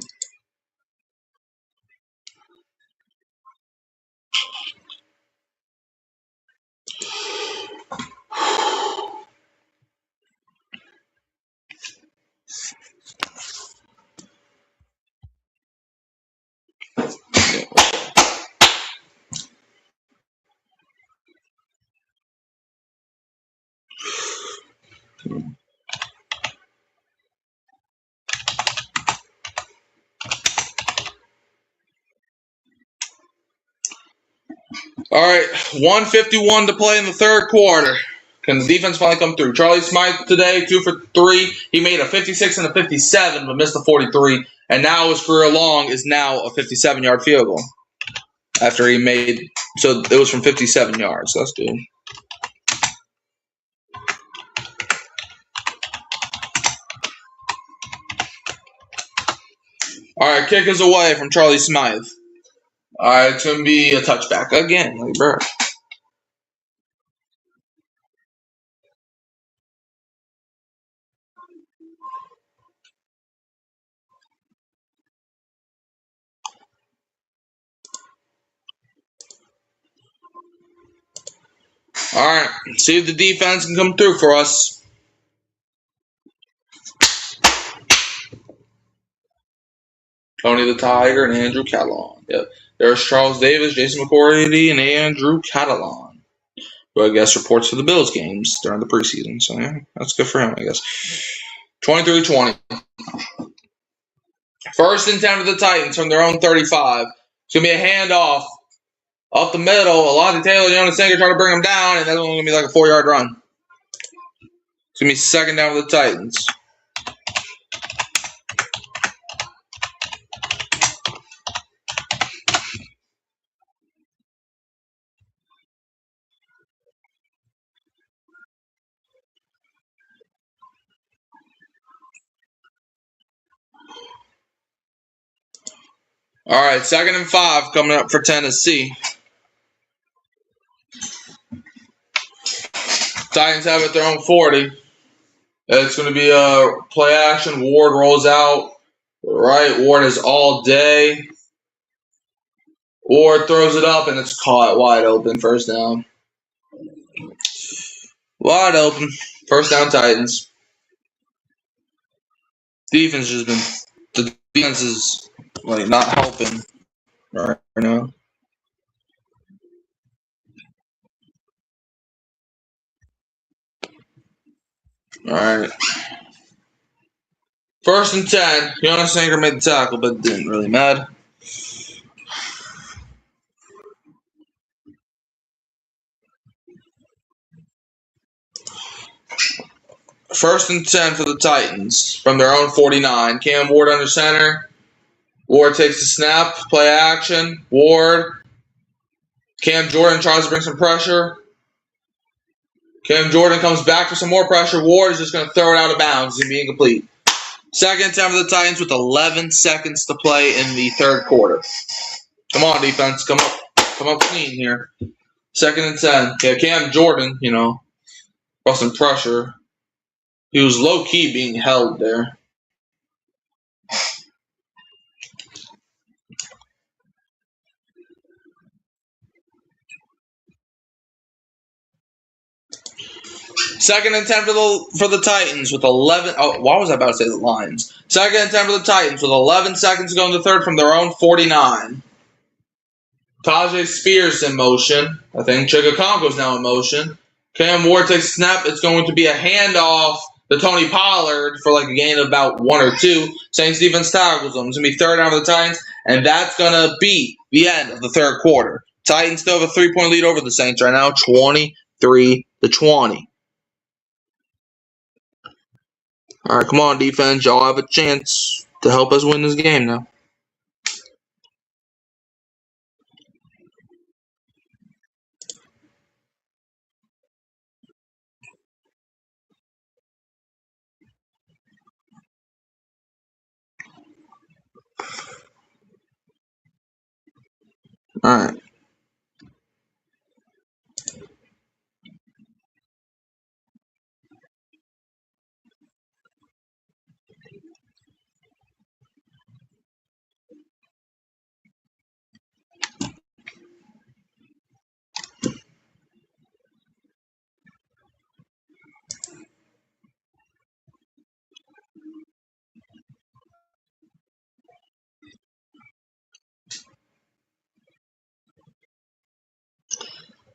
All right, 1:51 to play in the third quarter. Can the defense finally come through? Charlie Smythe today, 2 for 3. He made a 56 and a 57, but missed a 43. And now his career long is now a 57-yard field goal. After he made, so it was from 57 yards. That's good. All right, kick is away from Charlie Smythe. All right, it's going to be a touchback again. Like, bro. All right, see if the defense can come through for us. Tony the Tiger and Andrew Catalon. Yep. There's Charles Davis, Jason McCourty, and Andrew Catalon, who I guess reports to the Bills games during the preseason. So, yeah, that's good for him, I guess. 23-20. First and 10 for the Titans from their own 35. It's going to be a handoff up the middle. Alontae Taylor, Jonas Singer trying to bring him down, and that's only going to be like a 4-yard run. It's going to be second down for the Titans. All right, 2nd and 5 coming up for Tennessee. Titans have it their own 40. It's going to be a play action. Ward rolls out. Right, Ward is all day. Ward throws it up, and it's caught wide open. First down. Wide open. First down, Titans. Defense has been. The defense is like not helping right now. All right. 1st and 10. Jonas Singer made the tackle, but it didn't really matter. First and 10 for the Titans from their own 49. Cam Ward under center. Ward takes the snap. Play action. Ward. Cam Jordan tries to bring some pressure. Cam Jordan comes back for some more pressure. Ward is just going to throw it out of bounds. It's going to be incomplete. 2nd and 10 for the Titans with 11 seconds to play in the third quarter. Come on, defense. Come up clean here. 2nd and 10. Yeah, Cam Jordan, brought some pressure. He was low-key being held there. Second and 10 for the Titans with 11. Oh, why was I about to say the Lions? 2nd and 10 for the Titans with 11 seconds to go in the third from their own 49. Tajay Spears in motion. I think Chigakonko's now in motion. Cam Ward takes a snap. It's going to be a handoff to Tony Pollard for like a gain of about 1 or 2. Saints defense tackles him. It's going to be 3rd down for the Titans, and that's going to be the end of the third quarter. Titans still have a 3-point lead over the Saints right now, 23-20. All right, come on, defense. Y'all have a chance to help us win this game now. All right.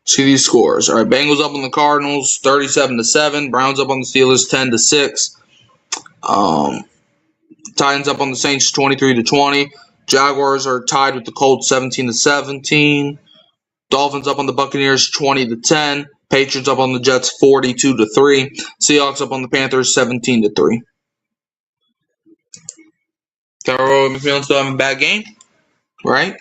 See these scores. All right, Bengals up on the Cardinals, 37-7. Browns up on the Steelers, 10-6. Titans up on the Saints, 23-20. Jaguars are tied with the Colts, 17-17. Dolphins up on the Buccaneers 20-10. Patriots up on the Jets 42-3. Seahawks up on the Panthers 17-3. Tyrell McMillan still having a bad game, right?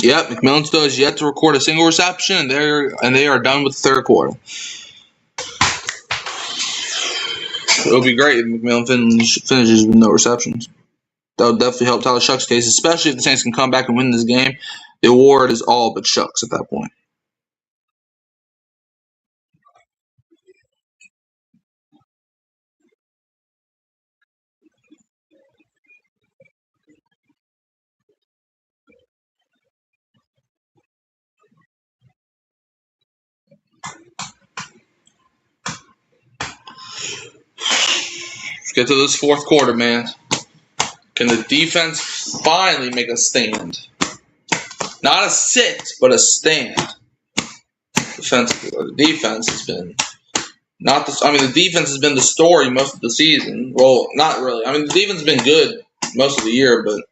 Yep, McMillan still has yet to record a single reception, and they are done with the third quarter. It'll be great if McMillan finishes with no receptions. That would definitely help Tyler Shuck's case, especially if the Saints can come back and win this game. The award is all but Shucks at that point. Let's get to this fourth quarter, man. Can the defense finally make a stand? Not a sit, but a stand. The defense has been the defense has been the story most of the season. Well, not really. I mean, the defense has been good most of the year, but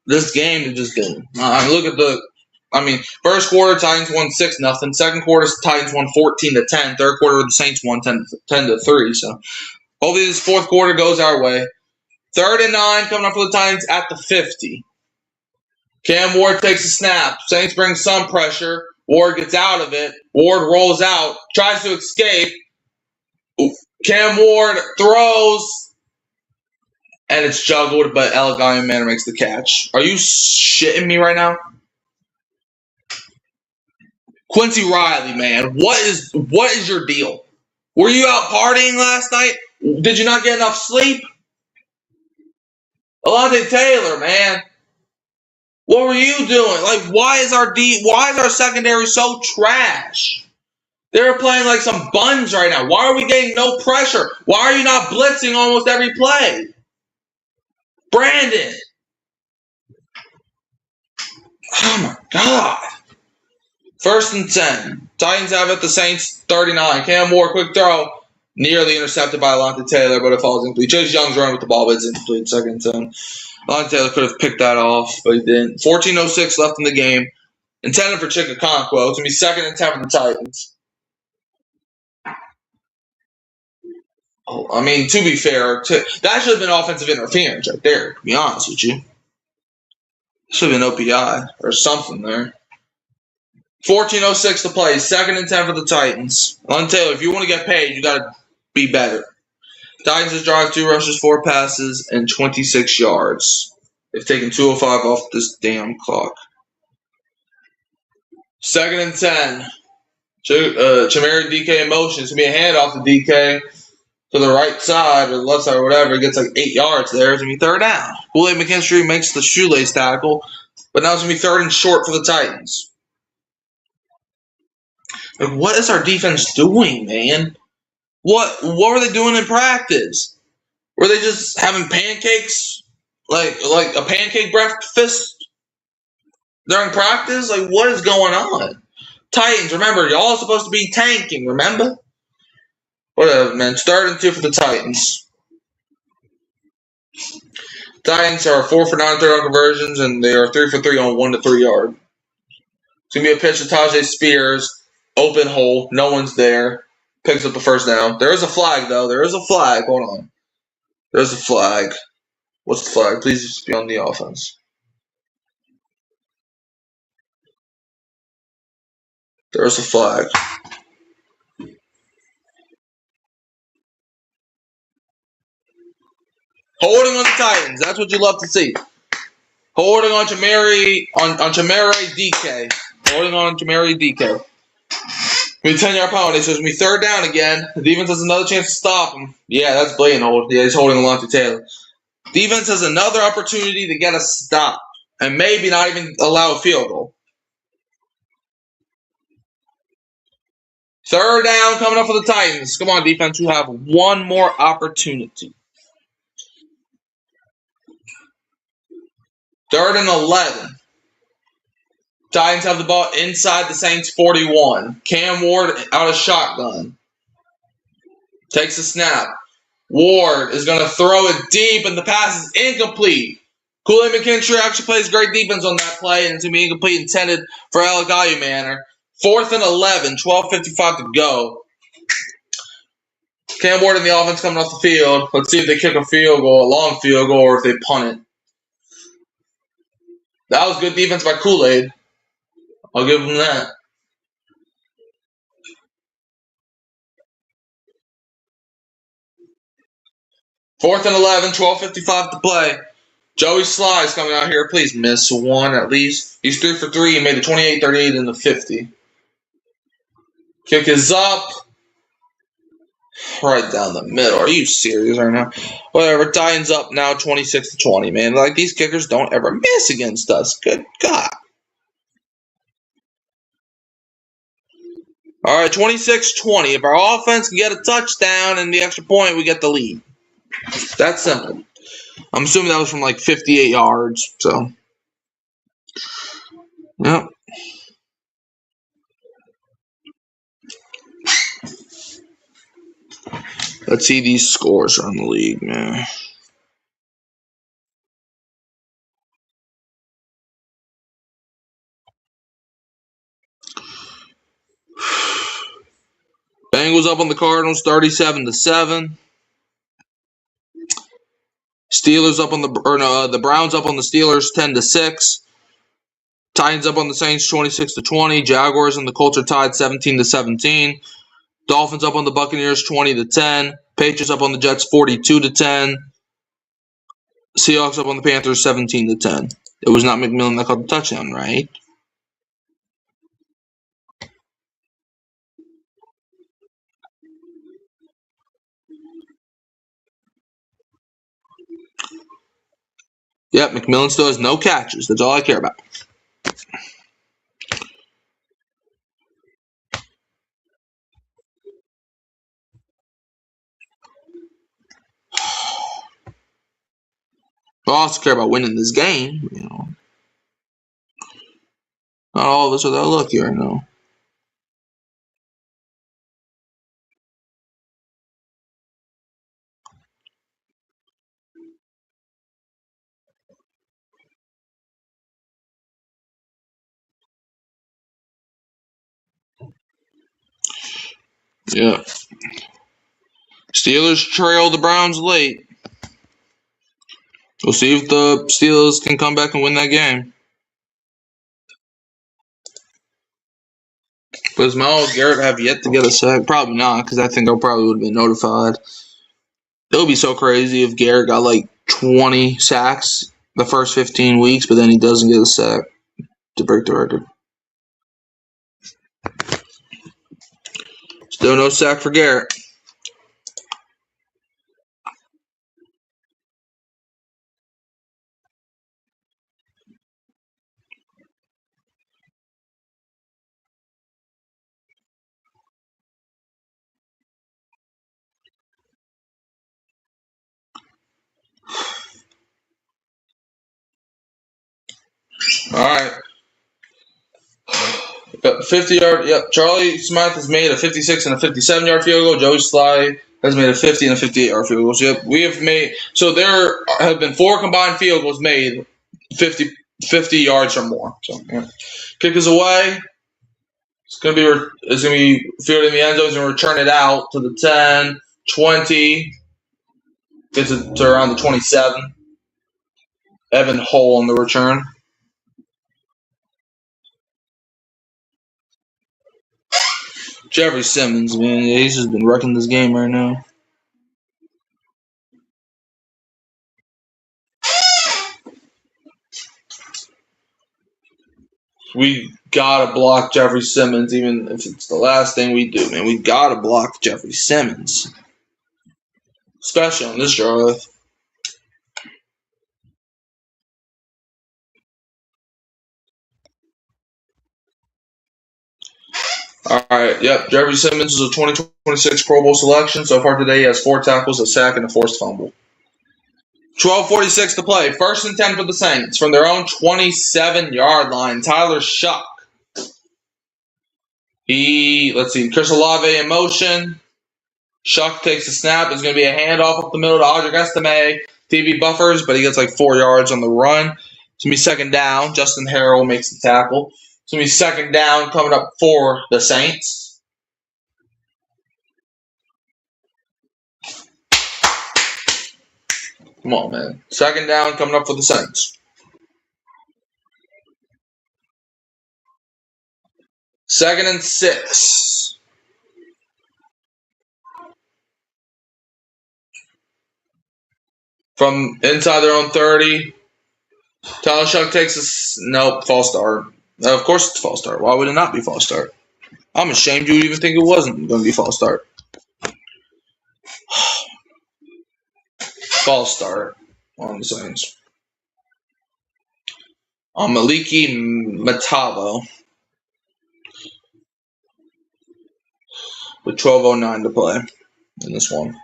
this game has just been. Look at first quarter Titans won 6-0. Second quarter Titans won 14-10. Third quarter the Saints won 10-3. So hopefully this fourth quarter goes our way. 3rd and 9 coming up for the Titans at the 50. Cam Ward takes a snap. Saints bring some pressure. Ward gets out of it. Ward rolls out, tries to escape. Cam Ward throws, and it's juggled, but Elegant Manor makes the catch. Are you shitting me right now? Quincy Riley, man, what is your deal? Were you out partying last night? Did you not get enough sleep? Alontae Taylor, man. What were you doing? Like, why is our secondary so trash? They're playing like some buns right now. Why are we getting no pressure? Why are you not blitzing almost every play? Brandon. Oh my God. 1st and 10. Titans have it, the Saints 39. Cam Ward, quick throw. Nearly intercepted by Alontae Taylor, but it falls incomplete. Chase Young's running with the ball, but it's incomplete. 2nd and 10. Alontae Taylor could have picked that off, but he didn't. 14:06 left in the game. Intended for Chig Okonkwo. It's going to be 2nd and 10 for the Titans. I mean, to be fair, that should have been offensive interference right there, to be honest with you. Should have been OPI or something there. 14:06 to play. 2nd and 10 for the Titans. Alontae Taylor, if you want to get paid, you got to be better. Titans has drive 2 rushes, 4 passes, and 26 yards. They've taken 2:05 off this damn clock. 2nd and 10. Chamari DK in motion. It's going to be a handoff to DK to the right side or the left side or whatever. It gets like 8 yards there. It's going to be 3rd down. Kool-Aid McKinstry makes the shoelace tackle, but now it's going to be 3rd and short for the Titans. Like, what is our defense doing, man? What were they doing in practice? Were they just having pancakes? Like a pancake breakfast during practice? Like, what is going on? Titans, remember, y'all are supposed to be tanking, remember? Whatever, man. It's 3rd and 2 for the Titans. Titans are 4 for 9 third down conversions, and they are 3 for 3 on 1 to 3 yard. It's going to be a pitch to Tyjae Spears. Open hole. No one's there. Picks up the 1st down. There is a flag, though. There is a flag. Hold on. There's a flag. What's the flag? Please just be on the offense. There's a flag. Holding on the Titans. That's what you love to see. Holding on Chamari DK. Holding on Chamari DK. With a 10-yard penalty, so it's going to be 3rd down again. The defense has another chance to stop him. Yeah, that's blatant hold. Yeah, he's holding Alontae Taylor. Defense has another opportunity to get a stop and maybe not even allow a field goal. 3rd down coming up for the Titans. Come on, defense. You have one more opportunity. 3rd and 11. Titans have the ball inside the Saints 41. Cam Ward out of shotgun. Takes a snap. Ward is going to throw it deep, and the pass is incomplete. Kool-Aid McKinstry actually plays great defense on that play, and it's going to be incomplete, intended for Alec Manor. 4th and 11, 12:55 to go. Cam Ward and the offense coming off the field. Let's see if they kick a field goal, a long field goal, or if they punt it. That was good defense by Kool-Aid. I'll give them that. Fourth and 11, 12:55 to play. Joey Sly's coming out here. Please miss one at least. He's 3 for 3. He made the 28, 38, and the 50. Kick is up. Right down the middle. Are you serious right now? Whatever. Titans up now 26-20, man. Like, these kickers don't ever miss against us. Good God. All right, 26-20. If our offense can get a touchdown and the extra point, we get the lead. That's simple. I'm assuming that was from like 58 yards. So, yep. Let's see these scores around the league, man. Bengals up on the Cardinals 37-7. Steelers up on the Browns up on the Steelers 10-6. Titans up on the Saints 26-20. Jaguars and the Colts are tied 17-17. Dolphins up on the Buccaneers 20-10. Patriots up on the Jets 42-10. Seahawks up on the Panthers 17-10. It was not McMillan that caught the touchdown, right? Yep, McMillan still has no catches. That's all I care about. I also care about winning this game, you know. Not all of us are that lucky right now. Yeah. Steelers trail the Browns late. We'll see if the Steelers can come back and win that game. Does Myles Garrett have yet to get a sack? Probably not, because I think I probably would have been notified. It would be so crazy if Garrett got like 20 sacks the first 15 weeks, but then he doesn't get a sack to break the record. Still no sack for Garrett. All right. 50-yard. Yep. Charlie Smythe has made a 56 and a 57-yard field goal. Joey Sly has made a 50 and a 58-yard field goal. So, yep, we have made. So there have been 4 combined field goals made, 50 yards or more. So, yeah. Kick is away. It's gonna be fielded in the end zone. He's gonna return it out to the 10, 20. Gets it to around the 27. Evan Hull on the return. Jeffrey Simmons, man, he's just been wrecking this game right now. We gotta block Jeffrey Simmons, even if it's the last thing we do, man. We gotta block Jeffrey Simmons, especially on this drive. All right, yep. Jeffrey Simmons is a 2026 Pro Bowl selection. So far today, he has 4 tackles, a sack, and a forced fumble. 12:46 to play. 1st and 10 for the Saints from their own 27-yard line. Tyler Shough. Let's see, Chris Olave in motion. Shuck takes the snap. It's going to be a handoff up the middle to Audric Estime. TV buffers, but he gets like 4 yards on the run. It's going to be second down. Justin Harrell makes the tackle. It's going to be second down coming up for the Saints. Come on, man. Second down coming up for the Saints. Second and 6. From inside their own 30. Tyler Shuck takes a nope, false start. Of course it's false start. Why would it not be false start? I'm ashamed you would even think it wasn't going to be false start. False start on the Saints. On Maliki Matavo. With 12:09 to play in this one.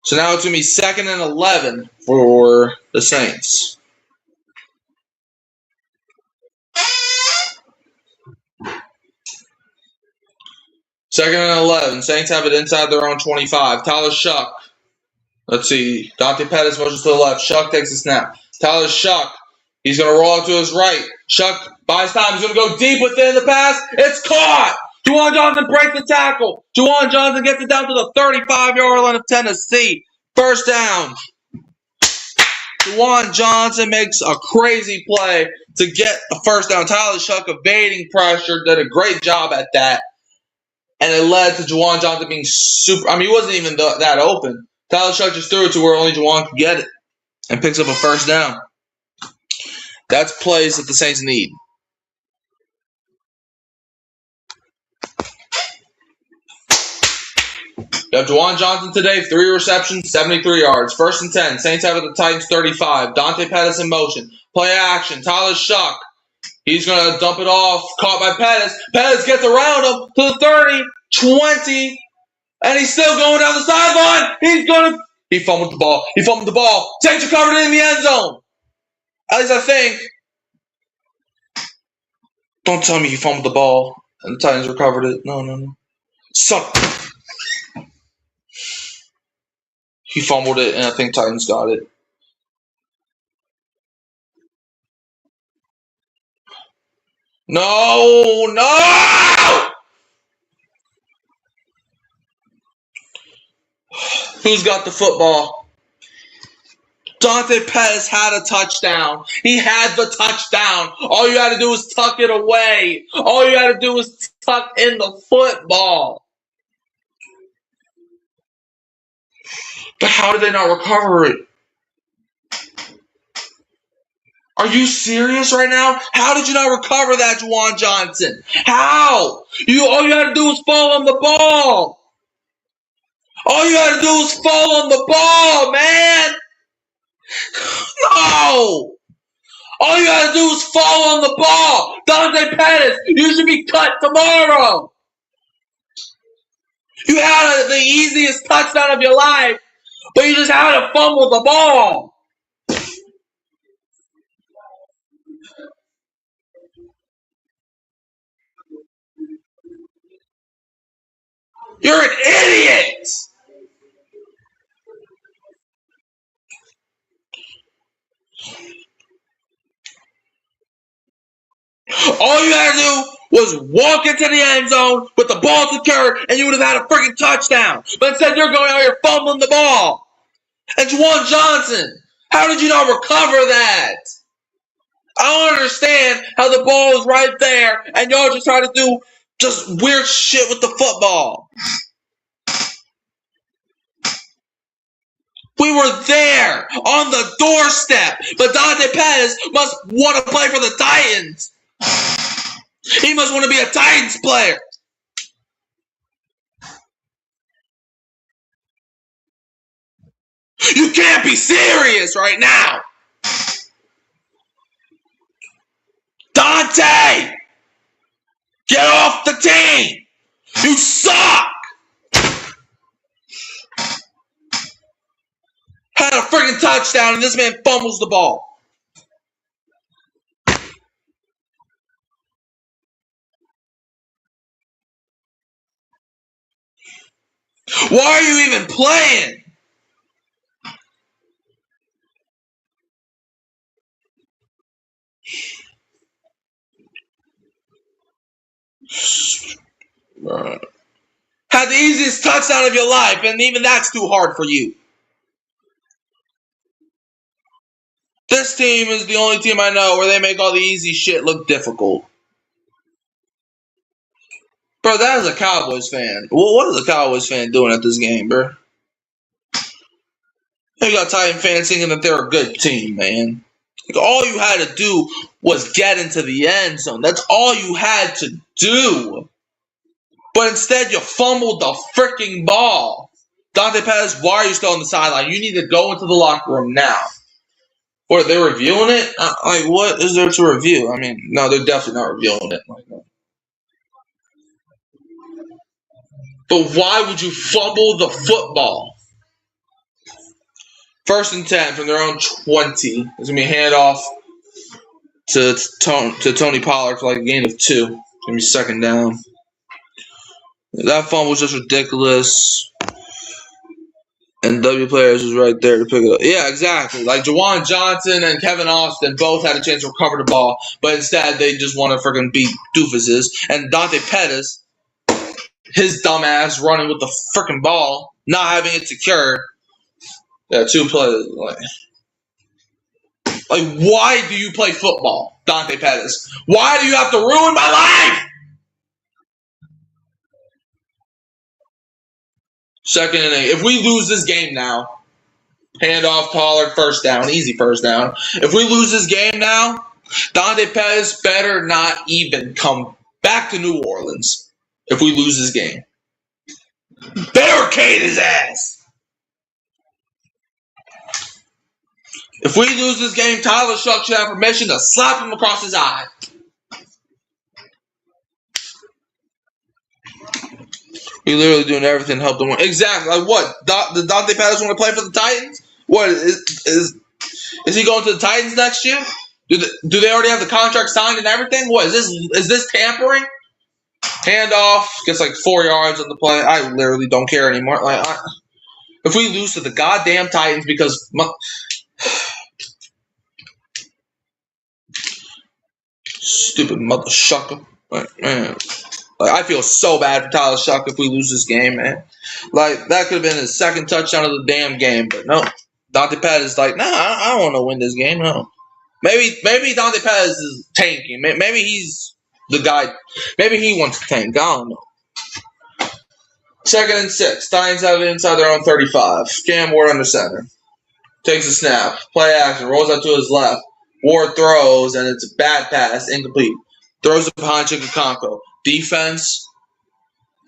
So now it's going to be second and 11 for the Saints. Second and 11. Saints have it inside their own 25. Tyler Shuck. Let's see. Dante Pettis motions to the left. Shuck takes the snap. Tyler Shuck. He's going to roll out to his right. Shuck buys time. He's going to go deep within the pass. It's caught. Juwan Johnson breaks the tackle. Juwan Johnson gets it down to the 35-yard line of Tennessee. First down. Juwan Johnson makes a crazy play to get a first down. Tyler Shuck evading pressure. Did a great job at that. And it led to Juwan Johnson being super. I mean, he wasn't even that open. Tyler Shuck just threw it to where only Juwan could get it and picks up a first down. That's plays that the Saints need. You have Juwan Johnson today, 3 receptions, 73 yards. First and 10. Saints have it at the Titans 35. Dante Pettis in motion. Play action. Tyler Shuck. He's going to dump it off. Caught by Pettis. Pettis gets around him to the 30, 20, and he's still going down the sideline. He fumbled the ball. He fumbled the ball. Saints recovered it in the end zone. At least I think. Don't tell me he fumbled the ball and the Titans recovered it. No. Suck. He fumbled it, and I think Titans got it. No! Who's got the football? Dante Pettis had a touchdown. He had the touchdown. All you got to do is tuck it away. All you got to do is tuck in the football. But how did they not recover it? Are you serious right now? How did you not recover that, Juwan Johnson? How? All you got to do is fall on the ball. All you got to do is fall on the ball, man. No. All you got to do is fall on the ball. Dante Pettis, you should be cut tomorrow. You had the easiest touchdown of your life, but you just had to fumble the ball. You're an idiot. All you had to do was walk into the end zone with the ball secured, and you would have had a freaking touchdown. But instead, you're going out here fumbling the ball. And Juwan Johnson, how did you not recover that? I don't understand how the ball is right there, and y'all just try to do just weird shit with the football. We were there on the doorstep, but Dante Pettis must want to play for the Titans. He must want to be a Titans player. You can't be serious right now. Dante! Get off the team! You suck! Had a freaking touchdown and this man fumbles the ball. Why are you even playing? Right. Had the easiest touchdown of your life, and even that's too hard for you. This team is the only team I know where they make all the easy shit look difficult. Bro, that is a Cowboys fan. Well, what is a Cowboys fan doing at this game, bro? You got Titan fans thinking that they're a good team, man. Like, all you had to do was get into the end zone. That's all you had to do. But instead, you fumbled the freaking ball. Dante Pettis, why are you still on the sideline? You need to go into the locker room now. What, are they reviewing it? Like, what is there to review? I mean, no, they're definitely not reviewing it. But why would you fumble the football? 1st and 10 from their own 20. It's going to be a handoff to Tony Pollard for like a gain of 2. It's going to be 2nd down. That fumble was just ridiculous. And W Players was right there to pick it up. Yeah, exactly. Like Jawan Johnson and Kevin Austin both had a chance to recover the ball, but instead they just want to freaking beat doofuses. And Dante Pettis, his dumbass running with the freaking ball, not having it secure. Yeah, 2 plays. Like, why do you play football, Dante Pettis? Why do you have to ruin my life? 2nd and 8. If we lose this game now, handoff Pollard, 1st down, easy 1st down. If we lose this game now, Dante Pettis better not even come back to New Orleans if we lose this game. Barricade his ass. If we lose this game, Tyler Shough should have permission to slap him across his eye. He's literally doing everything to help them win. Exactly. Like what? Does Dante Pettis want to play for the Titans? What is he going to the Titans next year? Do they already have the contract signed and everything? What is this tampering? Handoff gets like 4 yards on the play. I literally don't care anymore. Like if we lose to the goddamn Titans because stupid mother shucker. Like, man. Like, I feel so bad for Tyler Shough if we lose this game, man. Like, that could have been his 2nd touchdown of the damn game, but no. Dante Pettis is like, nah, I don't want to win this game, no. Maybe Dante Pettis is tanking. Maybe he's the guy. Maybe he wants to tank. I don't know. 2nd and 6. Titans have it inside their own 35. Cam Ward under center. Takes a snap. Play action. Rolls out to his left. Ward throws, and it's a bad pass. Incomplete. Throws it behind Chikakonko. Defense,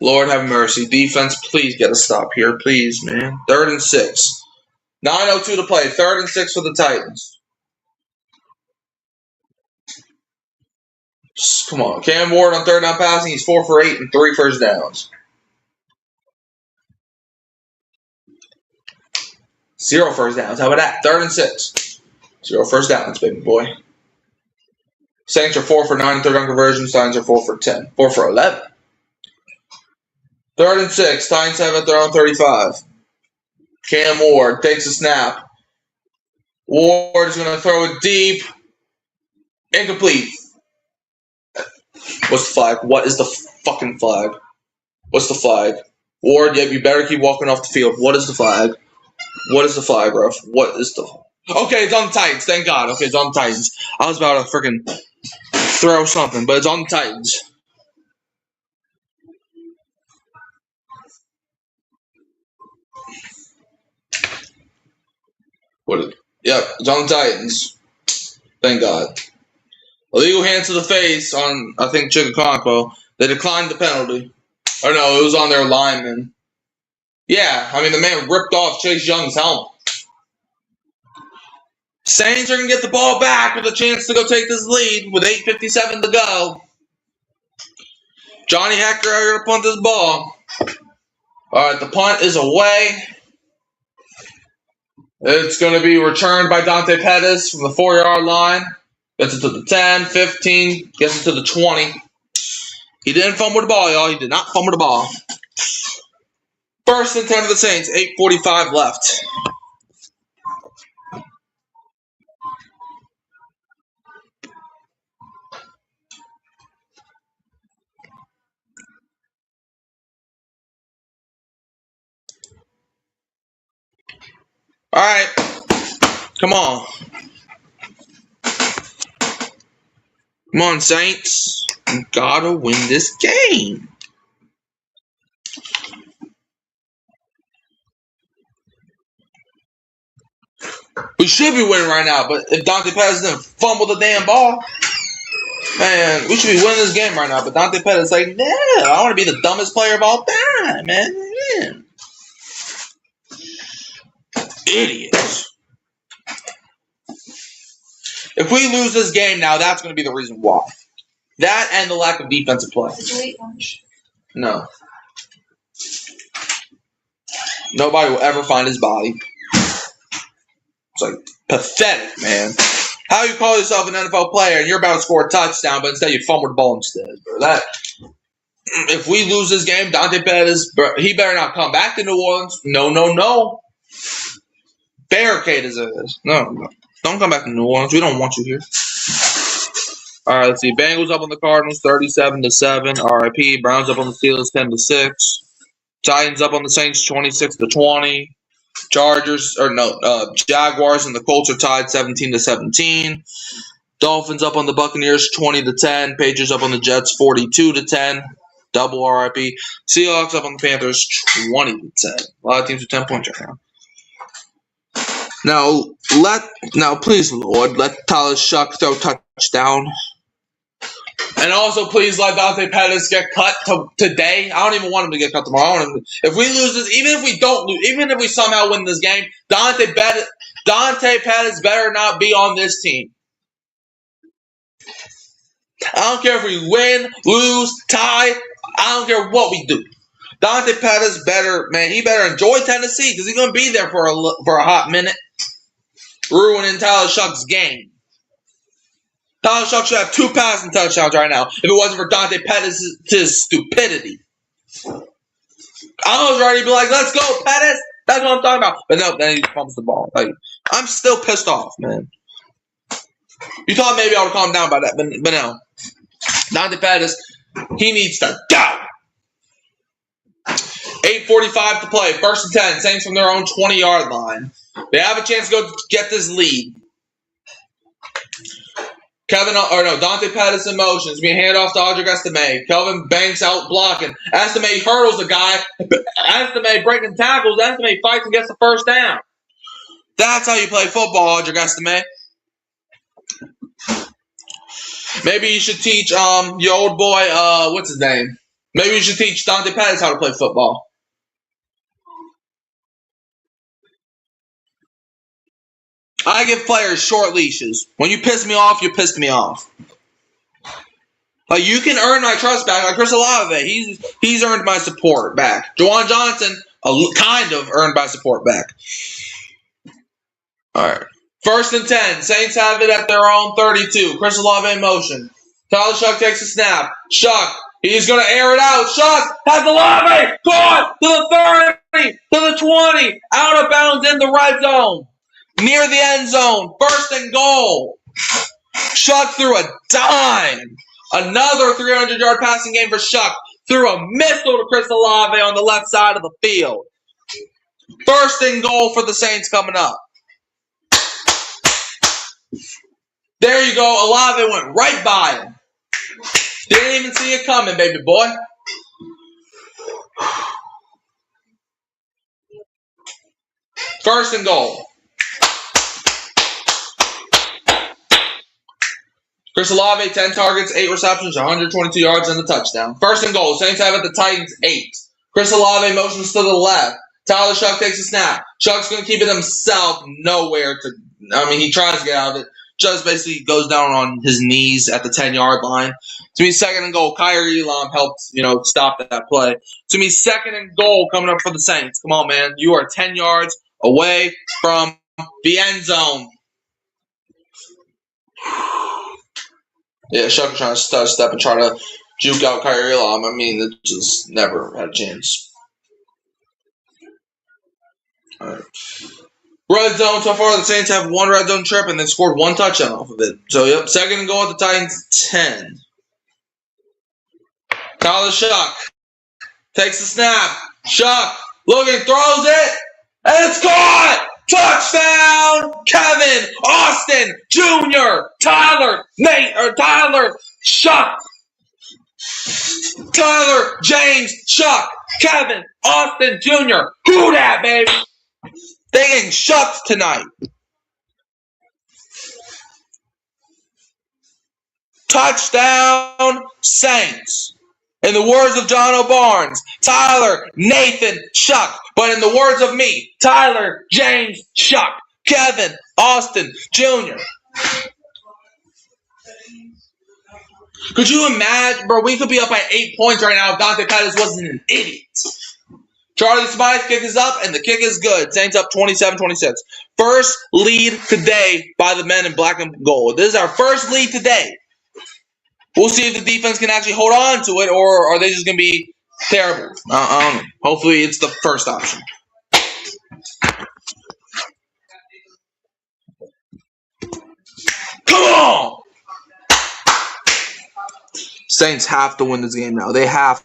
Lord have mercy. Defense, please get a stop here. Please, man. 3rd and 6. 9:02 to play. 3rd and 6 for the Titans. Come on. Cam Ward on 3rd down passing. He's 4 for 8 and 3 first downs. 0 first downs. How about that? 3rd and 6. 0 first downs, baby boy. Saints are 4 for 9 third down conversions. Titans are 4 for 10. 4 for 11. 3rd and 6. Titans have at their own 35. Cam Ward takes a snap. Ward is going to throw it deep. Incomplete. What's the flag? What is the fucking flag? What's the flag? Ward, yep, you better keep walking off the field. What is the flag? What is the flag, ref? What is the... Okay, it's on the Titans. Thank God. Okay, it's on the Titans. I was about to freaking throw something, but it's on the Titans. Yep, it's on the Titans. Thank God. Illegal hand to the face on, I think, Chikakonko. They declined the penalty. Or no, it was on their lineman. Yeah, I mean, the man ripped off Chase Young's helmet. Saints are going to get the ball back with a chance to go take this lead with 8:57 to go. Johnny Hekker going to punt this ball. All right, the punt is away. It's going to be returned by Dante Pettis from the 4-yard line. Gets it to the 10, 15, gets it to the 20. He didn't fumble the ball, y'all. He did not fumble the ball. First and 10 of the Saints. 8:45 left. All right. Come on. Come on, Saints. You gotta win this game. We should be winning right now, but if Dante Pettis didn't fumble the damn ball, man, we should be winning this game right now. But Dante Pettis like, no, I want to be the dumbest player of all time, man. Idiots. If we lose this game now, that's going to be the reason why. That and the lack of defensive play. Did you eat lunch? No. Nobody will ever find his body. It's like pathetic, man. How you call yourself an NFL player and you're about to score a touchdown, but instead you fumbled the ball instead, bro. That if we lose this game, Dante Pettis, he better not come back to New Orleans. No. Barricade his ass. No. Don't come back to New Orleans. We don't want you here. All right, let's see. Bengals up on the Cardinals, 37-7. RIP. Browns up on the Steelers, 10-6. Titans up on the Saints, 26-20. Jaguars and the Colts are tied, 17-17. Dolphins up on the Buccaneers, 20-10. Patriots up on the Jets, 42-10. Double RIP. Seahawks up on the Panthers, 20-10. A lot of teams with 10 points right now. Now, please, Lord, let Tyler Shuck throw touchdown. And also, please let Dante Pettis get cut today. I don't even want him to get cut tomorrow. If we lose this, even if we don't lose, even if we somehow win this game, Dante Pettis better not be on this team. I don't care if we win, lose, tie. I don't care what we do. Dante Pettis he better enjoy Tennessee because he's going to be there for a hot minute, ruining Tyler Shuck's game. Tyler Shuck should have 2 passing touchdowns right now if it wasn't for Dante Pettis' stupidity. I was ready to be like, let's go, Pettis. That's what I'm talking about. But no, then he fumbles the ball. Like, I'm still pissed off, man. You thought maybe I would calm down by that, but no. Dante Pettis, he needs to go. 8:45 to play. First and 10. Saints from their own 20-yard line. They have a chance to go get this lead. Dante Pettis in motion. It's being handed off to Audric Estime. Kelvin banks out blocking. Estime hurdles the guy. Estime breaking tackles. Estime fights and gets the first down. That's how you play football, Audric Estime. Maybe you should teach your old boy, what's his name? Maybe you should teach Dante Pettis how to play football. I give players short leashes. When you piss me off, you pissed me off. Like, you can earn my trust back. Like Chris Olave, he's earned my support back. Juwan Johnson, kind of earned my support back. All right. First and 10. Saints have it at their own 32. Chris Olave in motion. Tyler Shuck takes a snap. Shuck, he's going to air it out. Shuck has Olave. Caught to the 30, to the 20. Out of bounds in the right zone. Near the end zone. First and goal. Shuck threw a dime. Another 300-yard passing game for Shuck. Threw a missile to Chris Olave on the left side of the field. First and goal for the Saints coming up. There you go. Olave went right by him. Didn't even see it coming, baby boy. First and goal. Chris Olave, 10 targets, 8 receptions, 122 yards, and a touchdown. First and goal. Saints have at the Titans, 8. Chris Olave motions to the left. Tyler Shuck takes a snap. Shuck's going to keep it himself. He tries to get out of it. Just basically goes down on his knees at the 10-yard line. To me, second and goal. Kyrie Elam helped, stop that play. To me, second and goal coming up for the Saints. Come on, man. You are 10 yards away from the end zone. Yeah, Shuck trying to step and try to juke out Kyrie Elam. It just never had a chance. All right. Red zone, so far the Saints have one red zone trip and they scored one touchdown off of it. So, yep, second and goal at the Titans, 10. Tyler Shough takes the snap. Shough looking, throws it, and it's caught! Touchdown! Kevin Austin Jr. Tyler Shough. Tyler James Shough. Kevin Austin Jr. Who dat, baby? They getting shucked tonight. Touchdown Saints. In the words of John O'Barnes, Tyler Nathan Shough. But in the words of me, Tyler James Shough. Kevin Austin Jr. Could you imagine, bro? We could be up by 8 points right now if Dante Pettis wasn't an idiot. Charlie Smythe kick is up, and the kick is good. Saints up 27-26. First lead today by the men in black and gold. This is our first lead today. We'll see if the defense can actually hold on to it, or are they just going to be terrible? I don't know. Hopefully it's the first option. Come on! Saints have to win this game now. They have.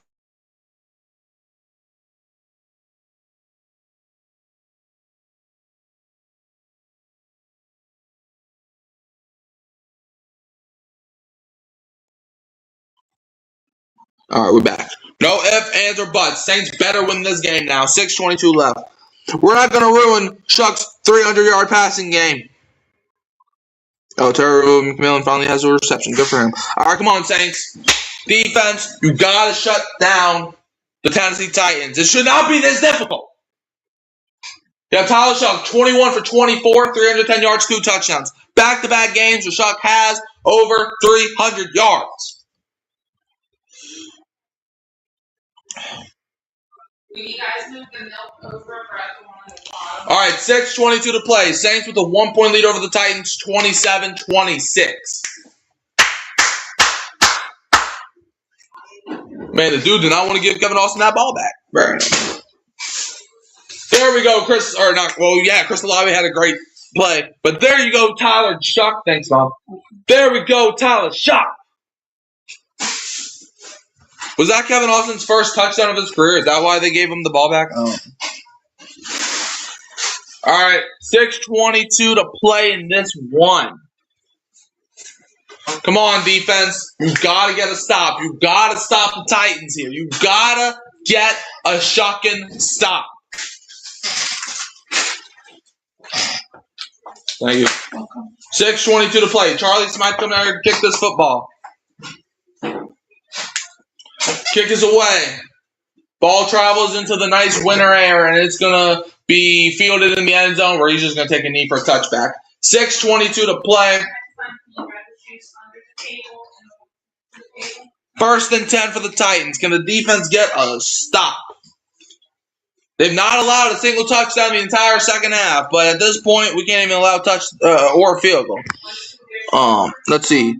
All right, we're back. No ifs, ands, or buts. Saints better win this game now. 6:22 left. We're not going to ruin Shuck's 300-yard passing game. Oh, Terry McMillan finally has a reception. Good for him. All right, come on, Saints. Defense, you got to shut down the Tennessee Titans. It should not be this difficult. You have Tyler Shough, 21 for 24, 310 yards, 2 touchdowns. Back-to-back games where Shough has over 300 yards. You guys move the milk over for everyone on the bottom. All right, 6:22 to play. Saints with a 1-point lead over the Titans, 27-26. Man, the dude did not want to give Kevin Austin that ball back. Very nice. There we go, Chris Olave had a great play. But there you go, Tyler Shough. Thanks, Mom. There we go, Tyler Shough. Was that Kevin Austin's first touchdown of his career? Is that why they gave him the ball back? Oh. All right, 6:22 to play in this one. Come on, defense. You got to get a stop. You got to stop the Titans here. You got to get a shucking stop. Thank you. 6:22 to play. Charlie Smythe coming out here to kick this football. Kick is away. Ball travels into the nice winter air, and it's going to be fielded in the end zone where he's just going to take a knee for a touchback. 6:22 to play. First and 10 for the Titans. Can the defense get a stop? They've not allowed a single touchdown the entire second half, but at this point, we can't even allow touch or a field goal. Let's see.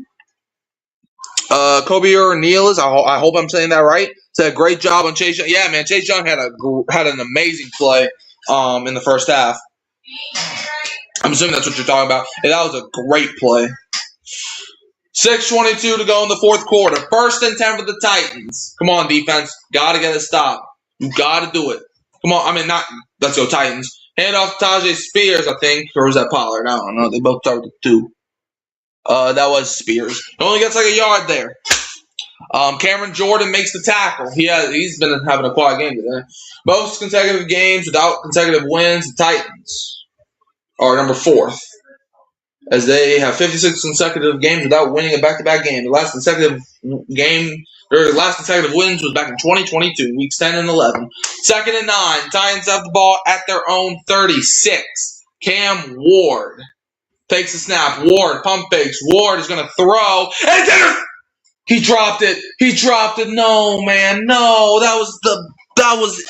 Kobe Ornelas, I hope I'm saying that right. Said a great job on Chase Young. Yeah, man, Chase Young had an amazing play in the first half. I'm assuming that's what you're talking about. And that was a great play. 6:22 to go in the fourth quarter. First and 10 for the Titans. Come on, defense. Got to get a stop. You got to do it. Come on. I mean, not. Let's go, Titans. Hand off to Tyjae Spears, I think. Or was that Pollard? I don't know. They both started with 2. That was Spears. He only gets like a yard there. Cameron Jordan makes the tackle. He's been having a quiet game today. Most consecutive games without consecutive wins, the Titans are number 4th. As they have 56 consecutive games without winning a back-to-back game. The last consecutive wins was back in 2022, weeks 10 and 11. 2nd and 9. Titans have the ball at their own 36. Cam Ward takes the snap. Ward pump fakes. Ward is going to throw. And he dropped it. He dropped it. No, man. No. That was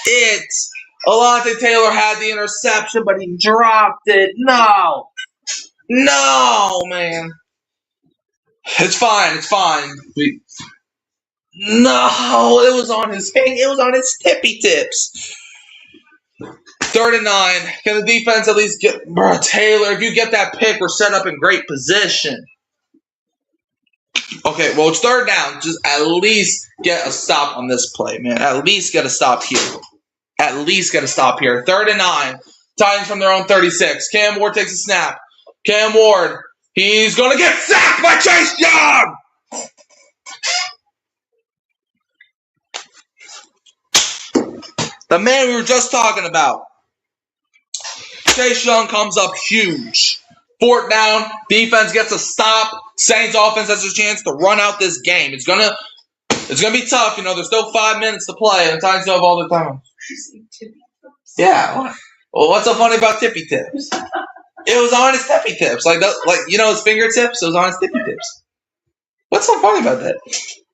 it. Alontae Taylor had the interception, but he dropped it. No. No, man. It's fine. It's fine. No, it was on his tippy tips. 3rd and 9. Can the defense at least get Taylor? If you get that pick, we're set up in great position. Okay, well, it's 3rd down. Just at least get a stop on this play, man. At least get a stop here. At least get a stop here. 3rd and 9. Titans from their own 36. Cam Ward takes a snap. Cam Ward, he's going to get sacked by Chase Young. The man we were just talking about. Chase Young comes up huge. 4th down. Defense gets a stop. Saints offense has a chance to run out this game. It's gonna be tough. You know, there's still 5 minutes to play, and the Titans still have all their time. Yeah. Well, what's so funny about tippy tips? It was on his tippy tips, like you know his fingertips. It was on his tippy tips. What's so funny about that?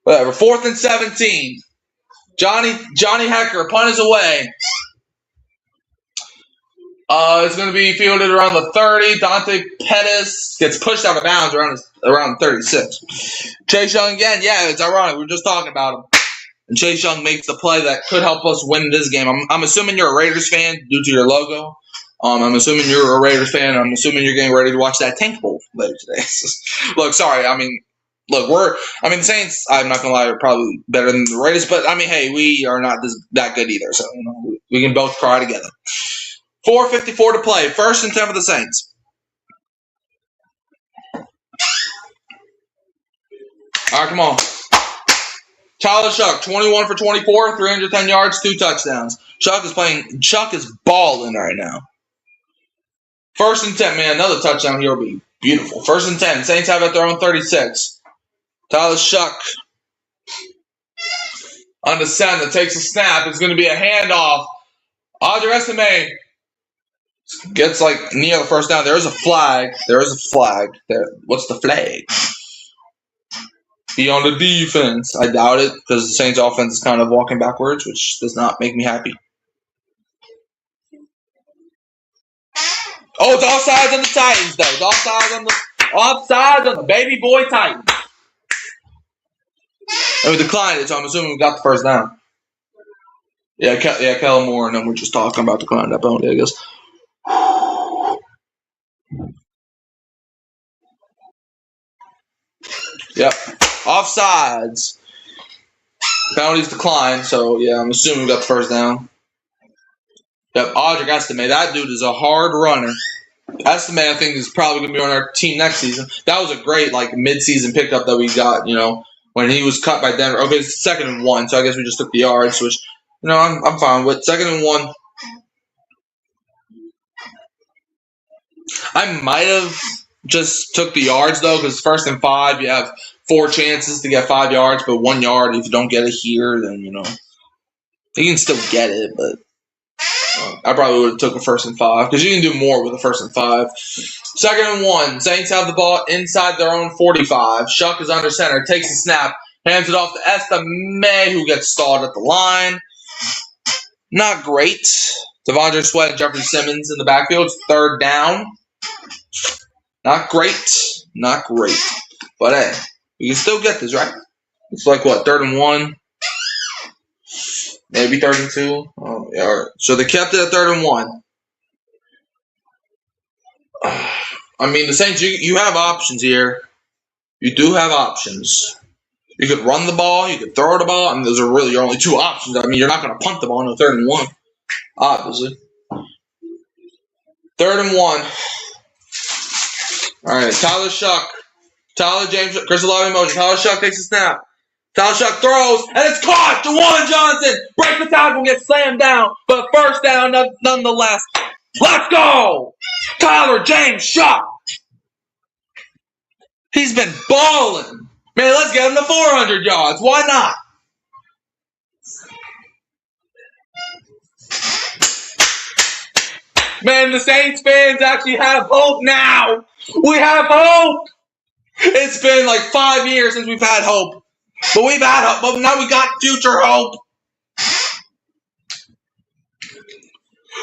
Whatever. 4th and 17. Johnny Hekker, punt is away. It's going to be fielded around the 30. Dante Pettis gets pushed out of bounds around 36. Chase Young again. Yeah, it's ironic. We were just talking about him. And Chase Young makes the play that could help us win this game. I'm assuming you're a Raiders fan due to your logo. I'm assuming you're a Raiders fan. I'm assuming you're getting ready to watch that Tank Bowl later today. Look, sorry. The Saints, I'm not going to lie, are probably better than the Raiders. But, hey, we are not that good either. So, we can both cry together. 4:54 to play. 1st and 10 for the Saints. All right, come on. Tyler Shough, 21 for 24, 310 yards, 2 touchdowns. Shough is balling right now. 1st and 10, man. Another touchdown here will be beautiful. 1st and 10. Saints have at their own 36. Tyler Shough on the center takes a snap. It's going to be a handoff. Audrey Estime gets near the 1st down. There is a flag. There. What's the flag? Be on the defense. I doubt it because the Saints offense is kind of walking backwards, which does not make me happy. Oh, it's offsides on the Titans, though. It's offsides on the baby boy Titans. And we declined it, so I'm assuming we got the 1st down. Yeah, Kellen Moore, and then we're just talking about declining that penalty, I guess. Yep. Offsides. Penalties declined, so yeah, I'm assuming we got the 1st down. Yep, Audrey Estime. That dude is a hard runner. Estime, I think, is probably going to be on our team next season. That was a great, mid-season pickup that we got, when he was cut by Denver. Okay, it's 2nd and 1, so I guess we just took the yards, which, I'm fine with. 2nd and 1. I might have just took the yards, though, because 1st and 5, you have 4 chances to get 5 yards, but 1 yard. If you don't get it here, then, you can still get it, but I probably would have took a 1st and 5, because you can do more with a 1st and 5. 2nd and 1. Saints have the ball inside their own 45. Shough is under center, takes the snap, hands it off to Estime, who gets stalled at the line. Not great. Devondre Sweat and Jeffrey Simmons in the backfield. 3rd down. Not great. But hey, we can still get this, right? It's 3rd and 1? Maybe 3rd and 2? Oh, yeah, all right. So they kept it at 3rd and 1. The Saints, you have options here. You do have options. You could run the ball. You could throw the ball. Those are really your only 2 options. You're not going to punt the ball on 3rd and 1, obviously. 3rd and 1. All right, Tyler Shough. Tyler James, Chris Olave motion. Tyler Shough takes a snap. Tyler Shough throws, and it's caught. Juwan Johnson breaks the tackle, gets slammed down, but 1st down nonetheless. Let's go! Tyler James Shough. He's been balling. Man, let's get him to 400 yards. Why not? Man, the Saints fans actually have hope now. We have hope. It's been 5 years since we've had hope. But we've had hope. But now we got future hope.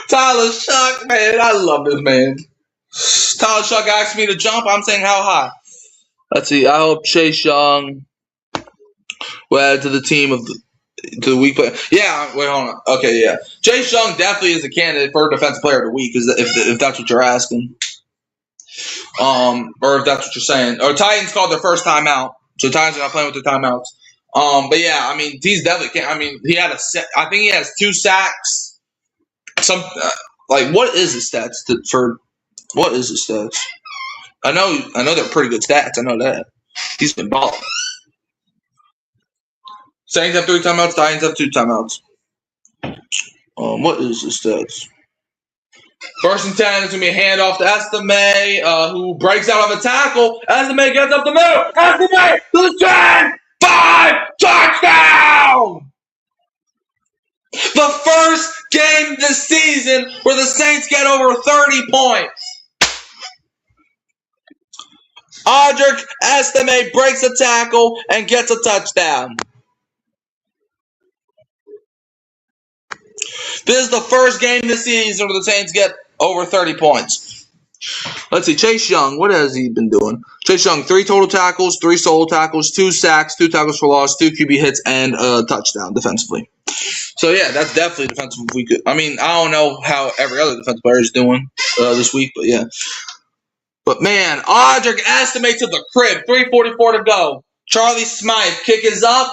Tyler Shough, man, I love this man. Tyler Shough asked me to jump. I'm saying how high. Let's see. I hope Chase Young will add to the team of To the week play. Yeah, wait, hold on. Okay, yeah. Chase Young definitely is a candidate for Defensive Player of the Week, if that's what you're asking. Or if that's what you're saying. Or Titans called their first timeout. So Titans are not playing with their timeouts. But yeah, I mean, he's definitely. I mean, he had I think he has 2 sacks. What is his stats what is his stats? I know they're pretty good stats. I know that he's been balling. Saints have 3 timeouts. Titans have 2 timeouts. What is his stats? 1st and 10. It's gonna be a handoff to Estime, who breaks out of a tackle. Estime gets up the middle. Estime to the 10. 5 touchdown. The first game this season where the Saints get over 30 points. Audric Estime breaks a tackle and gets a touchdown. This is the first game this season where the Saints get over 30 points. Let's see. Chase Young, what has he been doing? Chase Young, 3 total tackles, 3 solo tackles, 2 sacks, 2 tackles for loss, 2 QB hits, and a touchdown defensively. So, yeah, that's definitely defensive. I don't know how every other defensive player is doing this week, but yeah. But, man, Audric Estime to the crib. 3:44 to go. Charlie Smythe, kick is up,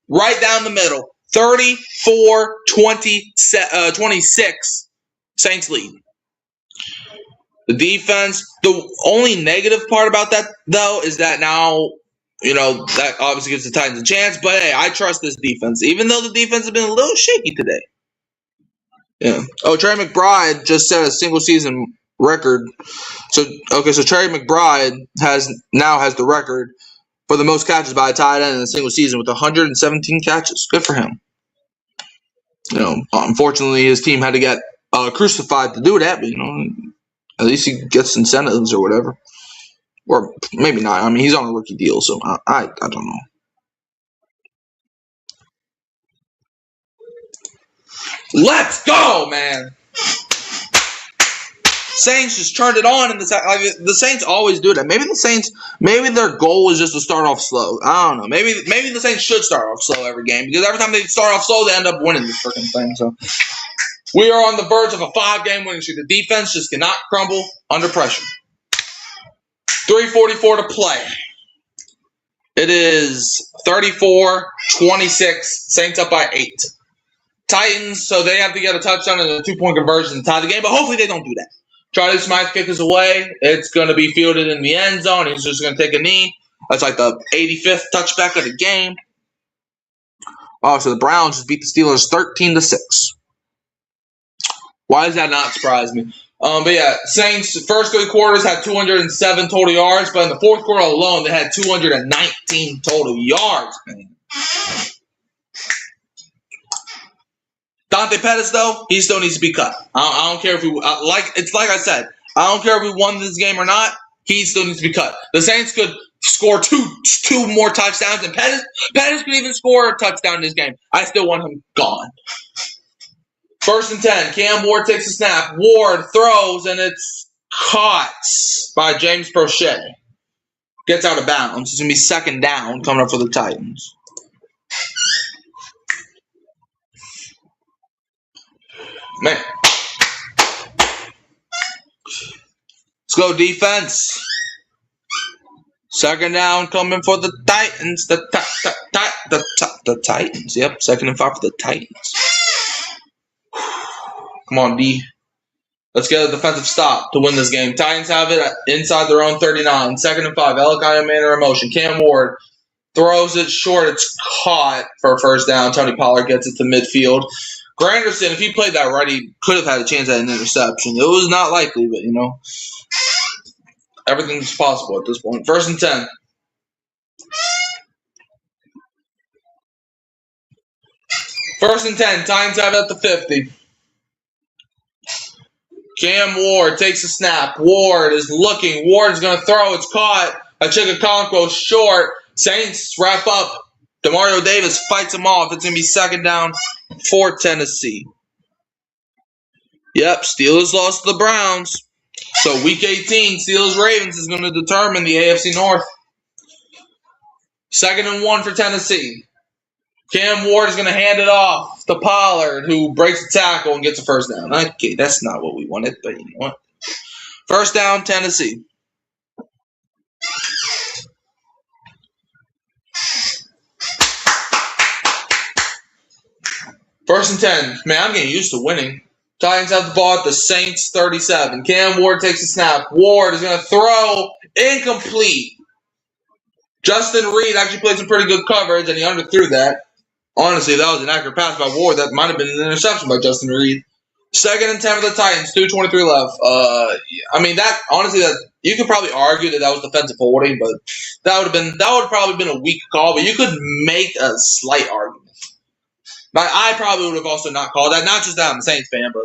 right down the middle. 34-26. Saints lead. The defense, the only negative part about that, though, is that now, that obviously gives the Titans a chance. But, hey, I trust this defense, even though the defense has been a little shaky today. Yeah. Oh, Trey McBride just set a single-season record. So Trey McBride has the record for the most catches by a tight end in a single season with 117 catches. Good for him. Unfortunately, his team had to get crucified to do that, but, at least he gets incentives or whatever. Or maybe not. I mean, he's on a rookie deal, so I don't know. Let's go, man. Saints just turned it on, and the Saints always do that. Maybe their goal is just to start off slow. I don't know. Maybe the Saints should start off slow every game, because every time they start off slow, they end up winning this freaking thing. So we are on the verge of a 5-game winning streak. The defense just cannot crumble under pressure. 3:44 to play. It is 34-26. Saints up by 8. Titans, so they have to get a touchdown and a 2-point conversion to tie the game, but hopefully they don't do that. Charlie Smythe kick is away. It's going to be fielded in the end zone. He's just going to take a knee. That's like the 85th touchback of the game. Oh, so the Browns just beat the Steelers 13-6. Why does that not surprise me? But yeah, Saints first 3 quarters had 207 total yards, but in the 4th quarter alone, they had 219 total yards, man. Dante Pettis, though, he still needs to be cut. I don't care if like I said, I don't care if we won this game or not. He still needs to be cut. The Saints could score two more touchdowns, and Pettis could even score a touchdown in this game. I still want him gone. 1st and 10. Cam Ward takes a snap. Ward throws, and it's caught by James Prochet. Gets out of bounds. It's going to be 2nd down coming up for the Titans. Man. Let's go defense. 2nd down coming for the Titans. The Titans. Yep, 2nd and 5 for the Titans. Come on, D. Let's get a defensive stop to win this game. Titans have it inside their own 39. 2nd and 5. Elikai Manor in motion. Cam Ward throws it short. It's caught for a 1st down. Tony Pollard gets it to midfield. Granderson, if he played that right, he could have had a chance at an interception. It was not likely, but, everything's possible at this point. 1st and 10. First and 10. Titans have it at the 50. Cam Ward takes a snap. Ward is looking. Ward's going to throw. It's caught. Achika short. Saints wrap up. Demario Davis fights him off. It's going to be 2nd down for Tennessee. Yep, Steelers lost to the Browns. So Week 18, Steelers-Ravens is going to determine the AFC North. 2nd and 1 for Tennessee. Cam Ward is going to hand it off to Pollard, who breaks the tackle and gets a first down. Okay, that's not what we wanted, but you know what? First down, Tennessee. First and 10. Man, I'm getting used to winning. Titans have the ball at the Saints 37. Cam Ward takes a snap. Ward is going to throw incomplete. Justin Reed actually played some pretty good coverage, and he underthrew that. Honestly, that was an accurate pass by Ward. That might have been an interception by Justin Reed. Second and 10 for the Titans. 2:23 left. I mean, that honestly, that you could probably argue that was defensive holding, but that would have probably been a weak call. But you could make a slight argument. But I probably would have also not called that. Not just that I'm a Saints fan, but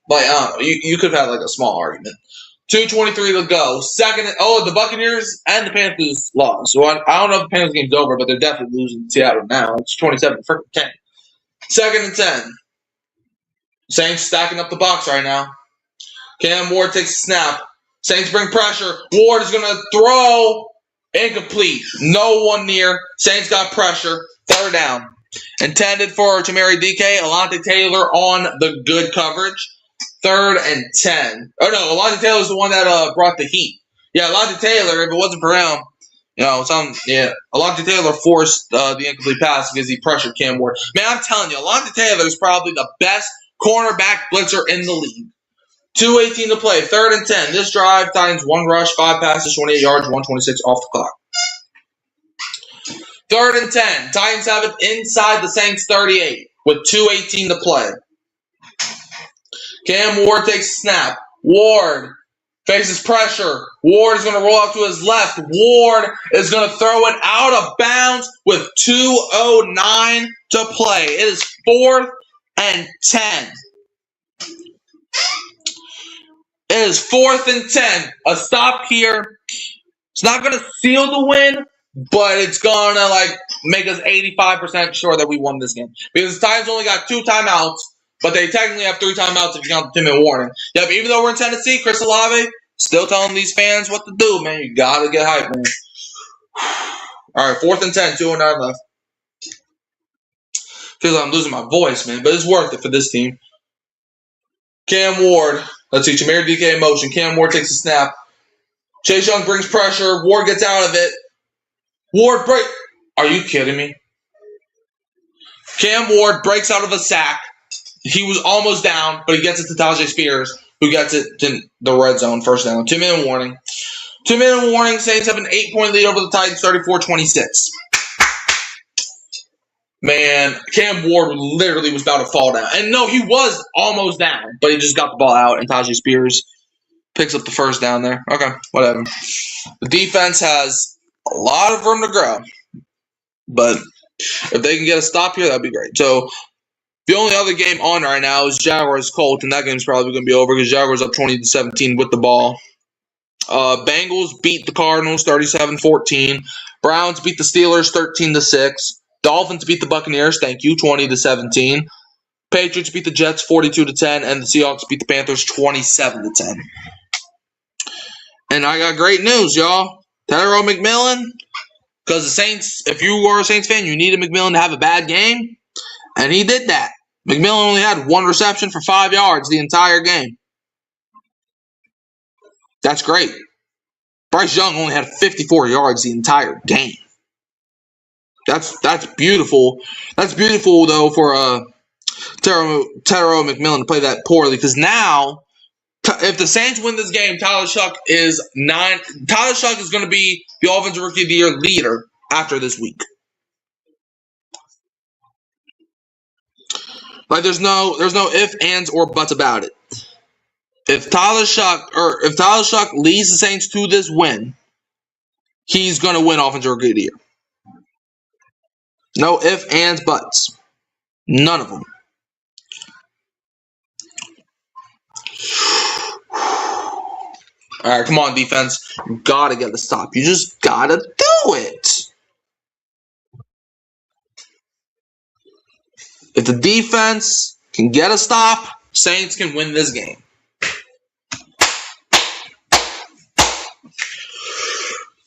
like I don't know, you could have had like a small argument. 2:23 to go. The Buccaneers and the Panthers lost. So I don't know if the Panthers game's over, but they're definitely losing to Seattle now. It's 27-10. Second and 10. Saints stacking up the box right now. Cam Ward takes a snap. Saints bring pressure. Ward is going to throw. Incomplete. No one near. Saints got pressure. Third down. Intended for Tamari DK. Alontae Taylor on the good coverage. Third and 10. Oh, no. Alontae Taylor is the one that brought the heat. Yeah, Alontae Taylor, if it wasn't for him, Alontae Taylor forced the incomplete pass because he pressured Cam Ward. Man, I'm telling you, Alontae Taylor is probably the best cornerback blitzer in the league. 2:18 to play. Third and 10. This drive, Titans 1 rush, 5 passes, 28 yards, 126 off the clock. Third and 10. Titans have it inside the Saints 38 with 2:18 to play. Cam Ward takes a snap. Ward faces pressure. Ward is going to roll out to his left. Ward is going to throw it out of bounds with 2:09 to play. It is 4th and 10. It is 4th and 10. A stop here. It's not going to seal the win, but it's going to make us 85% sure that we won this game. Because the Titans only got 2 timeouts, but they technically have 3 timeouts if you count the 10-minute warning. Yep, even though we're in Tennessee, Chris Olave still telling these fans what to do, man. You got to get hyped, man. All right, 4th and 10, 2:09 left. Feels like I'm losing my voice, man, but it's worth it for this team. Cam Ward. Let's see, Tamari DK in motion. Cam Ward takes a snap. Chase Young brings pressure. Ward gets out of it. Ward break. Are you kidding me? Cam Ward breaks out of a sack. He was almost down, but he gets it to Tyjae Spears, who gets it to the red zone. First down. 2-minute warning. 2-minute warning. Saints have an 8-point lead over the Titans, 34-26. Man, Cam Ward literally was about to fall down. And no, he was almost down, but he just got the ball out, and Tyjae Spears picks up the first down there. Okay, whatever. The defense has a lot of room to grow, but if they can get a stop here, that'd be great. So the only other game on right now is Jaguars-Colts, and that game's probably going to be over because Jaguars up 20-17 with the ball. Bengals beat the Cardinals 37-14. Browns beat the Steelers 13-6. Dolphins beat the Buccaneers, 20-17. Patriots beat the Jets 42-10, and the Seahawks beat the Panthers 27-10. And I got great news, y'all. Tyrone McMillan, because the Saints, if you were a Saints fan, you needed McMillan to have a bad game, and he did that. McMillan only had 1 reception for 5 yards the entire game. That's great. Bryce Young only had 54 yards the entire game. That's beautiful. That's beautiful though for Tyrone McMillan to play that poorly, because now if the Saints win this game, Tyler Shough is going to be the Offensive Rookie of the Year leader after this week. Like there's no ifs, ands, or buts about it. If Tyler Shough leads the Saints to this win, he's going to win Offensive Rookie of the Year. No ifs, ands, buts. None of them. All right, come on, defense. You got to get the stop. You just got to do it. If the defense can get a stop, Saints can win this game.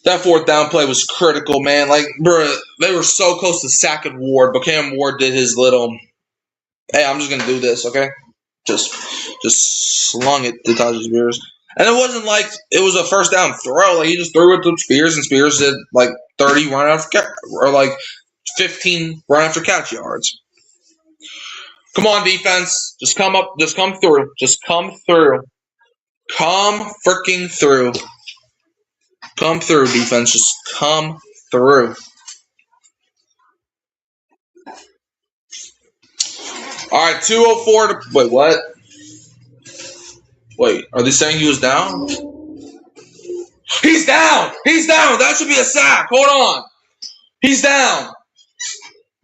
That fourth down play was critical, man. Like, bro, they were so close to sacking Ward, but Cam Ward did his little, hey, I'm just going to do this, okay? Just slung it to Tyjae Spears. And it wasn't like it was a first down throw. Like, he just threw it to Spears, and Spears did, like, 30 run after or, like, 15 run after catch yards. Come on, defense. Just come up. Just come through. Just come through. Come freaking through. Come through, defense. Just come through. All right, 2:04 to... Wait, what? Wait, are they saying he was down? He's down! He's down! That should be a sack. Hold on. He's down.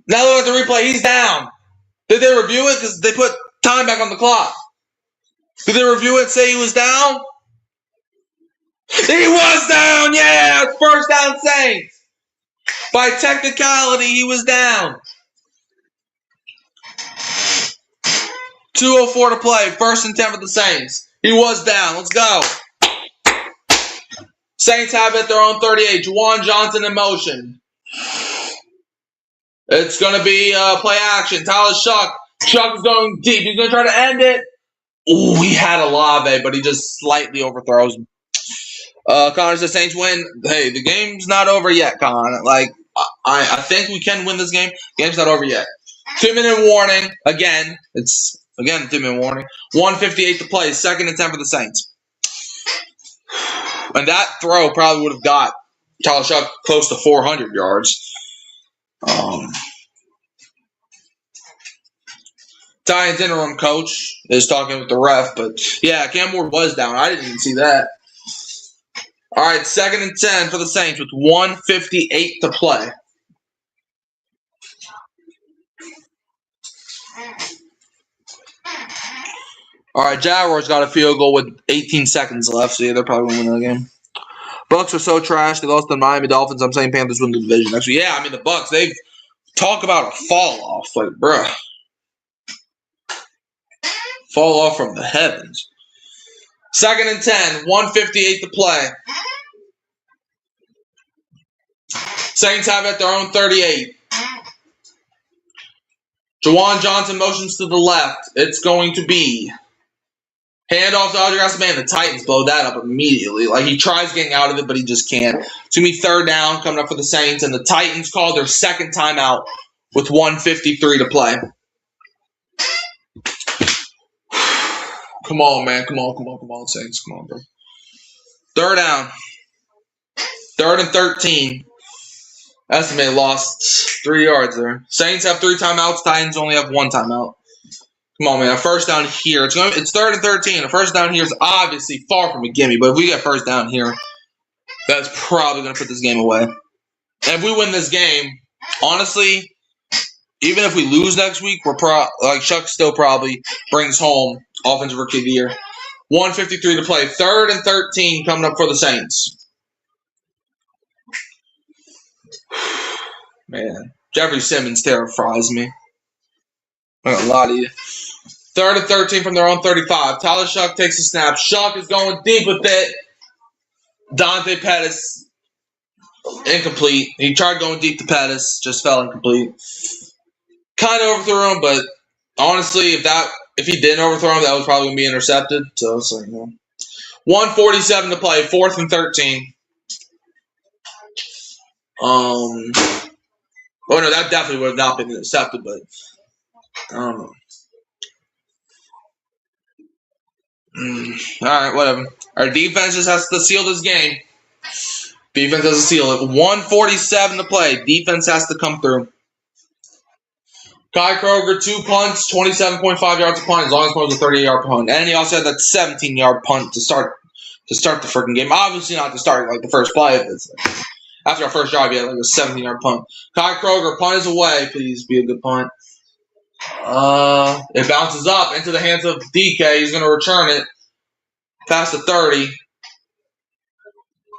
Now look at the replay. He's down. Did they review it? Because they put time back on the clock. Did they review it and say he was down? He was down! Yeah! First down Saints! By technicality, he was down. 2:04 to play. 1st and 10 for the Saints. He was down. Let's go. Saints have it at their own 38. Juwan Johnson in motion. It's going to be play action. Tyler Shough. Shough is going deep. He's going to try to end it. Ooh, he had Olave, but he just slightly overthrows him. Connor says Saints win. Hey, the game's not over yet, Connor. Like, I think we can win this game. Game's not over yet. 2-minute warning. Again, it's, 2-minute warning. 1:58 to play. 2nd and 10 for the Saints. And that throw probably would have got Tyler Shough close to 400 yards. Titans interim coach is talking with the ref, but yeah, Cam Ward was down. I didn't even see that. All right, 2nd and 10 for the Saints with 1:58 to play. All right, Jaguars got a field goal with 18 seconds left, so yeah, they're probably going to win the game. Bucks are so trash. They lost to the Miami Dolphins. I'm saying Panthers win the division. Actually, yeah, I mean, the Bucks, they've talk about a fall off. Like, bruh. Fall off from the heavens. 2nd and 10, 1:58 to play. Saints have it at their own 38. Juwan Johnson motions to the left. It's going to be handoff to Audrey Garcia. The Titans blow that up immediately. Like, he tries getting out of it, but he just can't. It's going to be 3rd down coming up for the Saints, and the Titans call their 2nd timeout with 1:53 to play. Come on, man. Come on, Saints. Come on, bro. 3rd down. 3rd and 13. Estimate lost 3 yards there. Saints have 3 timeouts. Titans only have 1 timeout. Come on, man. A 1st down here. It's 3rd and 13. A 1st down here is obviously far from a gimme, but if we get 1st down here, that's probably going to put this game away. And if we win this game, honestly, even if we lose next week, Shough still probably brings home Offensive Rookie of the Year. 1:53 to play. 3rd and 13 coming up for the Saints. Man, Jeffrey Simmons terrifies me. I'm not gonna lie to you. 3rd and 13 from their own 35. Tyler Shough takes a snap. Shough is going deep with it. Dante Pettis, incomplete. He tried going deep to Pettis, just fell incomplete. Kind of overthrew him, but honestly, if he didn't overthrow him, that was probably going to be intercepted. So it's like, 1:47 to play, 4th and 13. Oh, no, that definitely would have not been intercepted, but I don't know. All right, whatever. Our defense just has to seal this game. Defense has to seal it. 1:47 to play. Defense has to come through. Kai Kroger, 2 punts, 27.5 yards a punt, as long as it was a 38-yard punt. And he also had that 17-yard punt to start the freaking game. Obviously not to start like the first play. It's like, after our first drive, he had like a 17-yard punt. Kai Kroger, punt is away. Please be a good punt. It bounces up into the hands of DK. He's going to return it past the 30.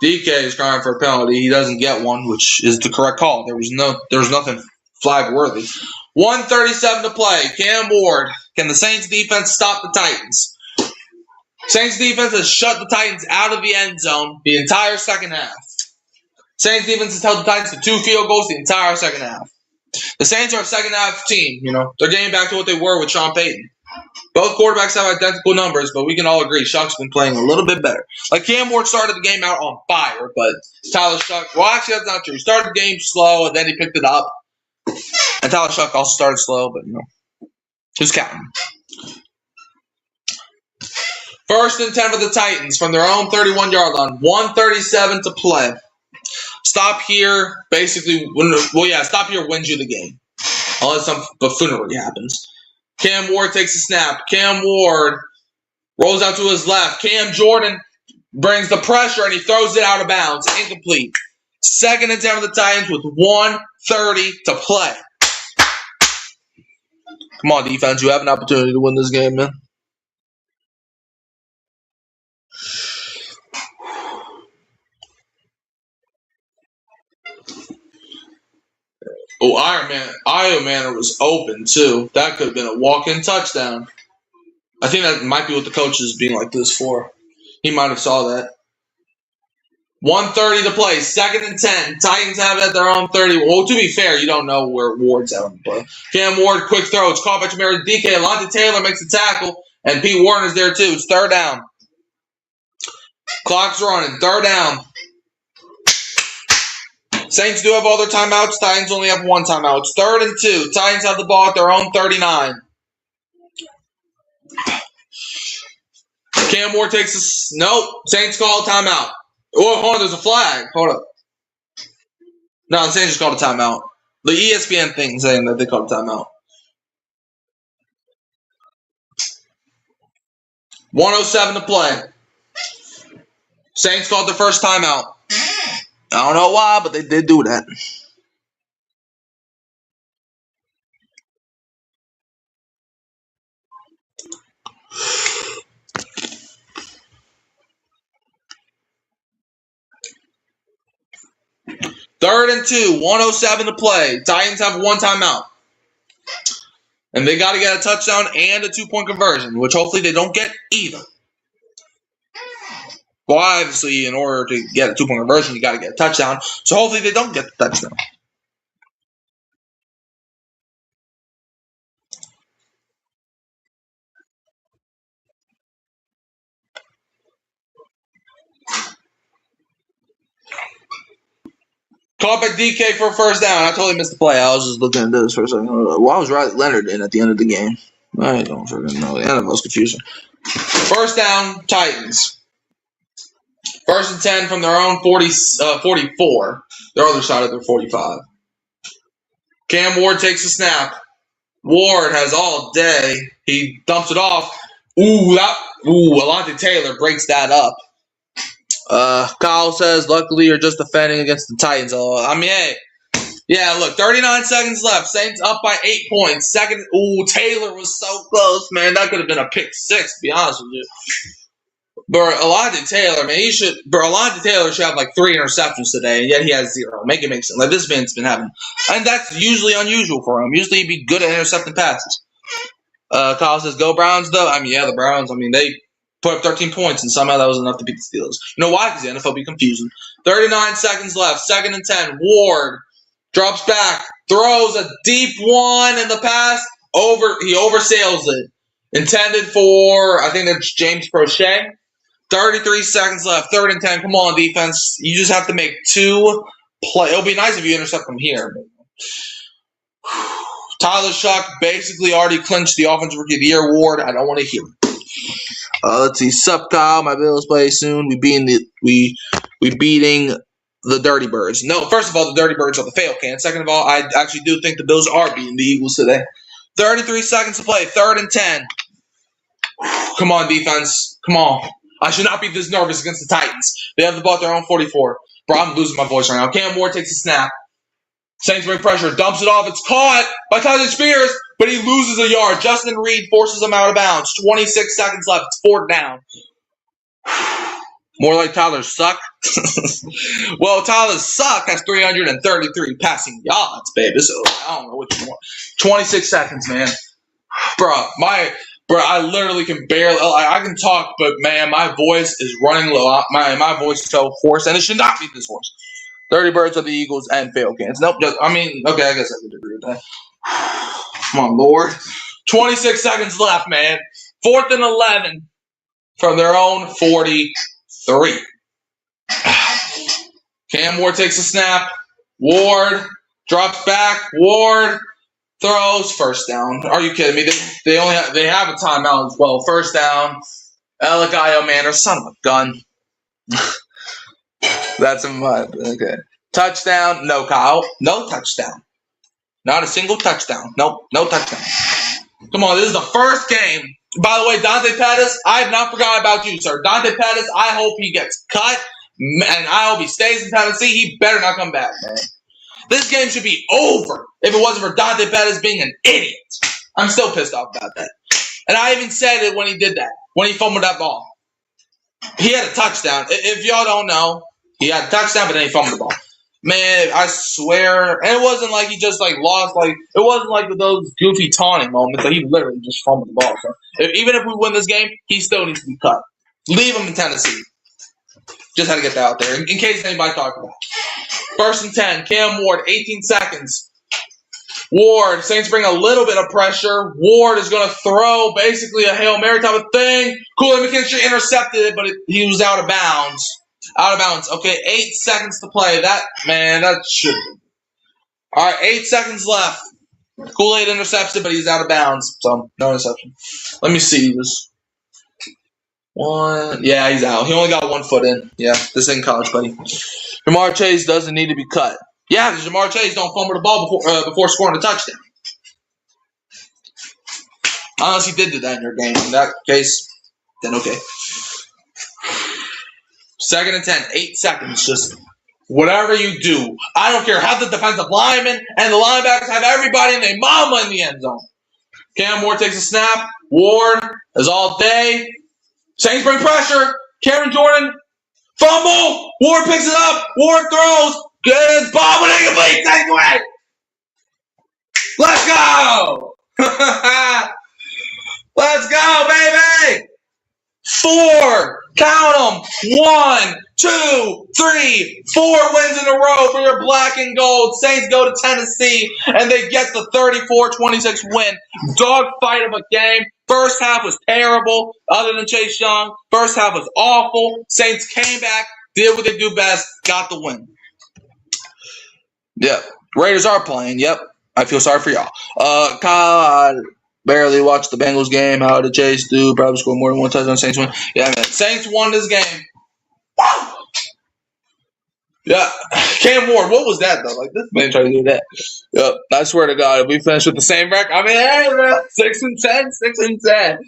DK is crying for a penalty. He doesn't get one, which is the correct call. There was nothing flag worthy. 1:37 to play. Cam Ward. Can the Saints defense stop the Titans? Saints defense has shut the Titans out of the end zone the entire second half. Saints defense has held the Titans to 2 field goals the entire second half. The Saints are a second half team. They're getting back to what they were with Sean Payton. Both quarterbacks have identical numbers, but we can all agree Shuck's been playing a little bit better. Like Cam Ward started the game out on fire, but Tyler Shuck, well, actually that's not true. He started the game slow and then he picked it up. And Tyler Shuck also started slow, but who's counting? 1st and 10 for the Titans from their own 31-yard line. 1:37 to play. Stop here, basically. Stop here wins you the game, unless some buffoonery happens. Cam Ward takes a snap. Cam Ward rolls out to his left. Cam Jordan brings the pressure and he throws it out of bounds. Incomplete. 2nd and 10 for the Titans with 1:30 to play. Come on, defense. You have an opportunity to win this game, man. Oh, Iron Man was open, too. That could have been a walk-in touchdown. I think that might be what the coach is being like this for. He might have saw that. 1:30 to play. 2nd and 10. Titans have it at their own 30. Well, to be fair, you don't know where Ward's at on the play. Cam Ward, quick throw. It's caught by Jamari DK. Alontae Taylor makes the tackle, and Pete Warner's there, too. It's 3rd down. Clock's running. 3rd down. Saints do have all their timeouts. Titans only have 1 timeout. It's 3rd and 2. Titans have the ball at their own 39. Cam Ward takes a... Nope. Saints call a timeout. Oh, hold on. There's a flag. Hold up. No, the Saints just called a timeout. The ESPN thing saying that they called a timeout. 1:07 to play. Saints called their first timeout. I don't know why, but they did do that. Third and 2, 1:07 to play. Titans have 1 timeout. And they got to get a touchdown and a 2-point conversion, which hopefully they don't get either. Well, obviously, in order to get a 2-point conversion, you got to get a touchdown. So hopefully they don't get the touchdown. Caught by DK for a first down. I totally missed the play. I was just looking at this for a second. Why was Riley Leonard in at the end of the game? I don't freaking know. The end of it was confusing. First down, Titans. 1st and 10 from their own 44. Their other side of their 45. Cam Ward takes a snap. Ward has all day. He dumps it off. Alontae Taylor breaks that up. Kyle says, luckily you're just defending against the Titans. Look, 39 seconds left. Saints up by 8 points. Taylor was so close, man. That could have been a pick 6, to be honest with you. But Alontae Taylor, man, Alontae Taylor should have like 3 interceptions today, and yet he has 0. Make it make sense. Like, this man's been having, and that's usually unusual for him. Usually he'd be good at intercepting passes. Kyle says, go Browns, though. The Browns, they put up 13 points, and somehow that was enough to beat the Steelers. You know why? Because the NFL be confusing. 39 seconds left. 2nd and 10. Ward drops back, throws a deep one in the pass. He oversails it. Intended for, I think that's James Prochet. 33 seconds left. 3rd and 10. Come on, defense. You just have to make 2 plays. It'll be nice if you intercept from here. Tyler Shuck basically already clinched the Offensive Rookie of the Year award. I don't want to hear it. Let's see. Sup, Kyle. My Bills play soon. We beating the Dirty Birds. No, first of all, the Dirty Birds are the fail can. Second of all, I actually do think the Bills are beating the Eagles today. 33 seconds to play. 3rd and 10. Come on, defense. Come on. I should not be this nervous against the Titans. They have the ball at their own 44. Bro, I'm losing my voice right now. Cam Ward takes a snap. Saints bring pressure. Dumps it off. It's caught by Tyler Spears, but he loses a yard. Justin Reed forces him out of bounds. 26 seconds left. It's 4th down. More like Tyler Suck. Well, Tyler Suck has 333 passing yards, baby. So I don't know what you want. 26 seconds, man. Bro, I literally can barely. I can talk, but man, my voice is running low. My voice is so hoarse, and it should not be this hoarse. 30 birds of the Eagles and Falcons. Nope. I guess I could agree with that. Come on, Lord. 26 seconds left, man. 4th and 11 from their own 43. Cam Ward takes a snap. Ward drops back. Ward throws. First down. Are you kidding me? They have a timeout as well. First down. Alec Manor, son of a gun. That's a mud. Okay. Touchdown. No, Kyle. No touchdown. Not a single touchdown. Nope. No touchdown. Come on. This is the first game. By the way, Dante Pettis, I have not forgotten about you, sir. Dante Pettis, I hope he gets cut, and I hope he stays in Tennessee. He better not come back, man. This game should be over if it wasn't for Dante Pettis being an idiot. I'm still pissed off about that. And I even said it when he did that, when he fumbled that ball. He had a touchdown. If y'all don't know, he had a touchdown, but then he fumbled the ball. Man, I swear. And it wasn't like he just, lost. It wasn't like those goofy taunting moments. He literally just fumbled the ball. So even if we win this game, he still needs to be cut. Leave him in Tennessee. Just had to get that out there in case anybody talked about it. 1st and 10. Cam Ward, 18 seconds. Ward, Saints bring a little bit of pressure. Ward is going to throw basically a Hail Mary type of thing. Kool-Aid McKinstry intercepted it, but he was out of bounds. Out of bounds. Okay, 8 seconds to play. That should be. All right, 8 seconds left. Kool-Aid intercepts it, but he's out of bounds. So, no interception. Let me see. Yeah, he's out. He only got 1 foot in. Yeah, this ain't college, buddy. Ja'Marr Chase doesn't need to be cut. Yeah, because Ja'Marr Chase don't fumble the ball before scoring a touchdown. Unless he did do that in your game. In that case, then okay. 2nd and 10. 8 seconds. Just whatever you do. I don't care. Have the defensive linemen and the linebackers have everybody and their mama in the end zone. Cam Ward takes a snap. Ward is all day. Saints bring pressure. Cameron Jordan. Fumble. Ward picks it up. Ward throws. Good ball, but incomplete. Take it away. Let's go. Let's go, baby. 4. Count them. 1, 2, 3, 4 wins in a row for your black and gold. Saints go to Tennessee, and they get the 34-26 win. Dogfight of a game. First half was terrible, other than Chase Young. First half was awful. Saints came back, did what they do best, got the win. Yep. Raiders are playing. Yep. I feel sorry for y'all. Kyle, barely watched the Bengals game. How did Chase do? Probably score more than 1 touchdown. Saints win. Yeah, man. Saints won this game. Woo! Yeah. Cam Ward, what was that, though? This man tried to do that. Yep. I swear to God, if we finish with the same record, hey, man, 6 and 10, 6 and 10.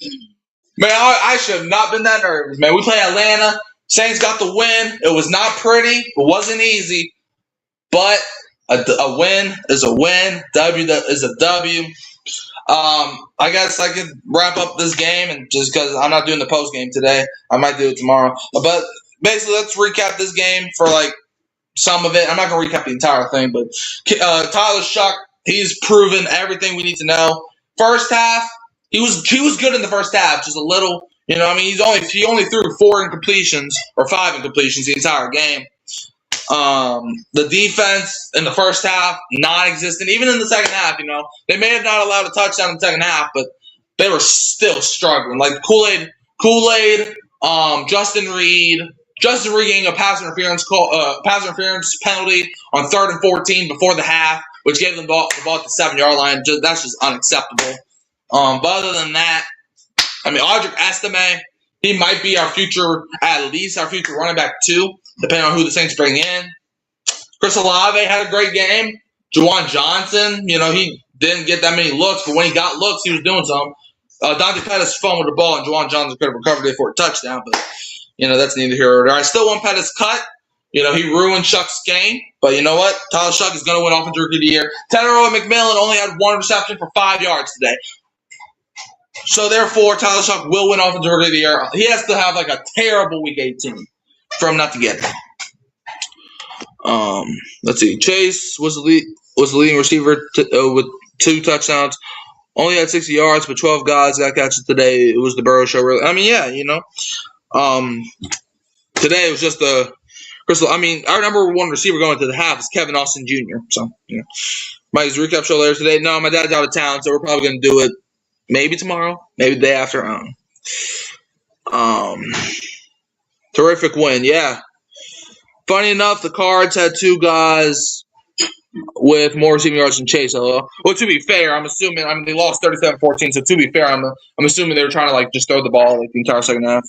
Man, I should have not been that nervous, man. We play Atlanta. Saints got the win. It was not pretty. It wasn't easy. But a win is a win. W is a W. I guess I could wrap up this game, and just because I'm not doing the post game today, I might do it tomorrow. But basically, let's recap this game for some of it. I'm not going to recap the entire thing, but Tyler Shough, he's proven everything we need to know. First half, he was good in the first half, just a little. He only threw 4 incompletions or 5 incompletions the entire game. The defense in the first half, non-existent. Even in the second half, they may have not allowed a touchdown in the second half, but they were still struggling. Like Kool-Aid, Justin Reed getting a pass interference penalty on 3rd and 14 before the half, which gave them the ball at the 7-yard line. That's just unacceptable. But other than that, Audric Estime, he might be at least our future running back 2, depending on who the Saints bring in. Chris Olave had a great game. Juwan Johnson, he didn't get that many looks, but when he got looks, he was doing something. Dante Pettis fumbled the ball, and Juwan Johnson could have recovered it for a touchdown, but, that's neither here nor there. I still want Pettis cut. He ruined Shuck's game, but you know what? Tyler Shough is going to win Offensive Rookie of the Year. Teneroa McMillan only had 1 reception for 5 yards today. So, therefore, Tyler Shough will win Offensive Rookie of the Year. He has to have, a terrible Week 18 for him not to get it. Let's see. Chase was the leading receiver with 2 touchdowns. Only had 60 yards, but 12 guys got catches today. It was the Burrow show. Really. Today it was just a our number one receiver going to the half is Kevin Austin Jr. So, Mike's recap show later today. No, my dad's out of town, so we're probably going to do it maybe tomorrow, maybe the day after. I don't know. Terrific win, yeah. Funny enough, the Cards had two guys with more receiving yards than Chase. Well, to be fair, I'm assuming they lost 37-14. So to be fair, I'm assuming they were trying to just throw the ball the entire second half.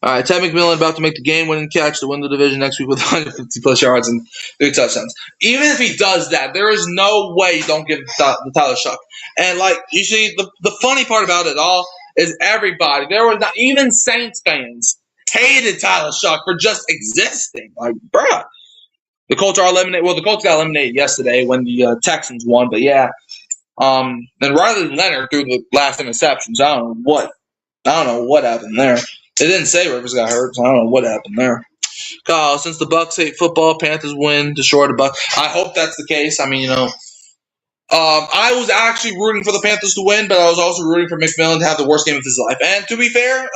All right, Ted McMillan about to make the game-winning catch to win the division next week with 150-plus yards and 3 touchdowns. Even if he does that, there is no way you don't give the Tyler Shuck. And you see, the funny part about it all is everybody, there was not even Saints fans hated Tyler Shuck for just existing. Bruh. The Colts are eliminated. Well, the Colts got eliminated yesterday when the Texans won, but yeah. And Riley Leonard threw the last interceptions. I don't know what happened there. It didn't say Rivers got hurt, so I don't know what happened there. Kyle, since the Bucs hate football, Panthers win, destroy the Bucs. I hope that's the case. I was actually rooting for the Panthers to win, but I was also rooting for McMillan to have the worst game of his life. And to be fair,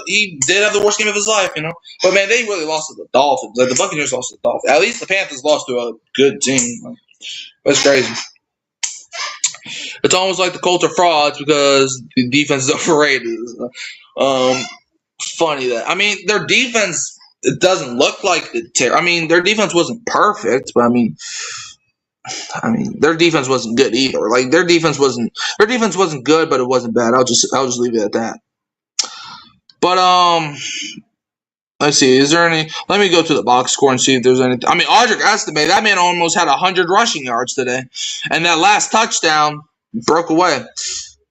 he did have the worst game of his life, But, man, they really lost to the Dolphins. The Buccaneers lost to the Dolphins. At least the Panthers lost to a good team. That's crazy. It's almost like the Colts are frauds because the defense is overrated. Funny that. Their defense, it doesn't look like their defense wasn't perfect, but their defense wasn't good either. Their defense wasn't good, but it wasn't bad. I'll just leave it at that. But let's see. Is there any? Let me go to the box score and see if there's anything. Audric Estime, that man almost had 100 rushing yards today, and that last touchdown broke away.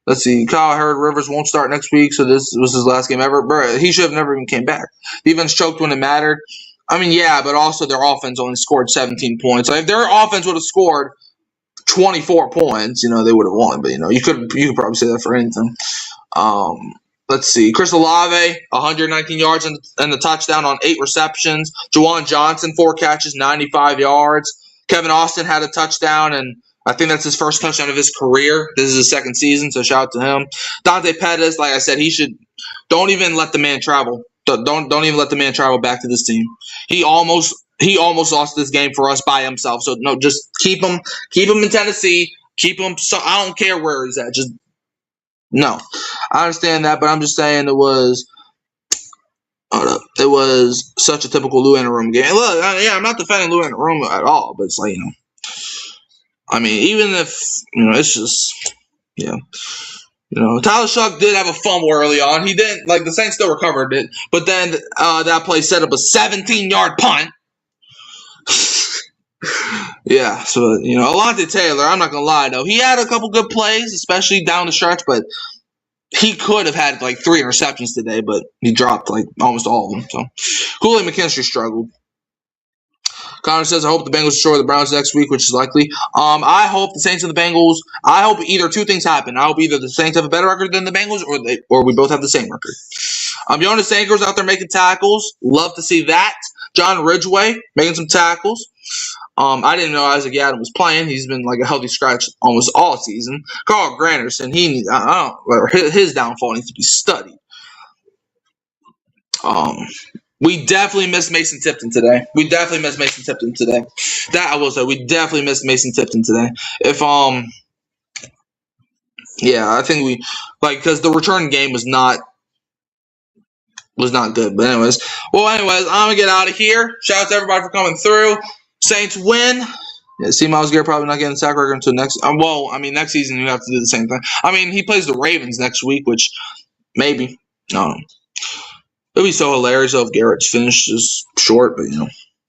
Let's see. Kyle Heard Rivers won't start next week, so this was his last game ever. Bro, he should have never even came back. Defense choked when it mattered. Yeah, but also their offense only scored 17 points. If their offense would have scored 24 points, they would have won. But you could probably say that for anything. Let's see. Chris Olave, 119 yards and the touchdown on 8 receptions. Juwan Johnson, 4 catches, 95 yards. Kevin Austin had a touchdown, and I think that's his first touchdown of his career. This is his second season, so shout out to him. Dante Pettis, like I said, don't even let the man travel. Don't even let the man travel back to this team. He almost lost this game for us by himself. So no, just keep him in Tennessee. Keep him. So I don't care where he's at. Just no. I understand that, but I'm just saying it was such a typical Lou Anarumo game. Look, I'm not defending Lou Anarumo at all, but it's even if it's just Tyler Shuck did have a fumble early on. He didn't the Saints still recovered it, but then that play set up a 17-yard punt. Yeah, so Alontae Taylor, I'm not gonna lie though, he had a couple good plays, especially down the stretch, but he could have had 3 interceptions today, but he dropped almost all of them. So Kool-Aid McKinstry struggled. Connor says, I hope the Bengals destroy the Browns next week, which is likely. I hope the Saints and the Bengals, I hope either 2 things happen. I hope either the Saints have a better record than the Bengals or we both have the same record. Jonas Anchor's out there making tackles. Love to see that. John Ridgeway making some tackles. I didn't know Isaac Yiadom was playing. He's been a healthy scratch almost all season. Carl Granderson, his downfall needs to be studied. We definitely missed Mason Tipton today. That I will say, we definitely missed Mason Tipton today. I think we because the return game was not good. But anyways, I'm gonna get out of here. Shout out to everybody for coming through. Saints win. Yeah, see, Myles Garrett probably not getting the sack record until next. Next season you have to do the same thing. He plays the Ravens next week, which maybe it'd be so hilarious if Garrett's finished just short, but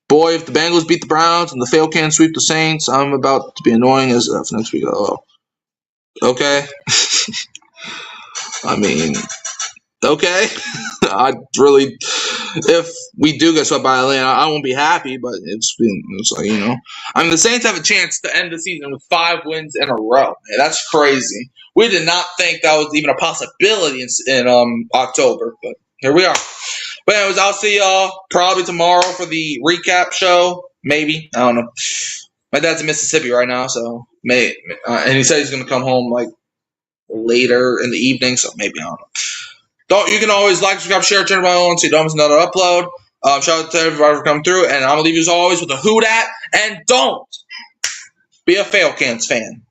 boy, if the Bengals beat the Browns and the fail can sweep the Saints, I'm about to be annoying as F next week. Okay. Okay. If we do get swept by Atlanta, I won't be happy, but the Saints have a chance to end the season with 5 wins in a row. Man, that's crazy. We did not think that was even a possibility in October, but here we are. But anyways, I'll see y'all probably tomorrow for the recap show. Maybe. I don't know. My dad's in Mississippi right now, so and he said he's going to come home later in the evening, so maybe, I don't know. You can always like, subscribe, share, turn it on so you don't miss another upload. Shout out to everybody for coming through, and I'm gonna leave you as always with a who dat, and don't be a Falcons fan.